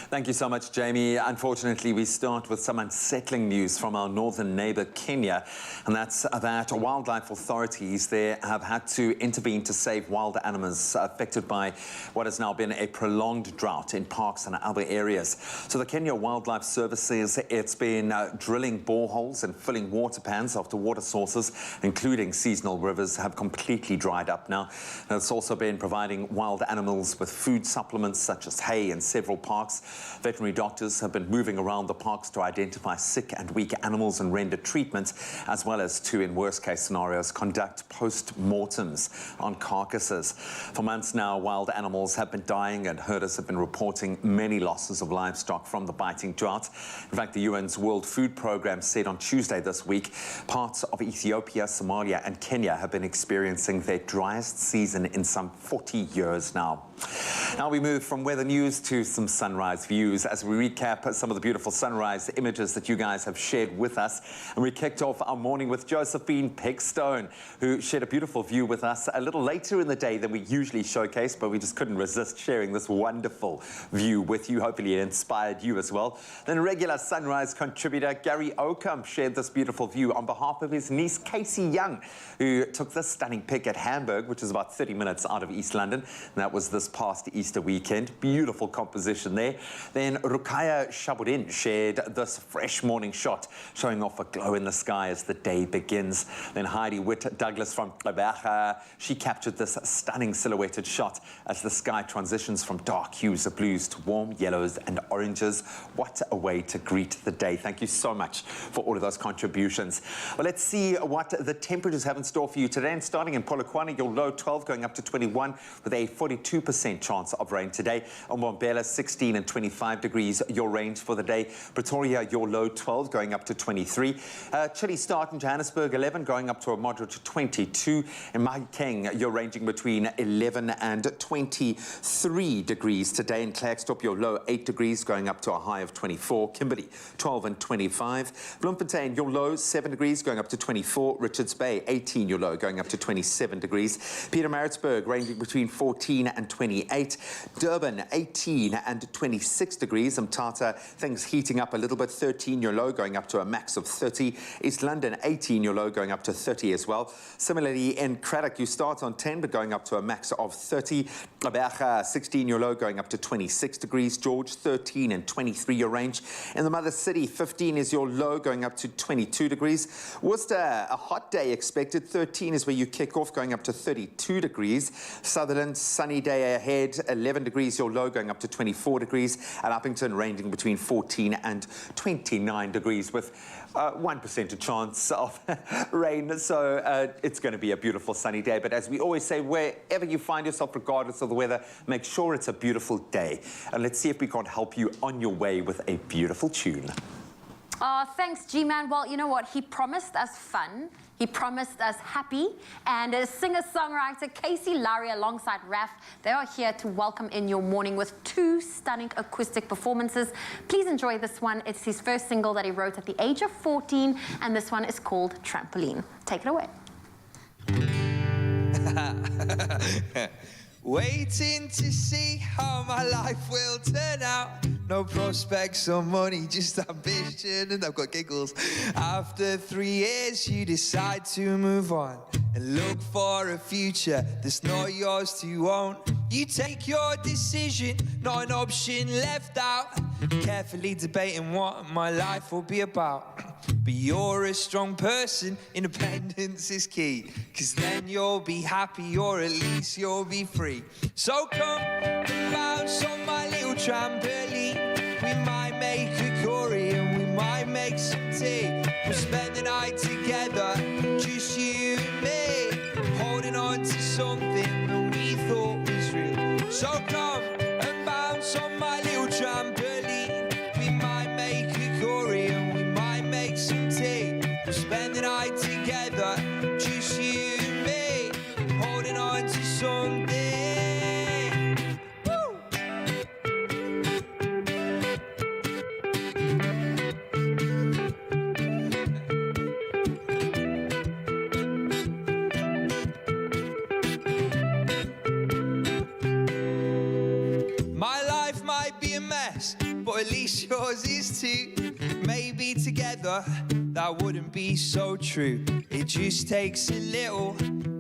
Thank you so much, Jamie. Unfortunately, we start with some unsettling news from our northern neighbour, Kenya, and that's that wildlife authorities there have had to intervene to save wild animals affected by what has now been a prolonged drought in parks and other areas. So the Kenya Wildlife Service says it's been drilling boreholes and filling water pans after water sources, including seasonal rivers, have completely dried up now. And it's also been providing wild animals with food supplements such as hay in several parks. Veterinary doctors have been moving around the parks to identify sick and weak animals and render treatment, as well as to, in worst-case scenarios, conduct post-mortems on carcasses. For months now, wild animals have been dying and herders have been reporting many losses of livestock from the biting drought. In fact, the UN's World Food Programme said on Tuesday this week, parts of Ethiopia, Somalia and Kenya have been experiencing their driest season in some 40 years now. Now we move from weather news to some sunrise views as we recap some of the beautiful sunrise images that you guys have shared with us. And we kicked off our morning with Josephine Pickstone, who shared a beautiful view with us a little later in the day than we usually showcase, but we just couldn't resist sharing this wonderful view with you. Hopefully it inspired you as well. Then regular sunrise contributor Gary Oakham shared this beautiful view on behalf of his niece Casey Young, who took this stunning pic at Hamburg, which is about 30 minutes out of East London. And that was this this past Easter weekend. Beautiful composition there. Then Rukaya Shaburin shared this fresh morning shot, showing off a glow in the sky as the day begins. Then Heidi Witt-Douglas from Tropica, she captured this stunning silhouetted shot as the sky transitions from dark hues of blues to warm yellows and oranges. What a way to greet the day. Thank you so much for all of those contributions. Well, let's see what the temperatures have in store for you today. And starting in Polokwane, your low 12 going up to 21 with a 42% chance of rain today. On Mbombela, 16 and 25 degrees, your range for the day. Pretoria, your low 12 going up to 23. Chilly start in Johannesburg, 11 going up to a moderate 22. In Mahikeng, you're ranging between 11 and 23 degrees today. In Klerksdorp, your low 8 degrees going up to a high of 24. Kimberley, 12 and 25. Bloemfontein, your low 7 degrees going up to 24. Richards Bay, 18, your low going up to 27 degrees. Pietermaritzburg, ranging between 14 and 28. Durban, 18 and 26 degrees. Mthatha, things heating up a little bit. 13, your low going up to a max of 30. East London, 18, your low going up to 30 as well. Similarly, in Cradock, you start on 10, but going up to a max of 30. Gqeberha, 16, your low going up to 26 degrees. George, 13 and 23, your range. In the Mother City, 15 is your low going up to 22 degrees. Worcester, a hot day expected. 13 is where you kick off, going up to 32 degrees. Sutherland, sunny day ahead. 11 degrees, your low going up to 24 degrees. And Uppington ranging between 14 and 29 degrees with 1% chance of rain. So it's going to be a beautiful sunny day. But as we always say, wherever you find yourself, regardless of the weather, make sure it's a beautiful day. And let's see if we can't help you on your way with a beautiful tune. Oh, thanks, G-Man. Well, you know what? He promised us fun. He promised us happy. And singer-songwriter Casey Lowry alongside Raf, they are here to welcome in your morning with 2 stunning acoustic performances. Please enjoy this one. It's his first single that he wrote at the age of 14, and this one is called Trampoline. Take it away. Waiting to see how my life will turn out. No prospects or money, just ambition, and I've got giggles. After 3 years, you decide to move on and look for a future that's not yours to own. You take your decision, not an option left out. Carefully debating what my life will be about. But you're a strong person, independence is key. Cause then you'll be happy, or at least you'll be free. So come and bounce on my little trampoline. We might make a curry and we might make some tea. We'll spend the night together, just you and me, holding on to something that we thought was real. So come and bounce on my little trampoline. We might make a curry and we might make some tea. We'll spend the night together, just you and me, holding on to something. But at least yours is too. Maybe together that wouldn't be so true. It just takes a little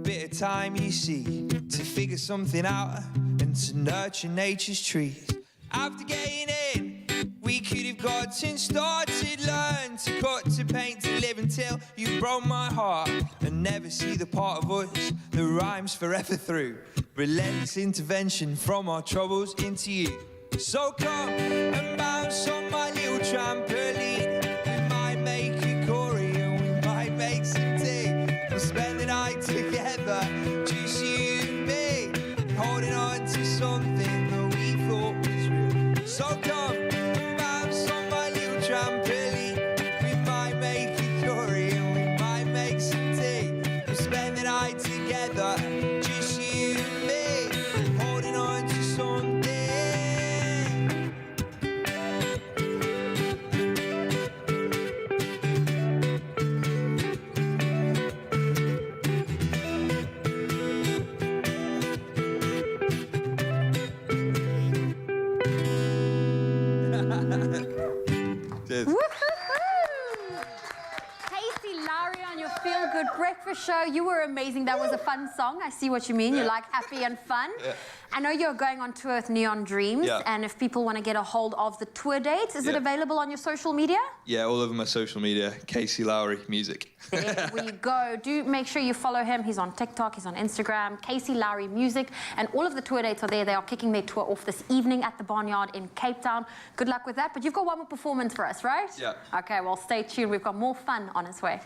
bit of time, you see, to figure something out and to nurture nature's trees. After getting in, we could have gotten started, learn to cut, to paint, to live until you broke my heart, and never see the part of us that rhymes forever through. Relentless intervention from our troubles into you. So come and bounce on my little trampoline. We might make a curry and we might make some tea. We'll spend the night together, just you and me, holding on to something that we thought was real. So come and bounce on my little trampoline. We might make a curry and we might make some tea. We'll spend the night together, just you and me, holding on to something. your feel-good breakfast show. You were amazing. That was a fun song. I see what you mean. You like happy and fun. Yeah. I know you're going on tour with Neon Dreams, Yeah. and if people want to get a hold of the tour dates, is it Yeah. available on your social media? Yeah, all over my social media. Casey Lowry Music. There we go. Do make sure you follow him. He's on TikTok, he's on Instagram, Casey Lowry Music, and all of the tour dates are there. They are kicking their tour off this evening at the Barnyard in Cape Town. Good luck with that, but you've got one more performance for us, right? Yeah. Okay, well, stay tuned. We've got more fun on its way.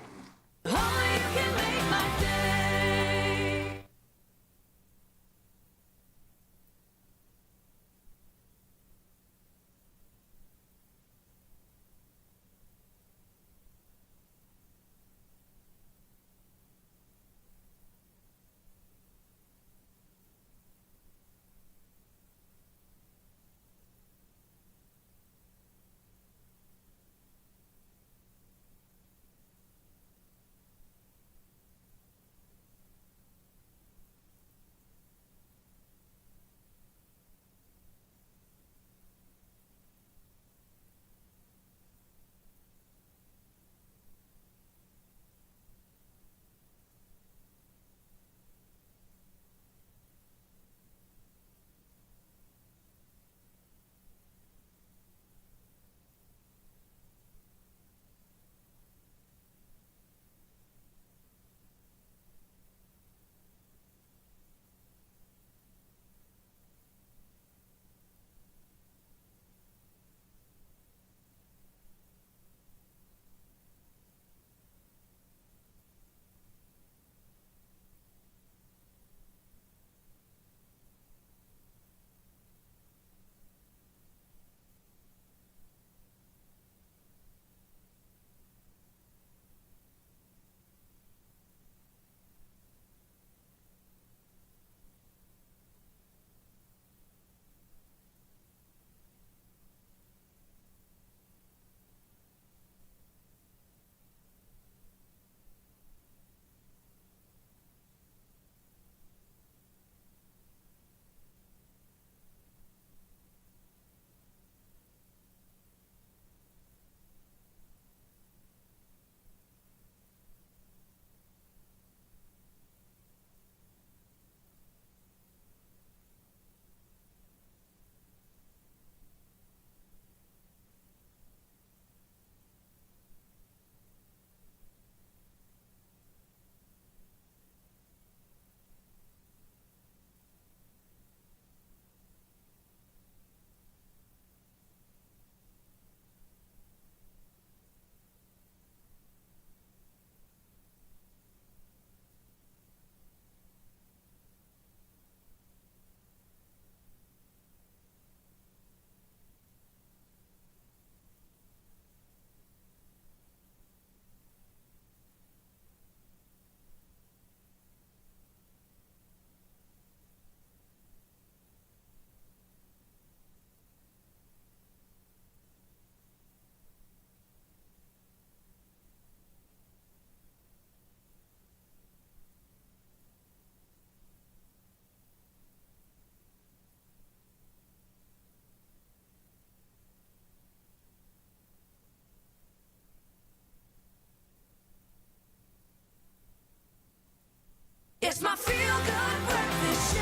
It's my feel-good breakfast show.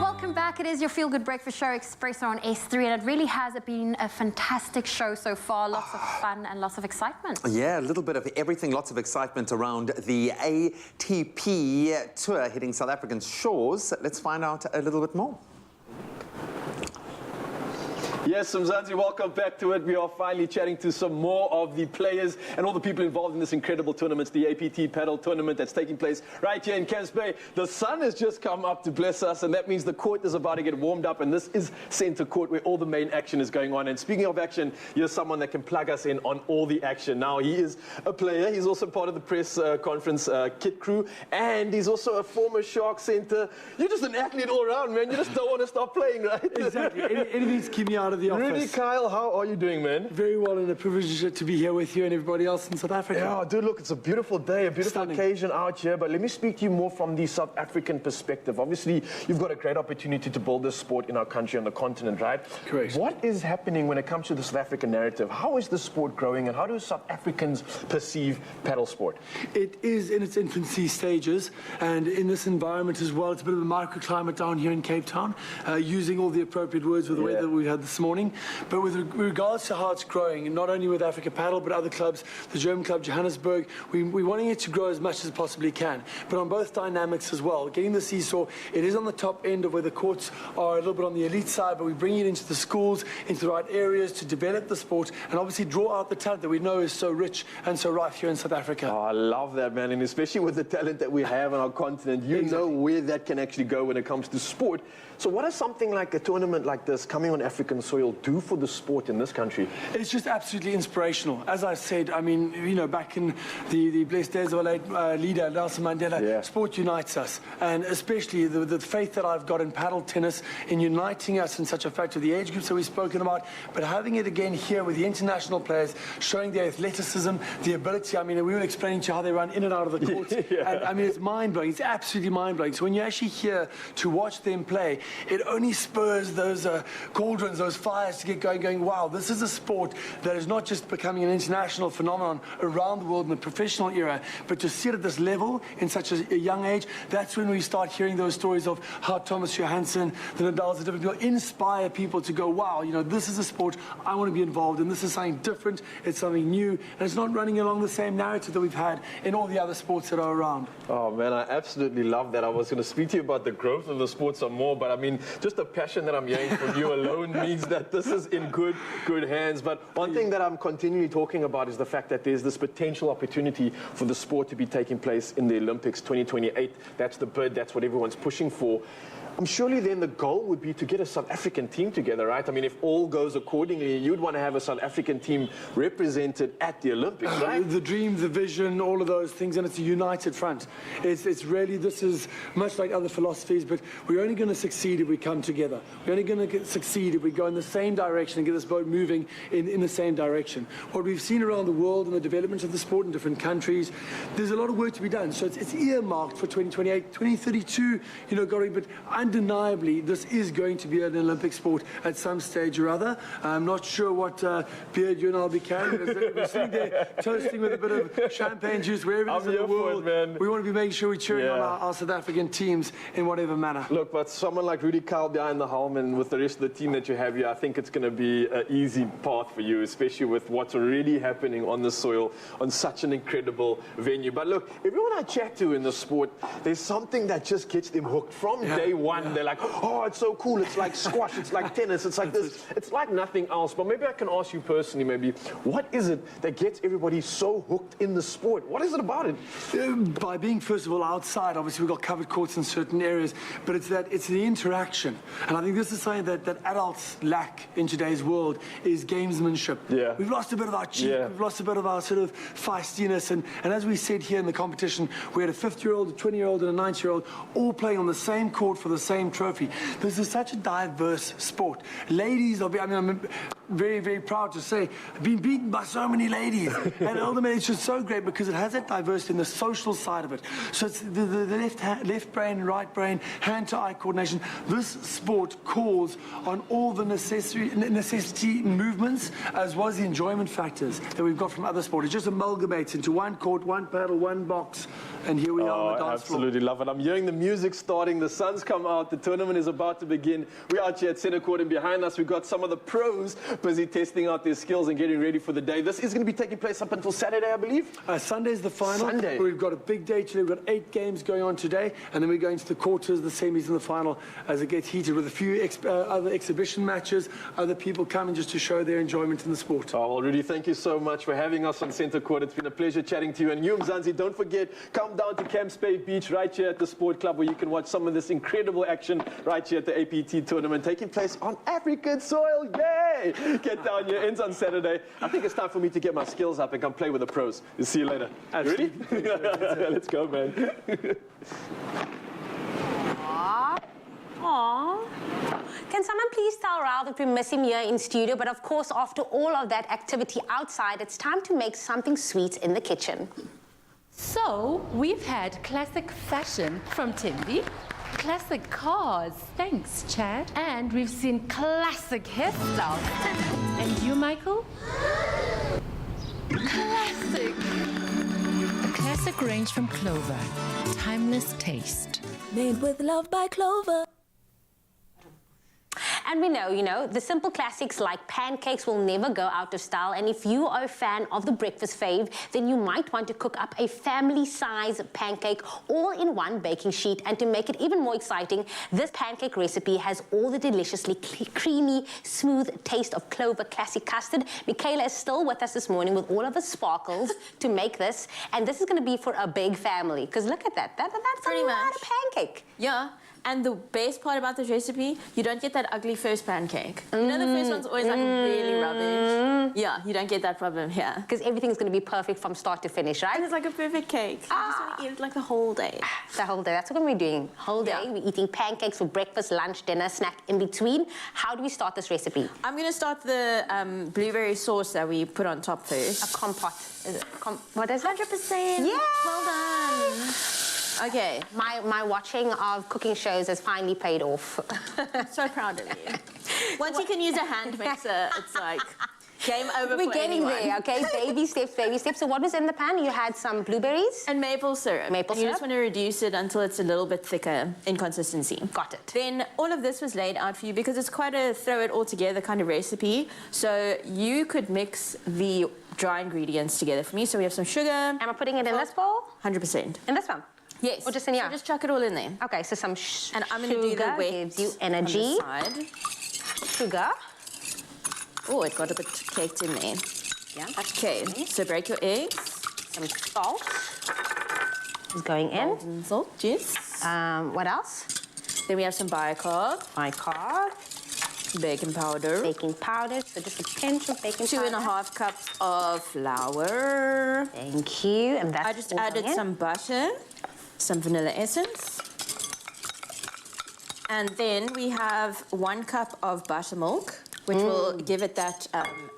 Welcome back. It is your Feel Good Breakfast Show, Expresso on S3, and it really has been a fantastic show so far. Lots of fun and lots of excitement. Yeah, a little bit of everything, lots of excitement around the ATP Tour hitting South African shores. Let's find out a little bit more. Yes, Mzansi, welcome back to it. We are finally chatting to some more of the players and all the people involved in this incredible tournament, the APT Paddle Tournament that's taking place right here in Camps Bay. The sun has just come up to bless us, and that means the court is about to get warmed up, and this is center court where all the main action is going on. And speaking of action, here's someone that can plug us in on all the action. Now, he is a player. He's also part of the press conference kit crew, and he's also a former Shark center. You're just an athlete all around, man. You just don't want to stop playing, right? Exactly. Anything to keep me out of the the office. Rudy, Kyle, how are you doing, man? Very well, and a privilege to be here with you and everybody else in South Africa. Yeah, dude, look, it's a beautiful day, a beautiful occasion out here, but let me speak to you more from the South African perspective. Obviously, you've got a great opportunity to build this sport in our country, on the continent, right? Correct. What is happening when it comes to the South African narrative? How is the sport growing, and how do South Africans perceive paddle sport? It is in its infancy stages, and in this environment as well, it's a bit of a microclimate down here in Cape Town, using all the appropriate words with the weather we had this morning. But with regards to how it's growing, and not only with Africa Paddle, but other clubs, the German club Johannesburg, we're wanting it to grow as much as it possibly can. But on both dynamics as well. Getting the seesaw, it is on the top end of where the courts are a little bit on the elite side, but we bring it into the schools, into the right areas to develop the sport, and obviously draw out the talent that we know is so rich and so rife here in South Africa. Oh, I love that, man, and especially with the talent that we have on our continent, you know where that can actually go when it comes to sport. So what does something like a tournament like this coming on African soil do for the sport in this country? It's just absolutely inspirational. As I said, I mean, you know, back in the blessed days of our late leader, Nelson Mandela, sport unites us. And especially the faith that I've got in paddle tennis, in uniting us in such a factor, the age groups that we've spoken about, but having it again here with the international players, showing their athleticism, the ability. I mean, we were explaining to you how they run in and out of the court. And, I mean, it's mind-blowing. It's absolutely mind-blowing. So when you're actually here to watch them play, it only spurs those cauldrons, those fires to get going, wow, this is a sport that is not just becoming an international phenomenon around the world in the professional era, but to sit at this level in such a young age, that's when we start hearing those stories of how Thomas Johansson, the Nadals, the different people inspire people to go, wow, you know, this is a sport I want to be involved in. This is something different, it's something new, and it's not running along the same narrative that we've had in all the other sports that are around. Oh, man, I absolutely love that. I was going to speak to you about the growth of the sport some more, but I mean, just the passion that I'm hearing from you alone means that this is in good hands. But one thing that I'm continually talking about is the fact that there's this potential opportunity for the sport to be taking place in the Olympics 2028. That's the bid, that's what everyone's pushing for. Surely then the goal would be to get a South African team together, right? I mean, if all goes accordingly, you'd want to have a South African team represented at the Olympics, right? The dream, the vision, all of those things, and it's a united front. It's really, this is much like other philosophies, but we're only going to succeed if we come together. We're only going to succeed if we go in the same direction and get this boat moving in the same direction. What we've seen around the world and the development of the sport in different countries, there's a lot of work to be done. So it's earmarked for 2028, 2032, you know, but undeniably, this is going to be an Olympic sport at some stage or other. I'm not sure what beard you and I'll be carrying. We're sitting there toasting with a bit of champagne juice wherever it is in the world. Man. We want to be making sure we're cheering on our South African teams in whatever manner. Look, but someone like Rudy Kyle behind the helm and with the rest of the team that you have here, I think it's going to be an easy path for you, especially with what's already happening on the soil on such an incredible venue. But look, everyone I chat to in the sport, there's something that just gets them hooked from day one. They're like, oh, it's so cool. It's like squash. It's like tennis. It's like this. It's like nothing else. But maybe I can ask you personally, maybe, what is it that gets everybody so hooked in the sport? What is it about it? By being, first of all, outside, obviously we've got covered courts in certain areas, but it's the interaction. And I think this is something that adults lack in today's world, is gamesmanship. Yeah. We've lost a bit of our cheek. Yeah. We've lost a bit of our sort of feistiness. And as we said here in the competition, we had a 50-year-old, a 20-year-old, and a 90-year-old all playing on the same court for the same trophy. This is such a diverse sport. Ladies, I'm very, very proud to say, I've been beaten by so many ladies. And ultimately, it's just so great because it has that diversity in the social side of it. So it's the left brain, right brain, hand-to-eye coordination. This sport calls on all the necessity movements as well as the enjoyment factors that we've got from other sports. It just amalgamates into one court, one paddle, one box, and here we are on the dance floor. Absolutely love it. I'm hearing the music starting, the sun's come out, the tournament is about to begin. We're out here at center court, and behind us we've got some of the pros busy testing out their skills and getting ready for the day. This is going to be taking place up until Saturday, I believe. Sunday's the final. Sunday. We've got a big day today. We've got 8 games going on today, and then we're going to the quarters, the semis, and the final as it gets heated with a few other exhibition matches, other people coming just to show their enjoyment in the sport. Oh, well, Rudy, thank you so much for having us on center court. It's been a pleasure chatting to you. And you, Mzansi, don't forget, come down to Camps Bay Beach right here at the Sport Club where you can watch some of this incredible action right here at the APT tournament taking place on African soil. Yay! Get down here. Ends on Saturday. I think it's time for me to get my skills up and come play with the pros. We'll see you later. Ready? Let's go, man. Aww. Can someone please tell Ralph that we miss him here in studio? But of course, after all of that activity outside, it's time to make something sweet in the kitchen. So, we've had classic fashion from Timby, classic cars, thanks Chad, and we've seen classic hairstyles. And you, Michael? Classic! A classic range from Clover. Timeless taste. Made with love by Clover. And we know, you know, the simple classics like pancakes will never go out of style. And if you are a fan of the breakfast fave, then you might want to cook up a family-size pancake all in one baking sheet. And to make it even more exciting, this pancake recipe has all the deliciously creamy, smooth taste of Clover classic custard. Michaela is still with us this morning with all of the sparkles to make this. And this is going to be for a big family. Because look at that. That's Pretty a much. lot of pancake. Yeah. And the best part about this recipe, you don't get that ugly first pancake. You know the first one's always like really rubbish. Yeah, you don't get that problem here. Because everything's going to be perfect from start to finish, right? And it's like a perfect cake. You just want to eat it like the whole day. The whole day. That's what we're doing. Whole day. Yeah. We're eating pancakes for breakfast, lunch, dinner, snack in between. How do we start this recipe? I'm going to start the blueberry sauce that we put on top first. A compote. Is it what is it? 100%. Yeah. Well done. Okay. My watching of cooking shows has finally paid off. So proud of you. Once you can use a hand mixer, it's like game over. We're getting there, okay? Baby steps, baby steps. So what was in the pan? You had some blueberries? And maple syrup. Maple syrup. You just want to reduce it until it's a little bit thicker in consistency. Got it. Then all of this was laid out for you because it's quite a throw it all together kind of recipe. So you could mix the dry ingredients together for me. So we have some sugar. Am I putting it in this bowl? 100%. In this one? Yes. Or just in here? So just chuck it all in there. Okay, so some and I'm going to do the wet gives you energy. On the side. Sugar. Oh, it got a bit caked in there. Yeah. Okay, so break your eggs. Some salt is going in. Golden salt, yes. What else? Then we have some bicarb. Bicarb. Baking powder. Baking powder, so just a pinch of baking powder. 2.5 cups of flour. Thank you. And that's I just added some butter, some vanilla essence. And then we have 1 cup of buttermilk, which will give it that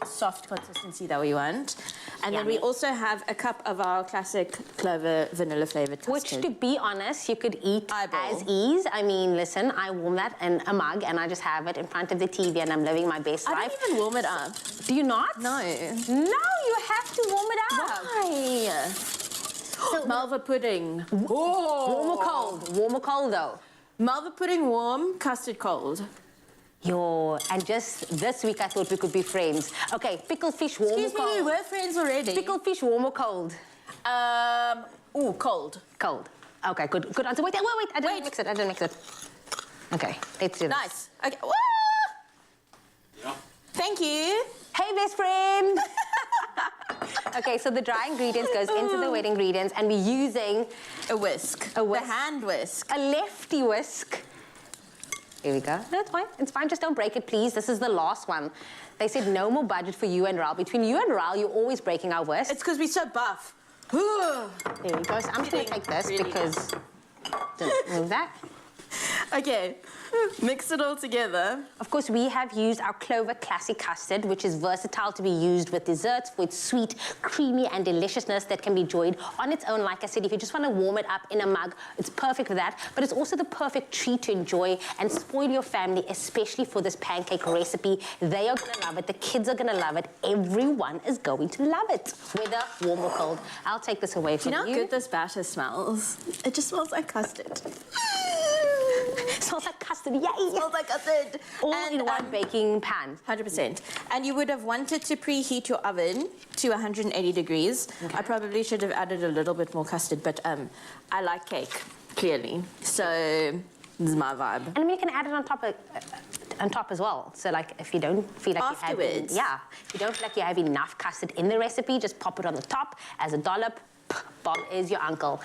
soft consistency that we want. And then we also have a cup of our classic Clover vanilla flavored custard. Which, to be honest, you could eat as is. I mean, listen, I warm that in a mug and I just have it in front of the TV and I'm living my best life. I don't even warm it up. Do you not? No. No, you have to warm it up. Why? So, Malva pudding. Oh. Warm or cold? Warm or cold, though? Malva pudding warm, custard cold. And just this week I thought we could be friends. Okay, pickled fish warm or cold? Excuse me, we were friends already. Pickled fish warm or cold? Cold. Cold. Okay, good answer. Wait, I didn't mix it. Okay, let's do this. Nice. Okay. Woo! Yeah. Thank you. Hey, best friend. Okay, so the dry ingredients goes into the wet ingredients and we're using a whisk. The hand whisk. A lefty whisk. Here we go. No, it's fine. It's fine. Just don't break it, please. This is the last one. They said no more budget for you and Raul. Between you and Raul, you're always breaking our whisk. It's because we're so buff. There we go. So I'm just going to take this because... Don't move that. Okay. Mix it all together. Of course, we have used our Clover Classic Custard, which is versatile to be used with desserts for its sweet, creamy and deliciousness that can be enjoyed on its own. Like I said, if you just want to warm it up in a mug, it's perfect for that. But it's also the perfect treat to enjoy and spoil your family, especially for this pancake recipe. They are going to love it. The kids are going to love it. Everyone is going to love it, whether warm or cold. I'll take this away from you. Do you know how good this batter smells? It just smells like custard. Smells like custard, yay! Smells like custard. All in one baking pan. 100%. And you would have wanted to preheat your oven to 180 degrees. Okay. I probably should have added a little bit more custard, but I like cake, clearly. So this is my vibe. And I mean, you can add it on top as well. So like if you don't feel like afterwards. If you don't feel like you have enough custard in the recipe, just pop it on the top as a dollop. Bob is your uncle.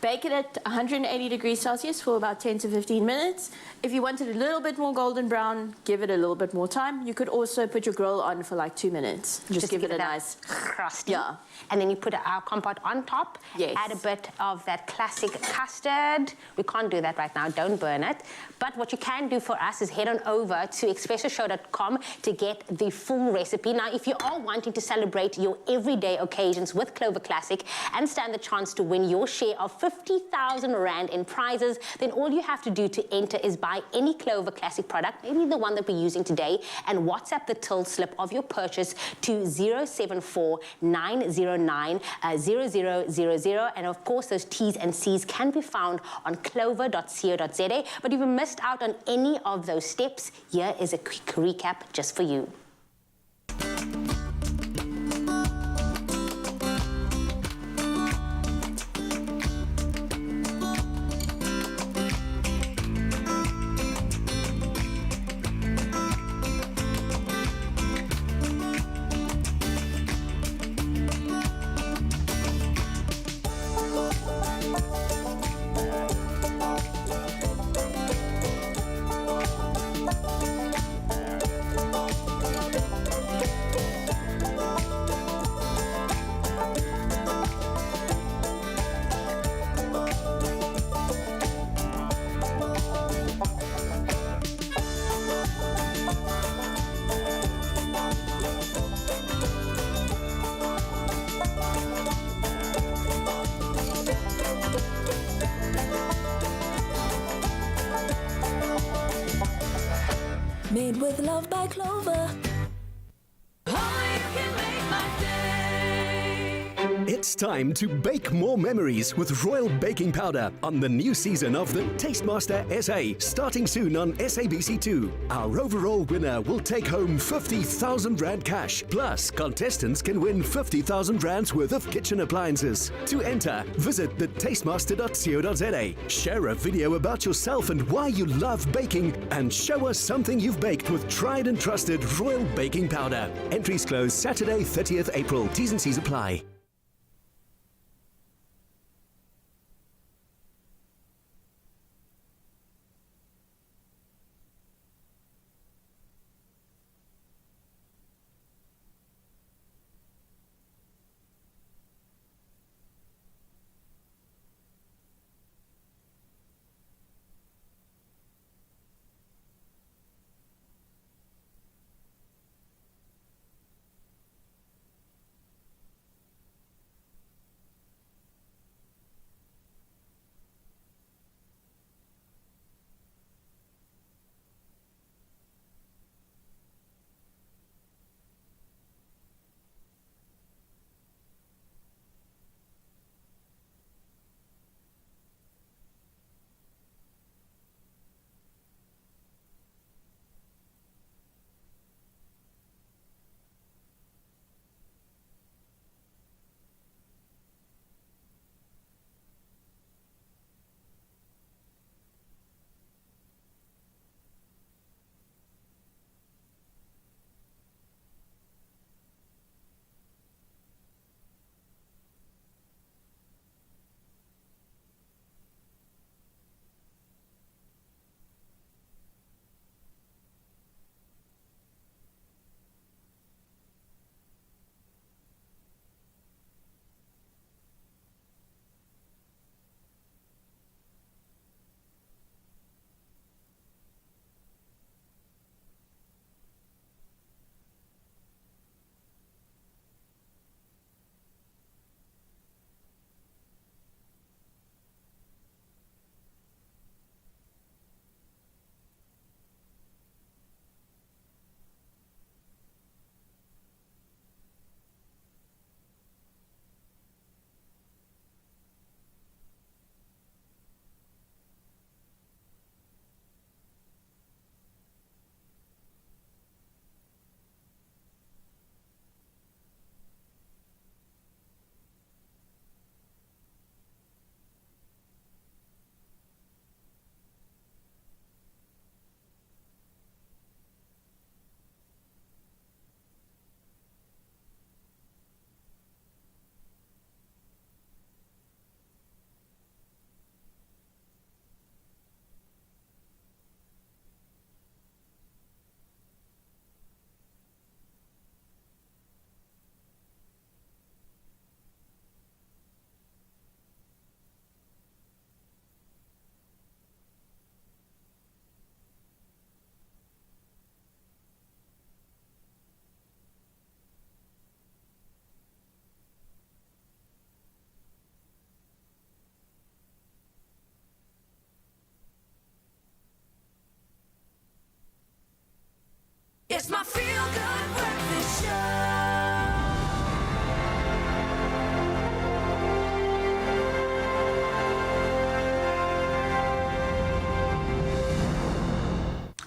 Bake it at 180 degrees Celsius for about 10 to 15 minutes. If you want it a little bit more golden brown, give it a little bit more time. You could also put your grill on for like 2 minutes. Just give it a nice crusty. Yeah. And then you put our compote on top. Yes. Add a bit of that classic custard. We can't do that right now, don't burn it. But what you can do for us is head on over to expressoshow.com to get the full recipe. Now, if you are wanting to celebrate your everyday occasions with Clover Classic and stand the chance to win your share of 50,000 Rand in prizes, then all you have to do to enter is buy any Clover Classic product, maybe the one that we're using today, and WhatsApp the till slip of your purchase to 074 909 0000. And of course, those T's and C's can be found on clover.co.za. But if you missed out on any of those steps, here is a quick recap just for you. Made with love by Clover. It's time to bake more memories with Royal Baking Powder on the new season of the Tastemaster SA, starting soon on SABC2. Our overall winner will take home 50,000 Rand cash. Plus, contestants can win 50,000 Rands worth of kitchen appliances. To enter, visit thetastemaster.co.za. Share a video about yourself and why you love baking, and show us something you've baked with tried and trusted Royal Baking Powder. Entries close Saturday, 30th April. T's and C's apply.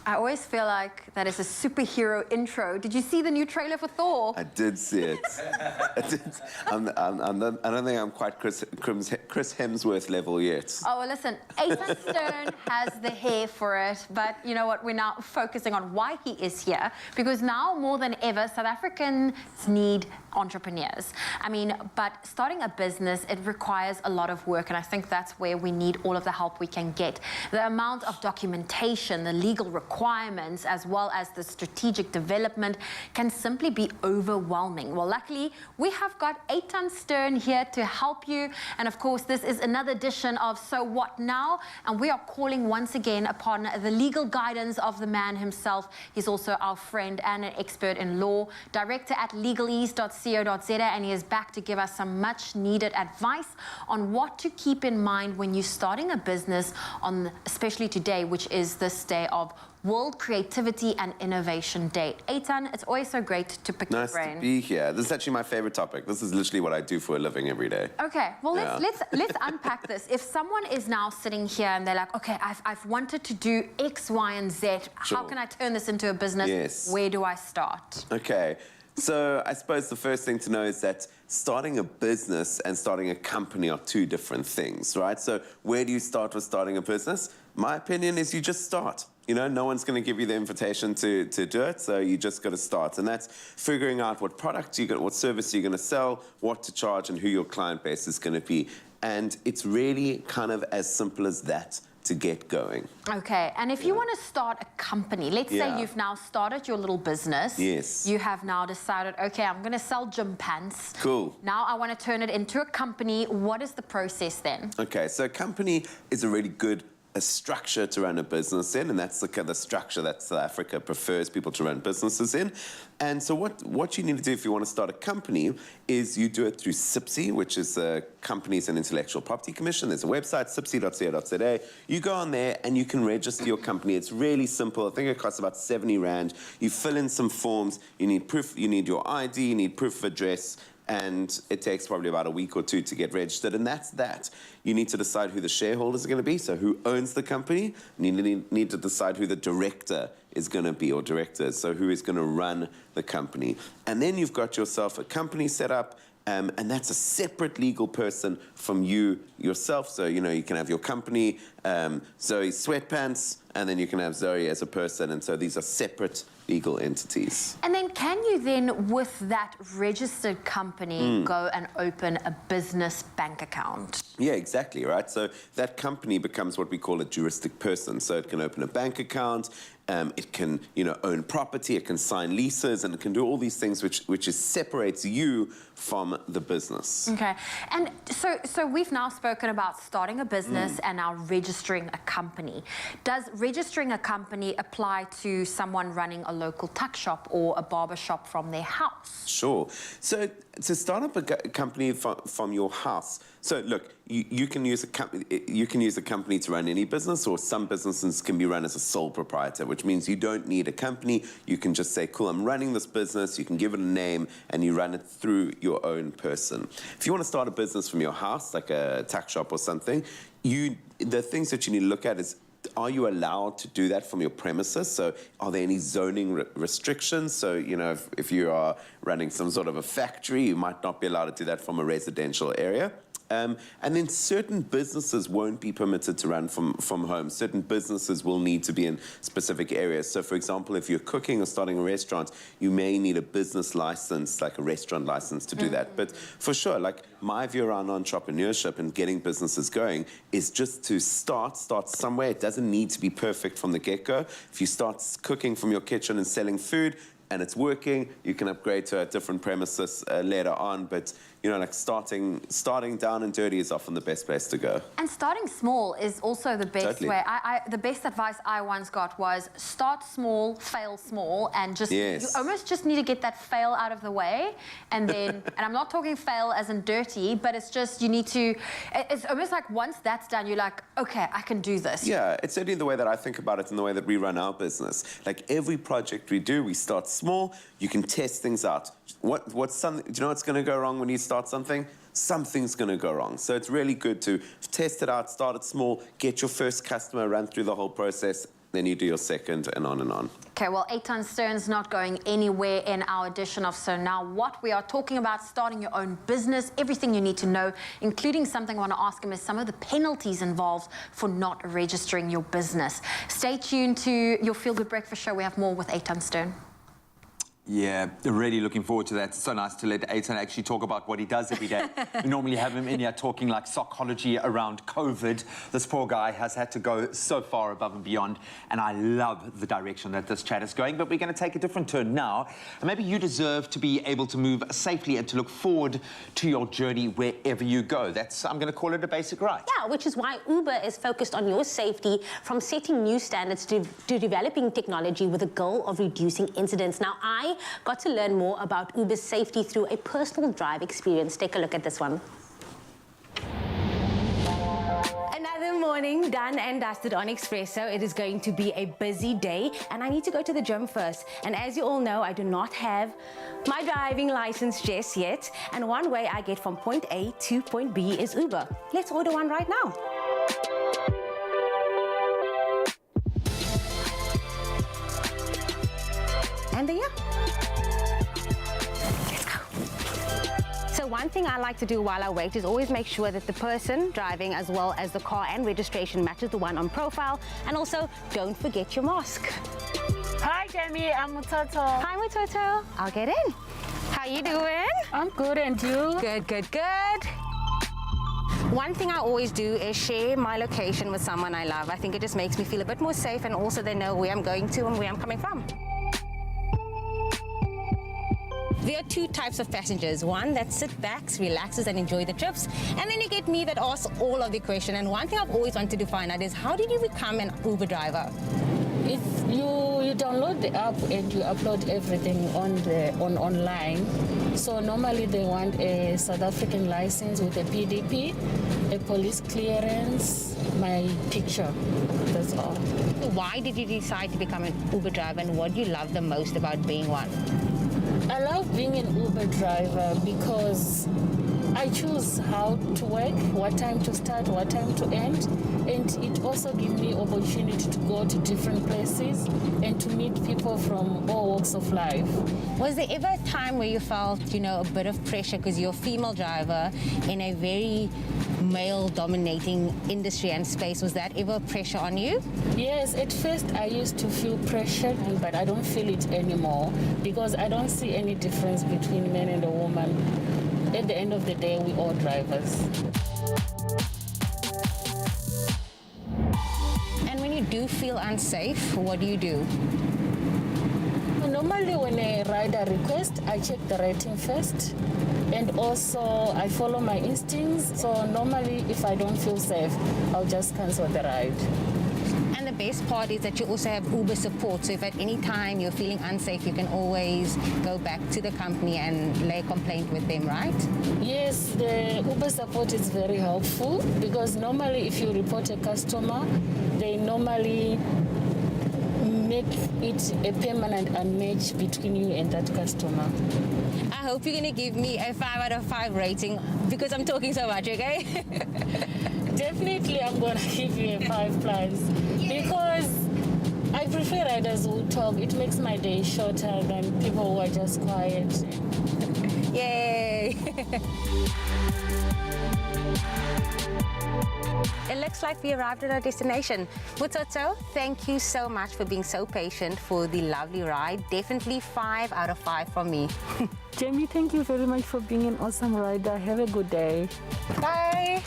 I always feel like that is a superhero intro. Did you see the new trailer for Thor? I did see it. I don't think I'm quite Chris Hemsworth level yet. Oh, well, listen, Ethan Stone has the hair for it, but you know what? We're now focusing on why he is here, because now more than ever, South Africans need entrepreneurs. I mean, but starting a business, it requires a lot of work, and I think that's where we need all of the help we can get. The amount of documentation, the legal requirements, as well as the strategic development can simply be overwhelming. Well, luckily, we have got Ethan Stern here to help you. And of course, this is another edition of So What Now? And we are calling once again upon the legal guidance of the man himself. He's also our friend and an expert in law, director at legalities.co.za, and he is back to give us some much needed advice on what to keep in mind when you're starting a business, on especially today, which is this day of World Creativity and Innovation Day. Eitan, it's always so great to pick your brain. Nice to be here. This is actually my favorite topic. This is literally what I do for a living every day. Okay, well, let's unpack this. If someone is now sitting here and they're like, okay, I've wanted to do X, Y, and Z. Sure. How can I turn this into a business? Yes. Where do I start? Okay. So I suppose the first thing to know is that starting a business and starting a company are two different things, right? So where do you start with starting a business? My opinion is you just start. You know, no one's going to give you the invitation to do it, so you just got to start. And that's figuring out what product what service you're going to sell, what to charge, and who your client base is going to be. And it's really kind of as simple as that to get going. Okay, and if you want to start a company, let's say you've now started your little business. Yes. You have now decided, okay, I'm going to sell gym pants. Cool. Now I want to turn it into a company. What is the process then? Okay, so a company is a really good structure to run a business in, and that's the kind of structure that South Africa prefers people to run businesses in. And so what you need to do if you want to start a company is you do it through SIPC, which is the Companies and Intellectual Property Commission. There's a website, sipc.co.za. You go on there and you can register your company. It's really simple. I think it costs about 70 Rand. You fill in some forms. You need proof. You need your ID. You need proof of address. And it takes probably about a week or two to get registered, and that's that. You need to decide who the shareholders are going to be, so who owns the company. You need to decide who the director is going to be, or directors, so who is going to run the company. And then you've got yourself a company set up, and that's a separate legal person from you yourself. So, you know, you can have your company, Zoe Sweatpants, and then you can have Zoe as a person, and so these are separate legal entities. And then can you then, with that registered company, go and open a business bank account? Yeah, exactly, right? So that company becomes what we call a juristic person. So it can open a bank account, it can, you know, own property, it can sign leases, and it can do all these things which separates you from the business. Okay, and so we've now spoken about starting a business and now registering a company. Does registering a company apply to someone running a local tuck shop or a barber shop from their house? Sure. So to start up a company from your house, so look, you can use a company to run any business, or some businesses can be run as a sole proprietor, which means you don't need a company. You can just say, cool, I'm running this business. You can give it a name and you run it through your own person. If you want to start a business from your house, like a tuck shop or something, the things that you need to look at is, are you allowed to do that from your premises? So are there any zoning restrictions? So, you know, if you are running some sort of a factory, you might not be allowed to do that from a residential area. And then certain businesses won't be permitted to run from home. Certain businesses will need to be in specific areas. So, for example, if you're cooking or starting a restaurant, you may need a business license, like a restaurant license, to do that. But for sure, like, my view around entrepreneurship and getting businesses going is just to start somewhere. It doesn't need to be perfect from the get-go. If you start cooking from your kitchen and selling food, and it's working, you can upgrade to a different premises later on. But, you know, like starting down and dirty is often the best place to go. And starting small is also the best Totally. way. The best advice I once got was start small, fail small, and just you almost just need to get that fail out of the way. And then, and I'm not talking fail as in dirty, but it's just you need to, it's almost like once that's done, you're like, okay, I can do this. Yeah, it's certainly the way that I think about it and the way that we run our business. Like every project we do, we start small, you can test things out. What's something, do you know what's going to go wrong when you start something? Something's going to go wrong. So it's really good to test it out, start it small, get your first customer, run through the whole process, then you do your second, and on and on. Okay, well, Eitan Stern's not going anywhere in our edition of So Now What. We are talking about starting your own business, everything you need to know, including something I want to ask him is some of the penalties involved for not registering your business. Stay tuned to your Feel Good Breakfast show. We have more with Eitan Stern. Yeah, really looking forward to that. It's so nice to let Eitan actually talk about what he does every day. We normally have him in here talking like psychology around COVID. This poor guy has had to go so far above and beyond, and I love the direction that this chat is going, but we're going to take a different turn now. And maybe you deserve to be able to move safely and to look forward to your journey wherever you go. That's, I'm going to call it a basic right. Yeah, which is why Uber is focused on your safety, from setting new standards to developing technology with the goal of reducing incidents. Now, I got to learn more about Uber's safety through a personal drive experience. Take a look at this one. Another morning done and dusted on Expresso. It is going to be a busy day, and I need to go to the gym first. And as you all know, I do not have my driving license just yet. And one way I get from point A to point B is Uber. Let's order one right now. And there you are. Let's go. So one thing I like to do while I wait is always make sure that the person driving as well as the car and registration matches the one on profile. And also, don't forget your mask. Hi, Jamie. I'm Mutoto. Hi, Mutoto. I'll get in. How you doing? I'm good, and you? Good, good, good. One thing I always do is share my location with someone I love. I think it just makes me feel a bit more safe, and also they know where I'm going to and where I'm coming from. There are two types of passengers. One that sits back, relaxes and enjoy the trips. And then you get me that asks all of the questions. And one thing I've always wanted to find out is, how did you become an Uber driver? If you download the app and you upload everything on online. So normally they want a South African license with a PDP, a police clearance, my picture. That's all. Why did you decide to become an Uber driver, and what do you love the most about being one? I love being an Uber driver because I choose how to work, what time to start, what time to end, and it also gives me opportunity to go to different places and to meet people from all walks of life. Was there ever a time where you felt, you know, a bit of pressure because you're a female driver in a very male-dominating industry and space? Was that ever pressure on you? Yes, at first I used to feel pressure, but I don't feel it anymore because I don't see any difference between men and a woman. At the end of the day, we're all drivers. And when you do feel unsafe, what do you do? Normally when a rider requests, I check the rating first. And also I follow my instincts. So normally if I don't feel safe, I'll just cancel the ride. And the best part is that you also have Uber support. So if at any time you're feeling unsafe, you can always go back to the company and lay a complaint with them, right? Yes, the Uber support is very helpful because normally if you report a customer, they normally make it a permanent unmatch between you and that customer. I hope you're going to give me a 5 out of 5 rating because I'm talking so much, okay? Definitely I'm going to give you a 5+ because I prefer riders who talk. It makes my day shorter than people who are just quiet. Yay! It looks like we arrived at our destination. Mutoto, thank you so much for being so patient for the lovely ride. Definitely 5 out of 5 from me. Jamie, thank you very much for being an awesome rider. Have a good day. Bye.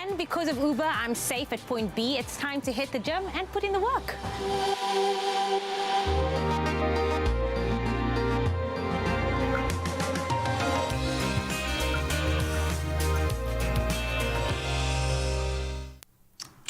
And because of Uber, I'm safe at point B. It's time to hit the gym and put in the work.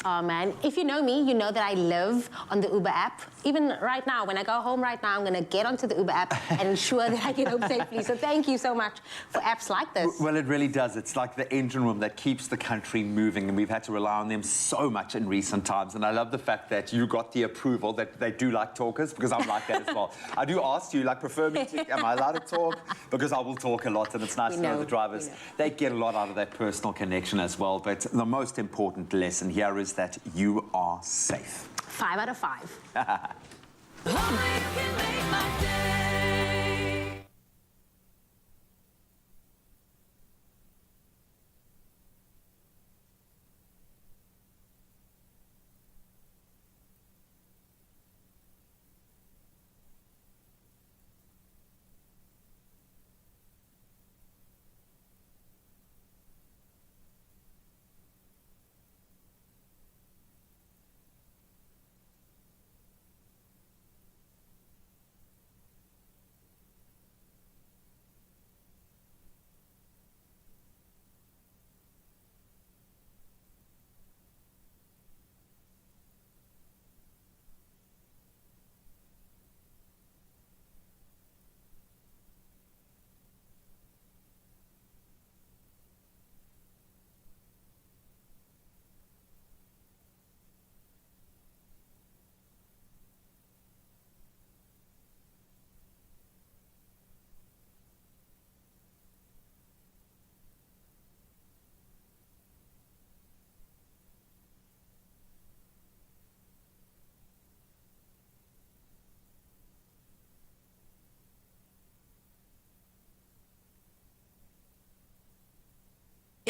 Oh man, if you know me, you know that I live on the Uber app. even right now, when I go home right now, I'm going to get onto the Uber app and ensure that I get home safely. So thank you so much for apps like this. Well, it really does. It's like the engine room that keeps the country moving, and we've had to rely on them so much in recent times. And I love the fact that you got the approval that they do like talkers, because I'm like that as well. I do ask, do you like prefer me to, am I allowed to talk? Because I will talk a lot, and it's nice to know the drivers. They get a lot out of that personal connection as well. But the most important lesson here is that you are safe. 5 out of 5.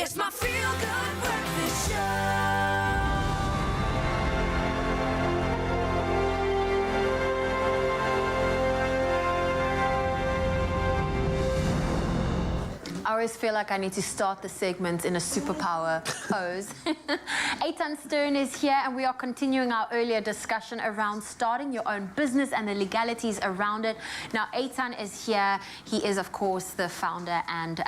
It's my feel-good breakfast show. I always feel like I need to start the segment in a superpower pose. Eitan Stern is here, and we are continuing our earlier discussion around starting your own business and the legalities around it. Now, Eitan is here. He is, of course, the founder and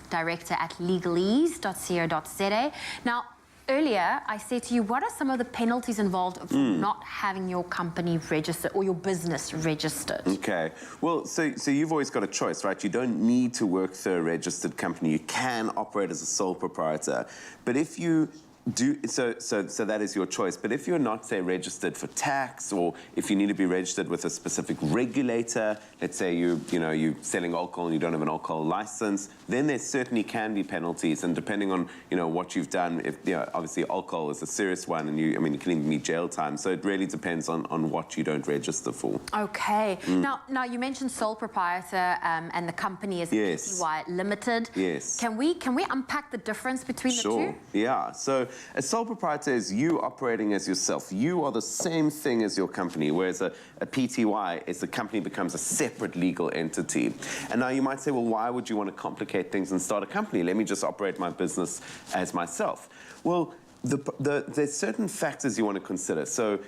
director at legalities.co.za. Now, earlier, I said to you, what are some of the penalties involved for not having your company registered or your business registered? Okay. Well, so you've always got a choice, right? You don't need to work through a registered company. You can operate as a sole proprietor. But if you do, so that is your choice. But if you're not, say, registered for tax, or if you need to be registered with a specific regulator, let's say you're selling alcohol and you don't have an alcohol license, then there certainly can be penalties. And depending on what you've done, if obviously alcohol is a serious one, and it can even be jail time. So it really depends on what you don't register for. Okay. Now you mentioned sole proprietor, and the company is PTY Limited. Yes. Can we unpack the difference between the two? Sure. Yeah. So a sole proprietor is you operating as yourself. You are the same thing as your company, whereas a PTY is the company becomes a separate legal entity. And now you might say, well, why would you want to complicate things and start a company? Let me just operate my business as myself. Well, there's certain factors you want to consider. So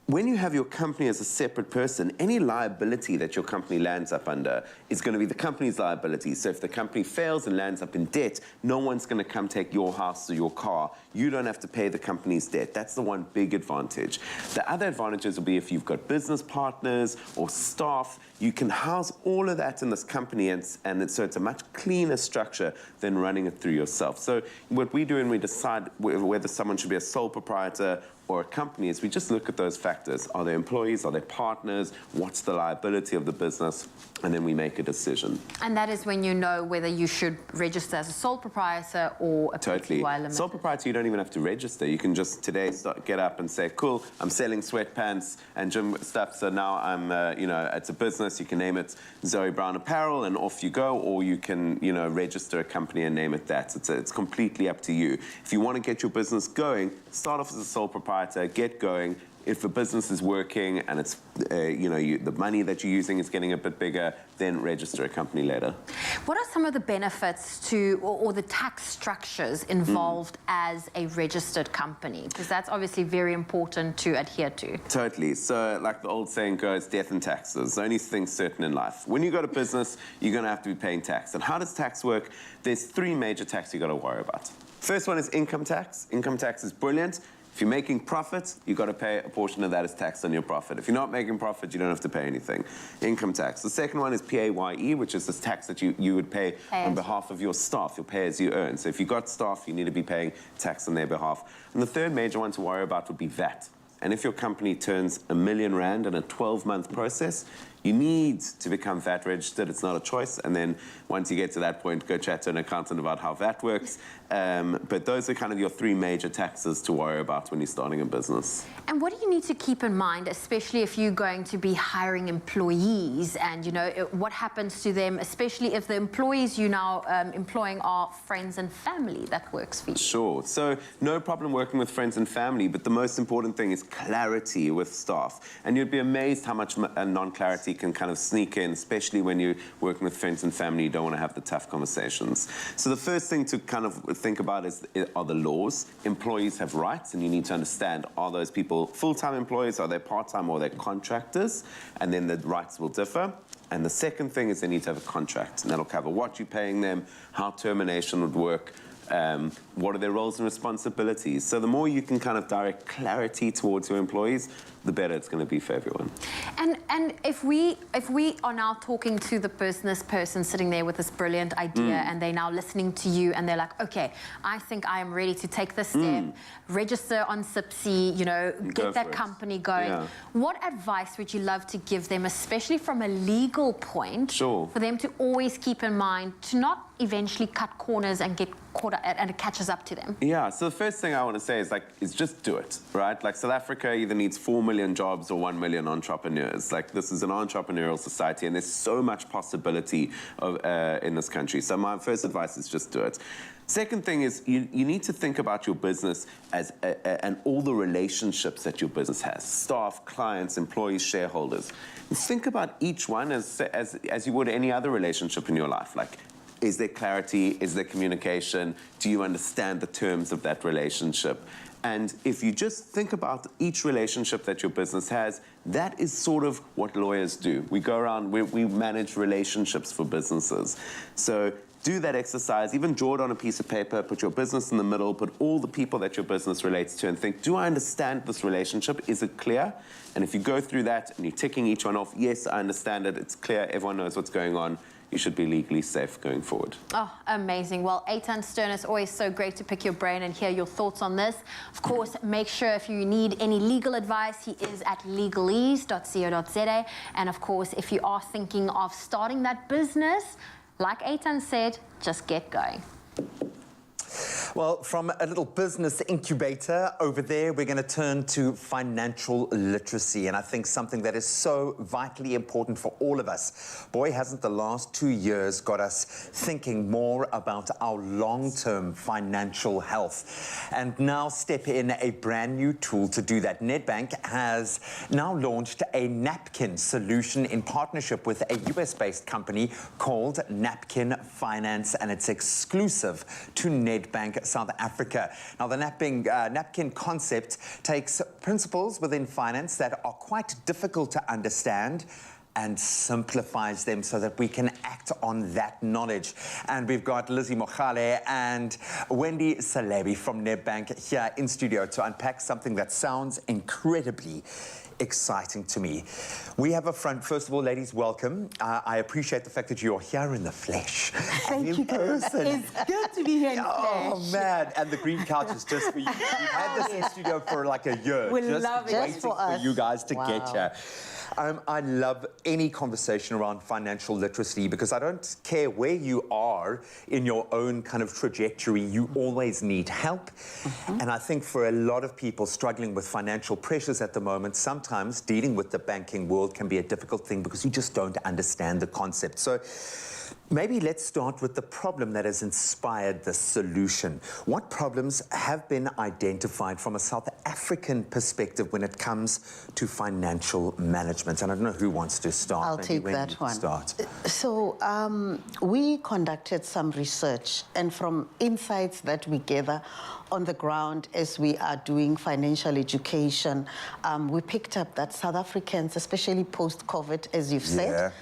when you have your company as a separate person, any liability that your company lands up under is going to be the company's liability. So if the company fails and lands up in debt, no one's going to come take your house or your car. You don't have to pay the company's debt. That's the one big advantage. The other advantages will be if you've got business partners or staff, you can house all of that in this company, and so it's a much cleaner structure than running it through yourself. So what we do when we decide whether someone should be a sole proprietor or a company is we just look at those factors. Are they employees? Are they partners? What's the liability of the business? And then we make a decision. And that is when you know whether you should register as a sole proprietor or a PTY Limited. Sole proprietor, you don't even have to register. You can just today get up and say, cool, I'm selling sweatpants and gym stuff, so now I'm, it's a business. You can name it Zoe Brown Apparel, and off you go. Or you can, register a company and name it that. It's completely up to you. If you want to get your business going, start off as a sole proprietor, get going. If the business is working and it's, the money that you're using is getting a bit bigger, then register a company later. What are some of the benefits to, or the tax structures involved as a registered company? Because that's obviously very important to adhere to. Totally. So like the old saying goes, death and taxes. The only thing certain in life. When you got a business, you're going to have to be paying tax. And how does tax work? There's 3 major taxes you got to worry about. First one is income tax. Income tax is brilliant. If you're making profit, you've got to pay a portion of that as tax on your profit. If you're not making profit, you don't have to pay anything. Income tax. The second one is PAYE, which is this tax that you would pay on behalf of your staff, your pay as you earn. So if you've got staff, you need to be paying tax on their behalf. And the third major one to worry about would be VAT. And if your company turns R1 million in a 12-month process, you need to become VAT registered. It's not a choice. And then once you get to that point, go chat to an accountant about how VAT works. But those are kind of your three major taxes to worry about when you're starting a business. And what do you need to keep in mind, especially if you're going to be hiring employees and, you know, what happens to them, especially if the employees you're now employing are friends and family that works for you? Sure. So no problem working with friends and family, but the most important thing is clarity with staff. And you'd be amazed how much non-clarity can kind of sneak in, especially when you're working with friends and family. You don't want to have the tough conversations. So the first thing to kind of think about are the laws. Employees have rights, and you need to understand, are those people full-time employees, are they part-time, or are they contractors? And then the rights will differ. And the second thing is they need to have a contract, and that'll cover what you're paying them, how termination would work, what are their roles and responsibilities. So the more you can kind of direct clarity towards your employees, the better it's going to be for everyone. And if we are now talking to the business person sitting there with this brilliant idea and they're now listening to you and they're like, okay, I think I am ready to take this step, register on SIPC, you know, get that company going. Yeah. What advice would you love to give them, especially from a legal point, for them to always keep in mind to not eventually cut corners and get caught and it catches up to them? Yeah, so the first thing I want to say is just do it, right? Like South Africa either needs 4 million jobs or 1 million entrepreneurs. Like this is an entrepreneurial society and there's so much possibility in this country. So my first advice is just do it. Second thing is you need to think about your business as and all the relationships that your business has. Staff, clients, employees, shareholders. And think about each one as you would any other relationship in your life. Like, is there clarity? Is there communication? Do you understand the terms of that relationship? And if you just think about each relationship that your business has, that is sort of what lawyers do. We go around, we manage relationships for businesses. So do that exercise, even draw it on a piece of paper, put your business in the middle, put all the people that your business relates to and think, do I understand this relationship? Is it clear? And if you go through that and you're ticking each one off, yes, I understand it, it's clear, everyone knows what's going on, you should be legally safe going forward. Oh, amazing. Well, Eitan Stern, it's always so great to pick your brain and hear your thoughts on this. Of course, make sure if you need any legal advice, he is at legalities.co.za. And of course, if you are thinking of starting that business, like Eitan said, just get going. Well, from a little business incubator over there, we're going to turn to financial literacy. And I think something that is so vitally important for all of us. Boy, hasn't the last 2 years got us thinking more about our long-term financial health. And now step in a brand new tool to do that. Nedbank has now launched a napkin solution in partnership with a US-based company called Napkin Finance, and it's exclusive to Nedbank South Africa. Now, the napkin concept takes principles within finance that are quite difficult to understand and simplifies them so that we can act on that knowledge. And we've got Lizzie Mochale and Wendy Salebi from Nedbank here in studio to unpack something that sounds incredibly exciting to me. We have a front. First of all, ladies, welcome. I appreciate the fact that you're here in the flesh. Thank you, person. It's good to be here in the flesh. Oh, man. And the green couch is just for you. We've had this in studio for like a year. We just love it. waiting for you guys to get here. I love any conversation around financial literacy because I don't care where you are in your own kind of trajectory, you always need help. And I think for a lot of people struggling with financial pressures at the moment, sometimes dealing with the banking world can be a difficult thing because you just don't understand the concept. So maybe let's start with the problem that has inspired the solution. What problems have been identified from a South African perspective when it comes to financial management? And I don't know who wants to start. I'll take that one. So we conducted some research, and from insights that we gather on the ground as we are doing financial education, we picked up that South Africans, especially post-COVID, as you've said,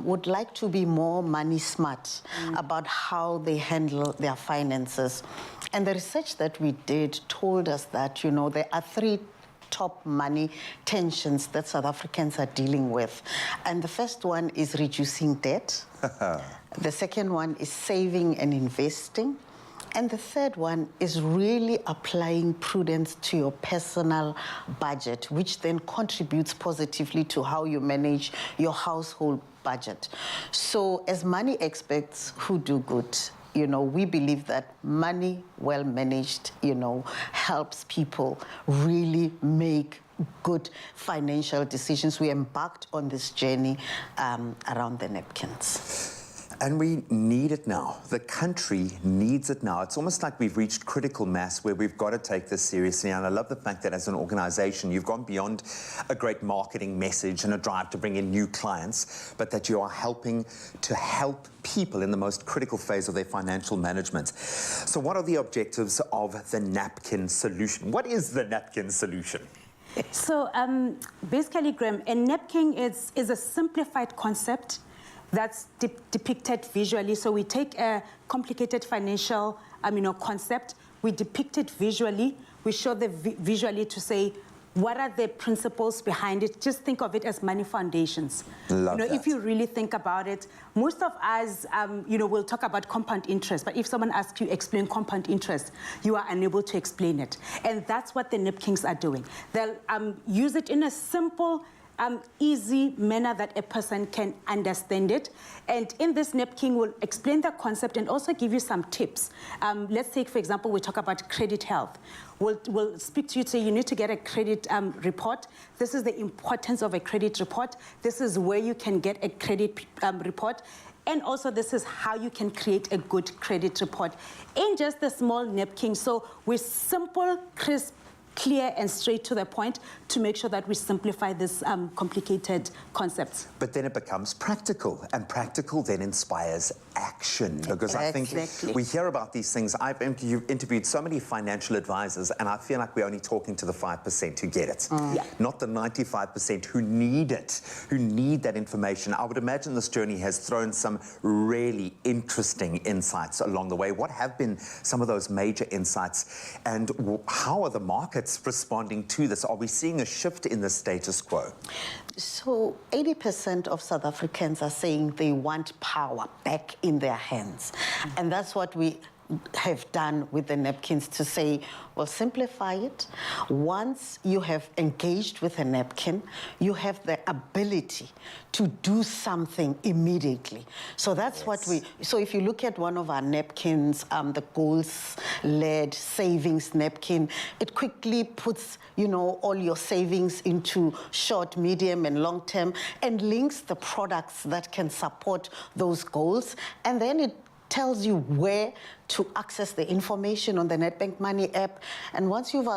would like to be more money smart about how they handle their finances. And the research that we did told us that, you know, there are 3 top money tensions that South Africans are dealing with. And the first one is reducing debt. The second one is saving and investing. And the third one is really applying prudence to your personal budget, which then contributes positively to how you manage your household budget. So as money experts who do good, you know, we believe that money well managed, you know, helps people really make good financial decisions. We embarked on this journey around the napkins. And we need it now. The country needs it now. It's almost like we've reached critical mass where we've got to take this seriously. And I love the fact that as an organization, you've gone beyond a great marketing message and a drive to bring in new clients, but that you are helping to help people in the most critical phase of their financial management. So what are the objectives of the napkin solution? What is the napkin solution? So basically, Graham, a napkin is a simplified concept that's depicted visually. So we take a complicated financial concept, we depict it visually, we show the visually to say, what are the principles behind it? Just think of it as money foundations. Love that. If you really think about it, most of us, we'll talk about compound interest, but if someone asks you explain compound interest, you are unable to explain it. And that's what the napkins are doing. They'll use it in a simple, easy manner that a person can understand it. And in this napkin, we'll explain the concept and also give you some tips. Let's take, for example, we talk about credit health. We'll speak to you, say you need to get a credit report. This is the importance of a credit report. This is where you can get a credit report. And also, this is how you can create a good credit report in just a small napkin. So with simple, crisp, clear and straight to the point to make sure that we simplify this complicated concepts. But then it becomes practical, and practical then inspires action. Because I think we hear about these things. I've interviewed so many financial advisors, and I feel like we're only talking to the 5% who get it, not the 95% who need it, who need that information. I would imagine this journey has thrown some really interesting insights along the way. What have been some of those major insights, and how are the markets responding to this? Are we seeing a shift in the status quo? So 80% of South Africans are saying they want power back in their hands. And that's what we have done with the napkins, to say, well, simplify it. Once you have engaged with a napkin, you have the ability to do something immediately. So that's what so if you look at one of our napkins, the goals-led savings napkin, it quickly puts, all your savings into short, medium, and long term, and links the products that can support those goals. And then it tells you where to access the information on the Nedbank Money app. And once you've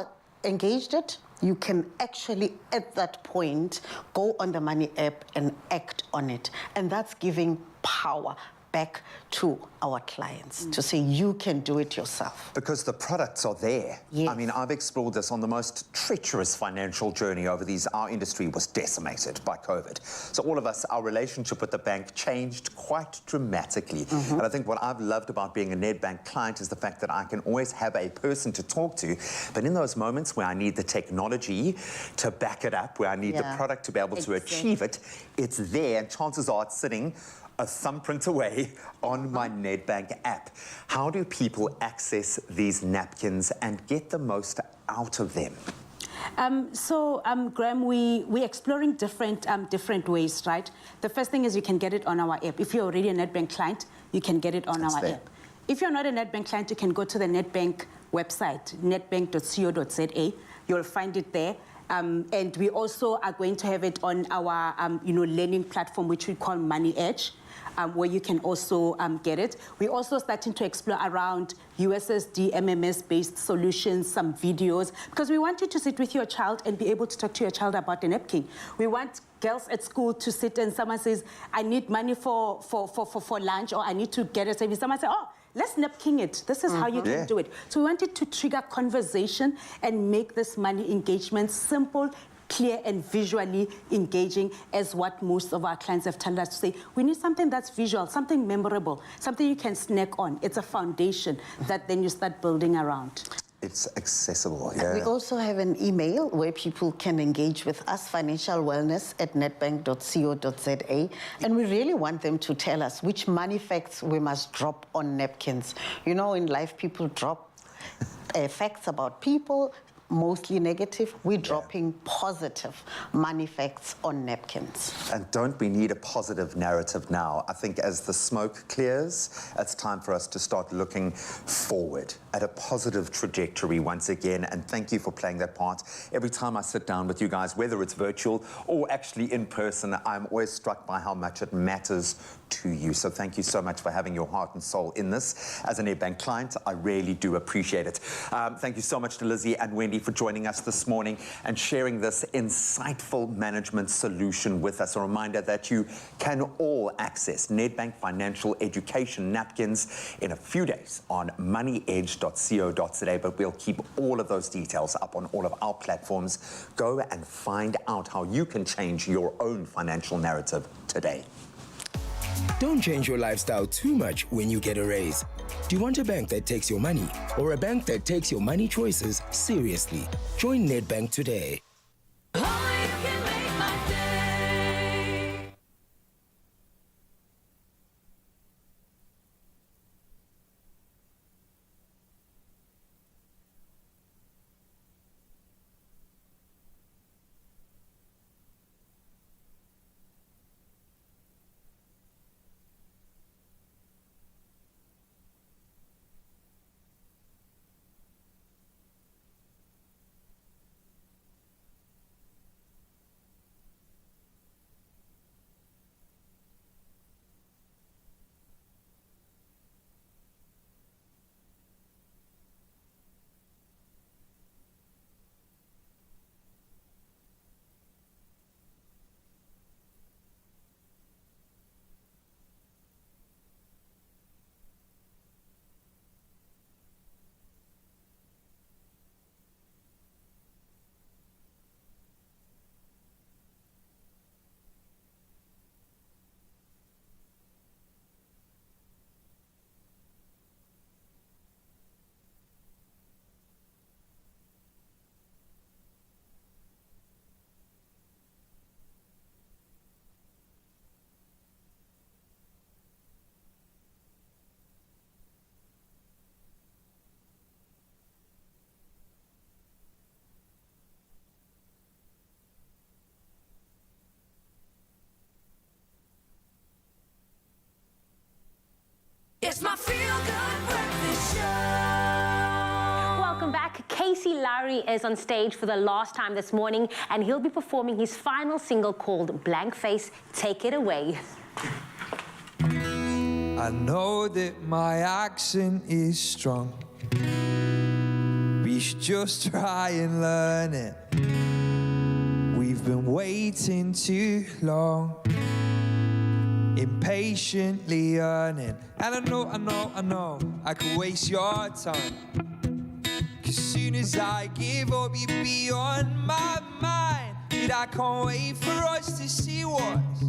engaged it, you can actually, at that point, go on the Money app and act on it. And that's giving power back to our clients to say you can do it yourself. Because the products are there. Yes. I mean, I've explored this on the most treacherous financial journey over these. Our industry was decimated by COVID. So all of us, our relationship with the bank changed quite dramatically. And I think what I've loved about being a Nedbank client is the fact that I can always have a person to talk to. But in those moments where I need the technology to back it up, where I need the product to be able to achieve it, it's there, and chances are it's sitting a thumbprint away on my Nedbank app. How do people access these napkins and get the most out of them? Graham, we're exploring different ways, right? The first thing is you can get it on our app. If you're already a Nedbank client, you can get it on our app. If you're not a Nedbank client, you can go to the Nedbank website, nedbank.co.za. You'll find it there. And we also are going to have it on our learning platform, which we call Money Edge, where you can also get it. We're also starting to explore around USSD, MMS-based solutions, some videos, because we want you to sit with your child and be able to talk to your child about the napkin. We want girls at school to sit and someone says, I need money for lunch, or I need to get a savings. Someone say, oh, let's napkin it. This is how you can do it. So we wanted to trigger conversation and make this money engagement simple, clear and visually engaging as what most of our clients have told us to say. We need something that's visual, something memorable, something you can snack on. It's a foundation that then you start building around. It's accessible, yeah. We also have an email where people can engage with us, financialwellness@nedbank.co.za, and we really want them to tell us which money facts we must drop on napkins. You know, in life, people drop facts about people, mostly negative. We're dropping positive money facts on napkins. And don't we need a positive narrative now? I think as the smoke clears, it's time for us to start looking forward at a positive trajectory once again. And thank you for playing that part. Every time I sit down with you guys, whether it's virtual or actually in person, I'm always struck by how much it matters to you. So thank you so much for having your heart and soul in this. As a Nedbank client, I really do appreciate it. Thank you so much to Lizzie and Wendy for joining us this morning and sharing this insightful management solution with us. A reminder that you can all access Nedbank Financial Education napkins in a few days on moneyedge.co.za, but we'll keep all of those details up on all of our platforms. Go and find out how you can change your own financial narrative today. Don't change your lifestyle too much when you get a raise. Do you want a bank that takes your money or a bank that takes your money choices seriously? Join Nedbank today. It's my feel-good breakfast show. Welcome back. Lowry is on stage for the last time this morning, and he'll be performing his final single called Blank Face. Take it away. I know that my accent is strong. We should just try and learn it. We've been waiting too long, impatiently yearning. And I know I could waste your time. 'Cause soon as I give up, you'll be on my mind. But I can't wait for us to see what's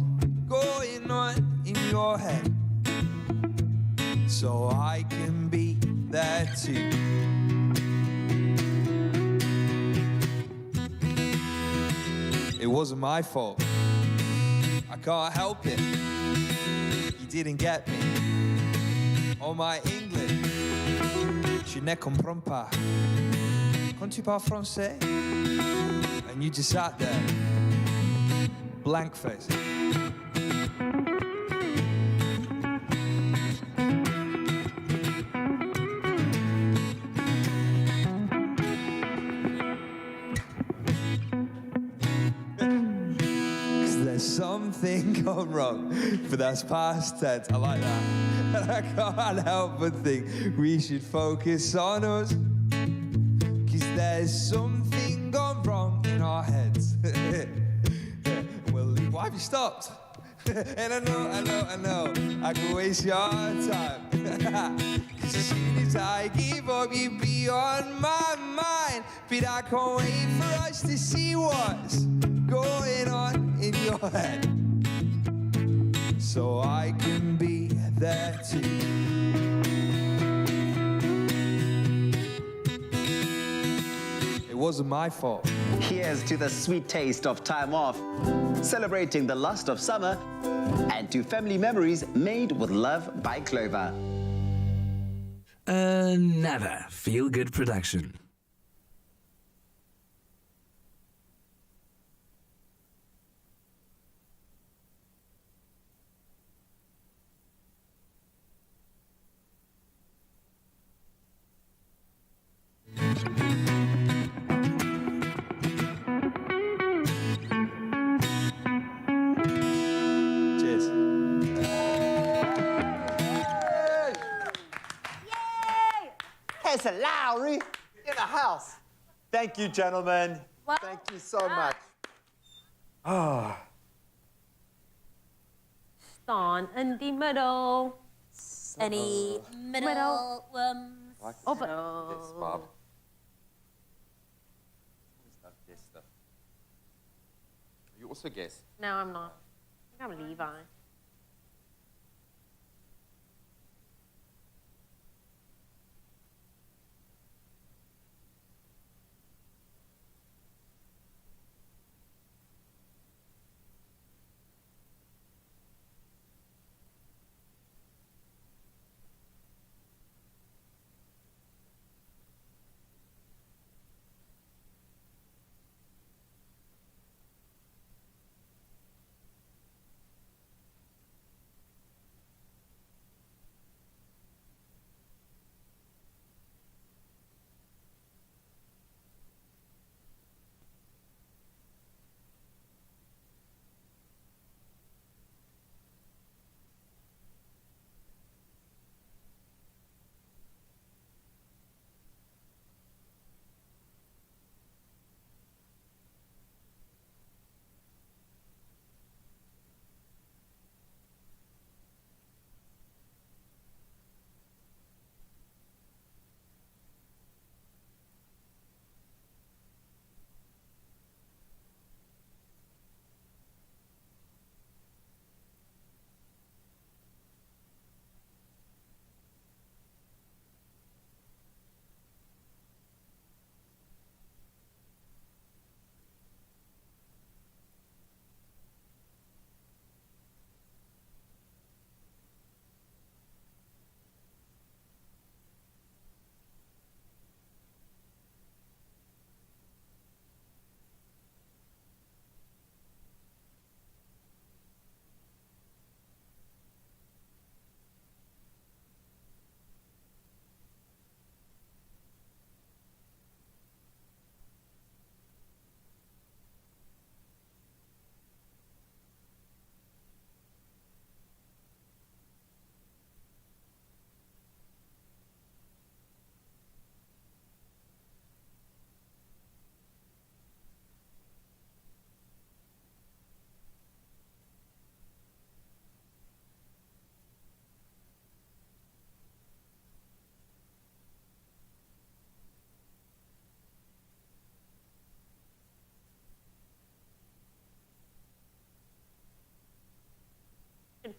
going on in your head, so I can be there too. It wasn't my fault, I can't help it. You didn't get me. Oh, my English, je ne comprends pas. Quand tu parles français? And you just sat there, blank face. Something gone wrong, but that's past tense. I like that. And I can't help but think we should focus on us, 'cause there's something gone wrong in our heads. Well, why have you stopped? And I know I could waste your time. Cause as soon as I give up, you'd be on my mind. But I can't wait for us to see what's going on in your head, so I can be there too. It wasn't my fault. Here's to the sweet taste of time off, celebrating the lust of summer, and to family memories made with love by Clover. Another feel-good production. Cheers. There's a Lowry in the house. Thank you, gentlemen. Thank you so much. Oh. Staan in die middel. In die middel. Op Yes, Bob. You also guess. No, I'm not. I think I'm Levi.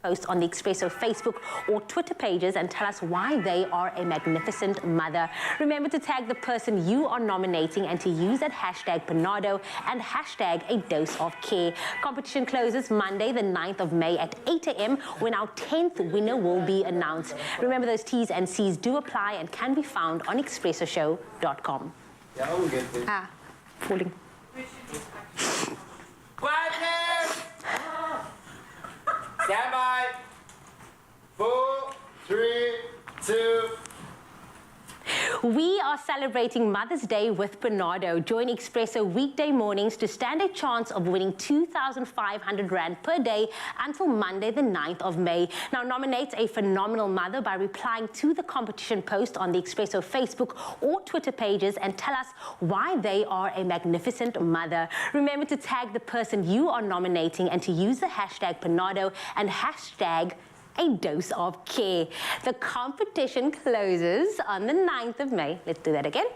Post on the Expresso Facebook or Twitter pages and tell us why they are a magnificent mother. Remember to tag the person you are nominating and to use that hashtag Panado and hashtag a dose of care. Competition closes Monday, the 9th of May at 8 a.m. when our 10th winner will be announced. Remember, those T's and C's do apply and can be found on expressoshow.com. Yeah, we'll get there. Ah, falling. Quietness! Stand by. 4, 3, 2. We are celebrating Mother's Day with Panado. Join Expresso weekday mornings to stand a chance of winning 2,500 Rand per day until Monday, the 9th of May. Now, nominate a phenomenal mother by replying to the competition post on the Expresso Facebook or Twitter pages and tell us why they are a magnificent mother. Remember to tag the person you are nominating and to use the hashtag Panado and hashtag a dose of care. The competition closes on the 9th of May. Let's do that again.